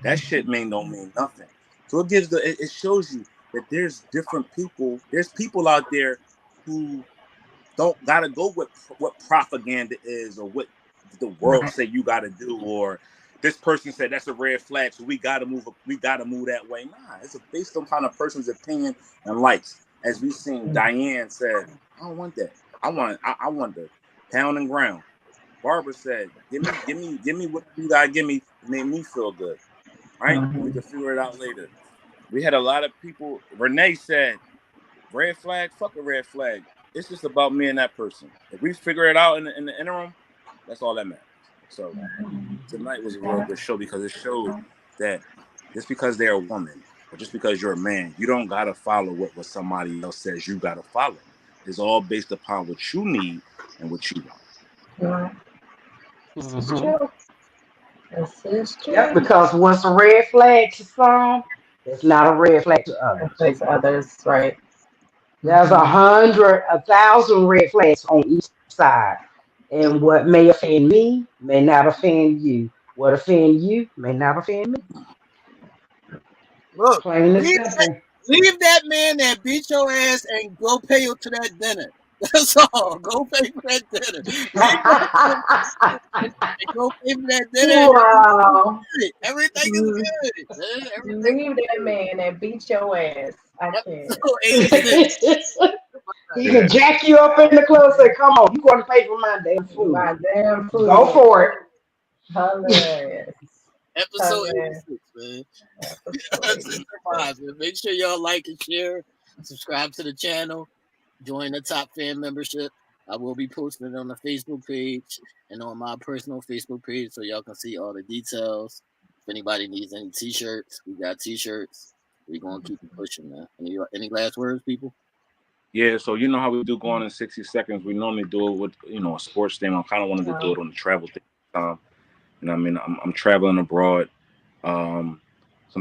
That shit don't mean nothing." So it shows you that there's different people. There's people out there who don't gotta go with what propaganda is or what the world Right. say you gotta do or this person said that's a red flag, so we gotta move that way. Nah, it's based on a person's opinion and likes. As we seen, Diane said, "I don't want that. I want the pound and ground." Barbara said, "Give me what you gotta give me to make me feel good, right? And we can figure it out later." We had a lot of people. Renee said, "Red flag, fuck a red flag. It's just about me and that person. If we figure it out in the interim, that's all that matters." So tonight was a real good show because it showed that just because they're a woman or just because you're a man, you don't gotta follow what somebody else says you gotta follow. It's all based upon what you need and what you want. This is true. This is Yep, true. because what's a red flag to some, it's not a red flag to others. Affects others, right? There's 100, 1,000 red flags on each side. And what may offend me may not offend you. What offend you may not offend me. Look, Plain and leave simple. that man that beat your ass and go pay to that dinner. That's all. Go pay for that dinner. Leave that man and go pay for that dinner. Wow. Everything is Mm, good. Man. Everything is Leave that good. man and beat your ass. I can't. Episode 86. He Yeah. can jack you up in the club and say, "Come on, you going to pay for my damn food? My damn Go food. for Hilarious. Episode Hilarious. 86, man. Episode Uncensored 86. Minds, man. Make sure y'all like and share. Subscribe to the channel. Join the top fan membership. I will be posting it on the Facebook page and on my personal Facebook page so y'all can see all the details. If anybody needs any t-shirts, we got t-shirts. We're going to keep it pushing, man. Any last words, people? Yeah, so you know how we do go on in 60 seconds. We normally do it with, a sports thing. I kind of wanted to do it on the travel thing. You know what I mean? I'm traveling abroad. Some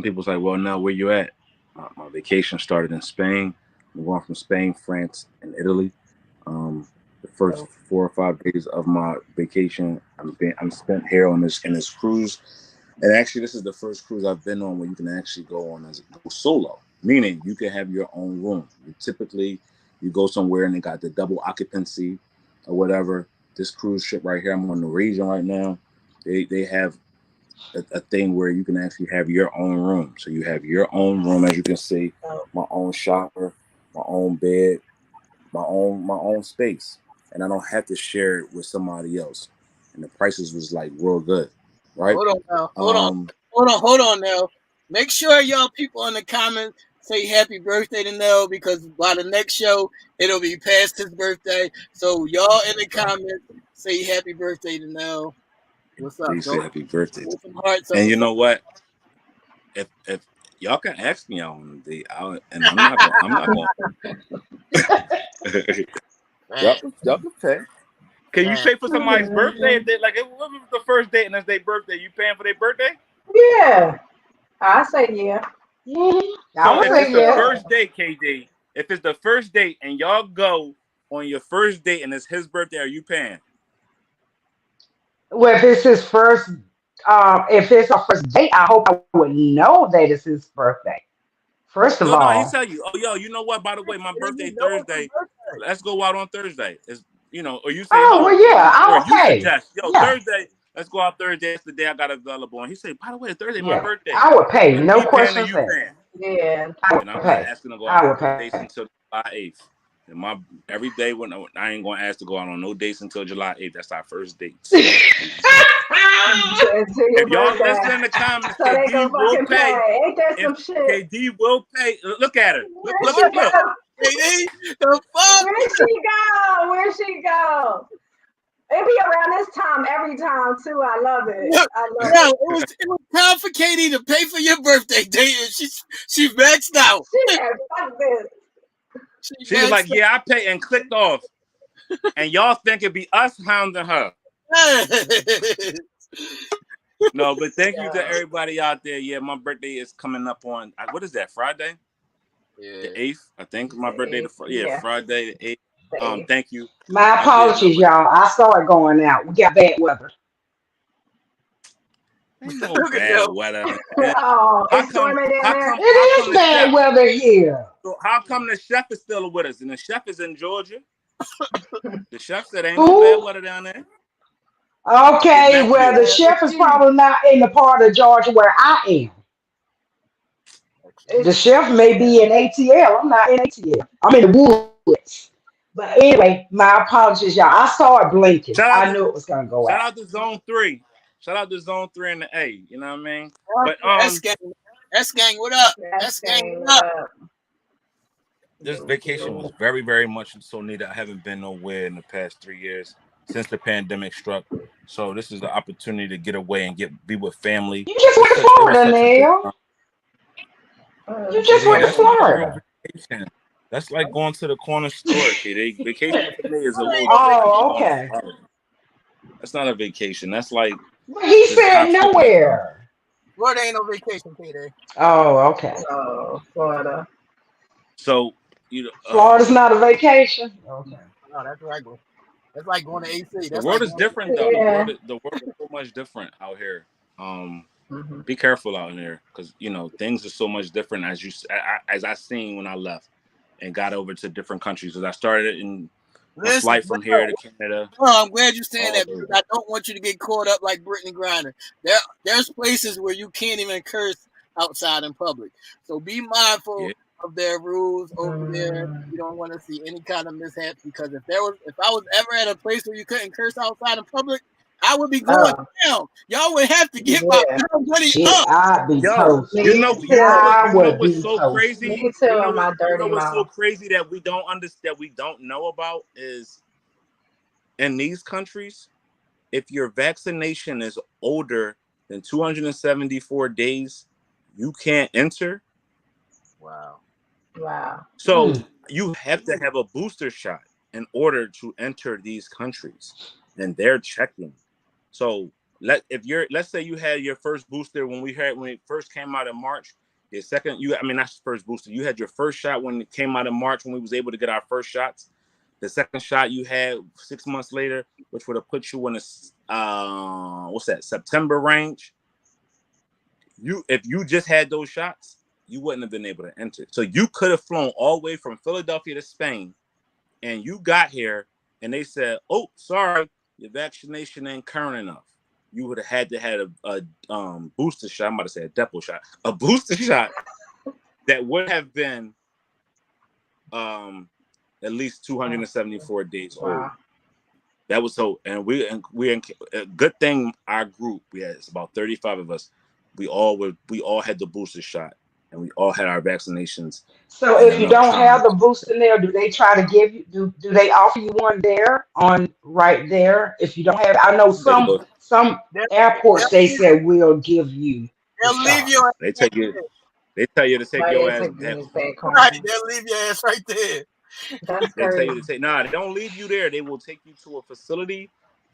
people say, well, now where you at? My vacation started in Spain. I'm going from Spain, France, and Italy. The first 4 or 5 days of my vacation, I'm spent here on this cruise. And actually, this is the first cruise I've been on where you can actually go solo, meaning you can have your own room. You go somewhere and they got the double occupancy or whatever. This cruise ship right here, I'm on Norwegian right now. They have a thing where you can actually have your own room. So you have your own room, as you can see, my own shower, my own bed, my own space, and I don't have to share it with somebody else. And the prices was like real good, right? Hold on now. Hold on now. Make sure y'all people in the comments say happy birthday to Nell because by the next show it'll be past his birthday. So y'all in the comments say happy birthday to Nell. What's up? Please say happy birthday. Some hearts and you know what? If y'all can ask me out on the date, and I'm not going. Y'all can pay. Can you pay for somebody's birthday? If what was the first date and it's their birthday? You paying for their birthday? Yeah. I say yeah. I would So if say it's the yeah. first date, KD, if it's the first date and y'all go on your first date and it's his birthday, are you paying? Well, if it's his first, if it's our first date, I hope I would know that it's his birthday. First of No, he all, tell you, oh, yo, you know what? By the way, my birthday Thursday. Let's go out on Thursday. Or you say oh no, well, yeah, I or would you pay. suggest, yo, Yeah, Thursday. Let's go out Thursday. That's the day I got available. And he say, by the way, Thursday my yeah, birthday. I would pay. Is No me paying or questions you asked. paying? Yeah. I And would I'm not pay. asking to go I out would on no dates pay. until July 8th. And every day when I ain't gonna ask to go out on no dates until July 8th. That's our first date. So, if y'all listen in the comments, So they KD go will fucking pay. pay. Ain't that If some shit? KD will pay, look at her. Look. Where she go? The fuck? Where she go? Where she go? It be around this time every time too. I love it. I love No, it. it was time for Katie to pay for your birthday date, and she maxed out. She had fuck this. She was like, "Yeah, I pay," and clicked off. And y'all think it'd be us hounding her? No, but thank you to everybody out there. Yeah, my birthday is coming up on what is that? Friday, the 8th. I think my birthday. Friday the 8th. Thank you. My apologies, y'all. I saw it going out. We got bad weather. Ain't no bad weather. Oh, it's storming down there. It is bad weather here. So how come the chef is still with us? And the chef is in Georgia. The chef said ain't no bad weather down there. Okay, well the chef is probably not in the part of Georgia where I am. The chef may be in ATL. I'm not in ATL. I'm in the woods. But anyway, my apologies, y'all. I saw it blinking. I knew it was gonna go out. Shout out to Zone 3. Shout out to Zone 3 and the A. You know what I mean? But S gang, what up? S gang, what up? This vacation was very, very much so needed. I haven't been nowhere in the past 3 years since the pandemic struck. So this is the opportunity to get away and be with family. You just went to Florida, Nell. You just went to Florida. That's like going to the corner store. Okay, vacation for me is a little. Oh, okay. That's not a vacation. That's like. But he said nowhere. Florida ain't no vacation, Peter. Oh, okay. Oh, Florida. So Florida's not a vacation. Okay. No, that's regular. That's like going to AC. The world is different, though. The world is so much different out here. Be careful out there, because things are so much different as I seen when I left and got over to different countries. Because I started in my Listen, flight from here to Canada. I'm glad you're saying all that, because over. I don't want you to get caught up like Brittany Griner. There's places where you can't even curse outside in public. So be mindful Yeah. of their rules over there. You don't want to see any kind of mishaps, because if I was ever at a place where you couldn't curse outside in public, I would be going down. Y'all would have to get my money Shit, up. I'd be Yo, toasted. you know I would what's be so toasted. crazy? Me too, on my You know dirty what's so mouth. crazy that we don't understand, that we don't know about, is in these countries, if your vaccination is older than 274 days, you can't enter. Wow. Wow. So you have to have a booster shot in order to enter these countries, and they're checking. So let's say you had your first booster when it first came out in March. Your second, not your first booster. You had your first shot when it came out in March, when we was able to get our first shots. The second shot you had 6 months later, which would have put you in a September range. If you just had those shots, you wouldn't have been able to enter. So you could have flown all the way from Philadelphia to Spain, and you got here, and they said, "Oh, sorry, your vaccination ain't current enough." You would have had to have a booster shot. I'm about to say a depot shot, a booster shot that would have been at least 274 days old. That was so, and a good thing. Our group, it's about 35 of us. We all had the booster shot, and we all had our vaccinations. So if you don't have the booster there, do they try to give you? Do they offer you one there on right there? If you don't have, I know some airports they said will give you the They'll leave shot. your They tell you to take your ass back home. right. They'll leave your ass right there. That's They tell you crazy. to take. Nah, they don't leave you there. They will take you to a facility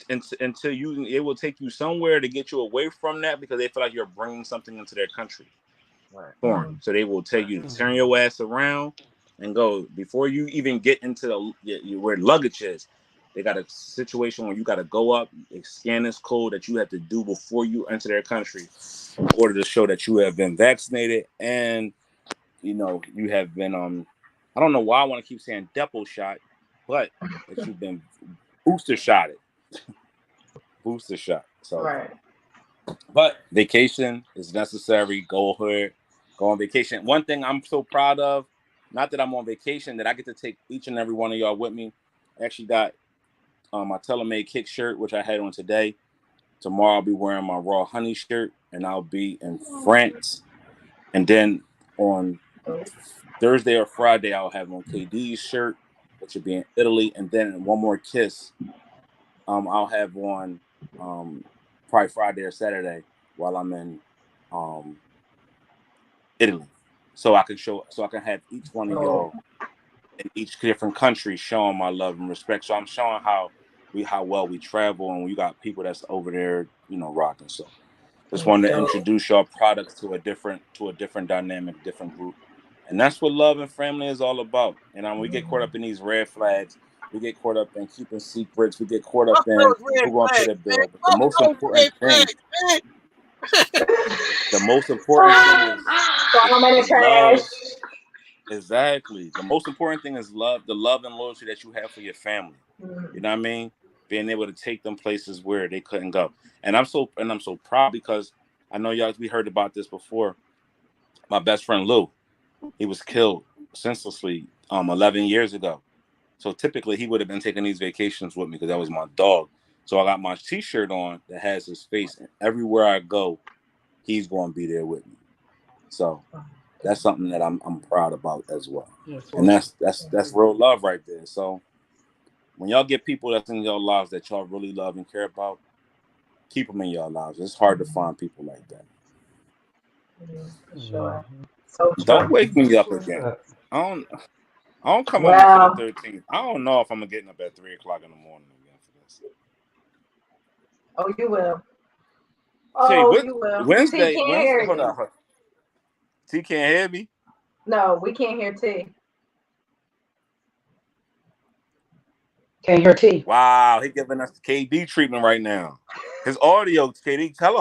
until it will take you somewhere to get you away from that, because they feel like you're bringing something into their country. Foreign. So they will tell you to turn your ass around and go before you even get into where luggage is. They got a situation where you got to go up, scan this code that you have to do before you enter their country, in order to show that you have been vaccinated and you have been I don't know why I want to keep saying depot shot, but that you've been booster shotted. Booster shot. So but vacation is necessary. Go ahead, go on vacation. One thing I'm so proud of, not that I'm on vacation, that I get to take each and every one of y'all with me. I actually got my TaylorMade kick shirt, which I had on today. Tomorrow I'll be wearing my Raw Honey shirt, and I'll be in France. And then on Thursday or Friday, I'll have on KD's shirt, which will be in Italy. And then One More Kiss, I'll have on probably Friday or Saturday while I'm in Italy. So I can have each one of y'all in each different country showing my love and respect. So I'm showing how well we travel, and we got people that's over there, rocking. So just wanted to introduce y'all products to a different dynamic, different group. And that's what love and family is all about. And we get caught up in these red flags. We get caught up in keeping secrets. We get caught up in who going to pay the bill. But the most important thing, is love. Exactly. The most important thing is love, the love and loyalty that you have for your family. You know what I mean? Being able to take them places where they couldn't go. And I'm so proud, because I know we heard about this before. My best friend Lou, he was killed senselessly 11 years ago. So typically he would have been taking these vacations with me, because that was my dog. So I got my t-shirt on that has his face, and everywhere I go, he's going to be there with me. So that's something that I'm proud about as well. And that's real love right there. So when y'all get people that's in your lives that y'all really love and care about, keep them in your lives. It's hard to find people like that. Sure. So don't wake me up again. I don't come on until the 13th. I don't know if I'm getting up at 3 o'clock in the morning again for this. Oh, you will. You will. Wednesday. T can't hear Hold on. T can't hear me? No, we can't hear T. Can't hear T. Wow, he giving us the KD treatment right now. His audio, KD, tell him.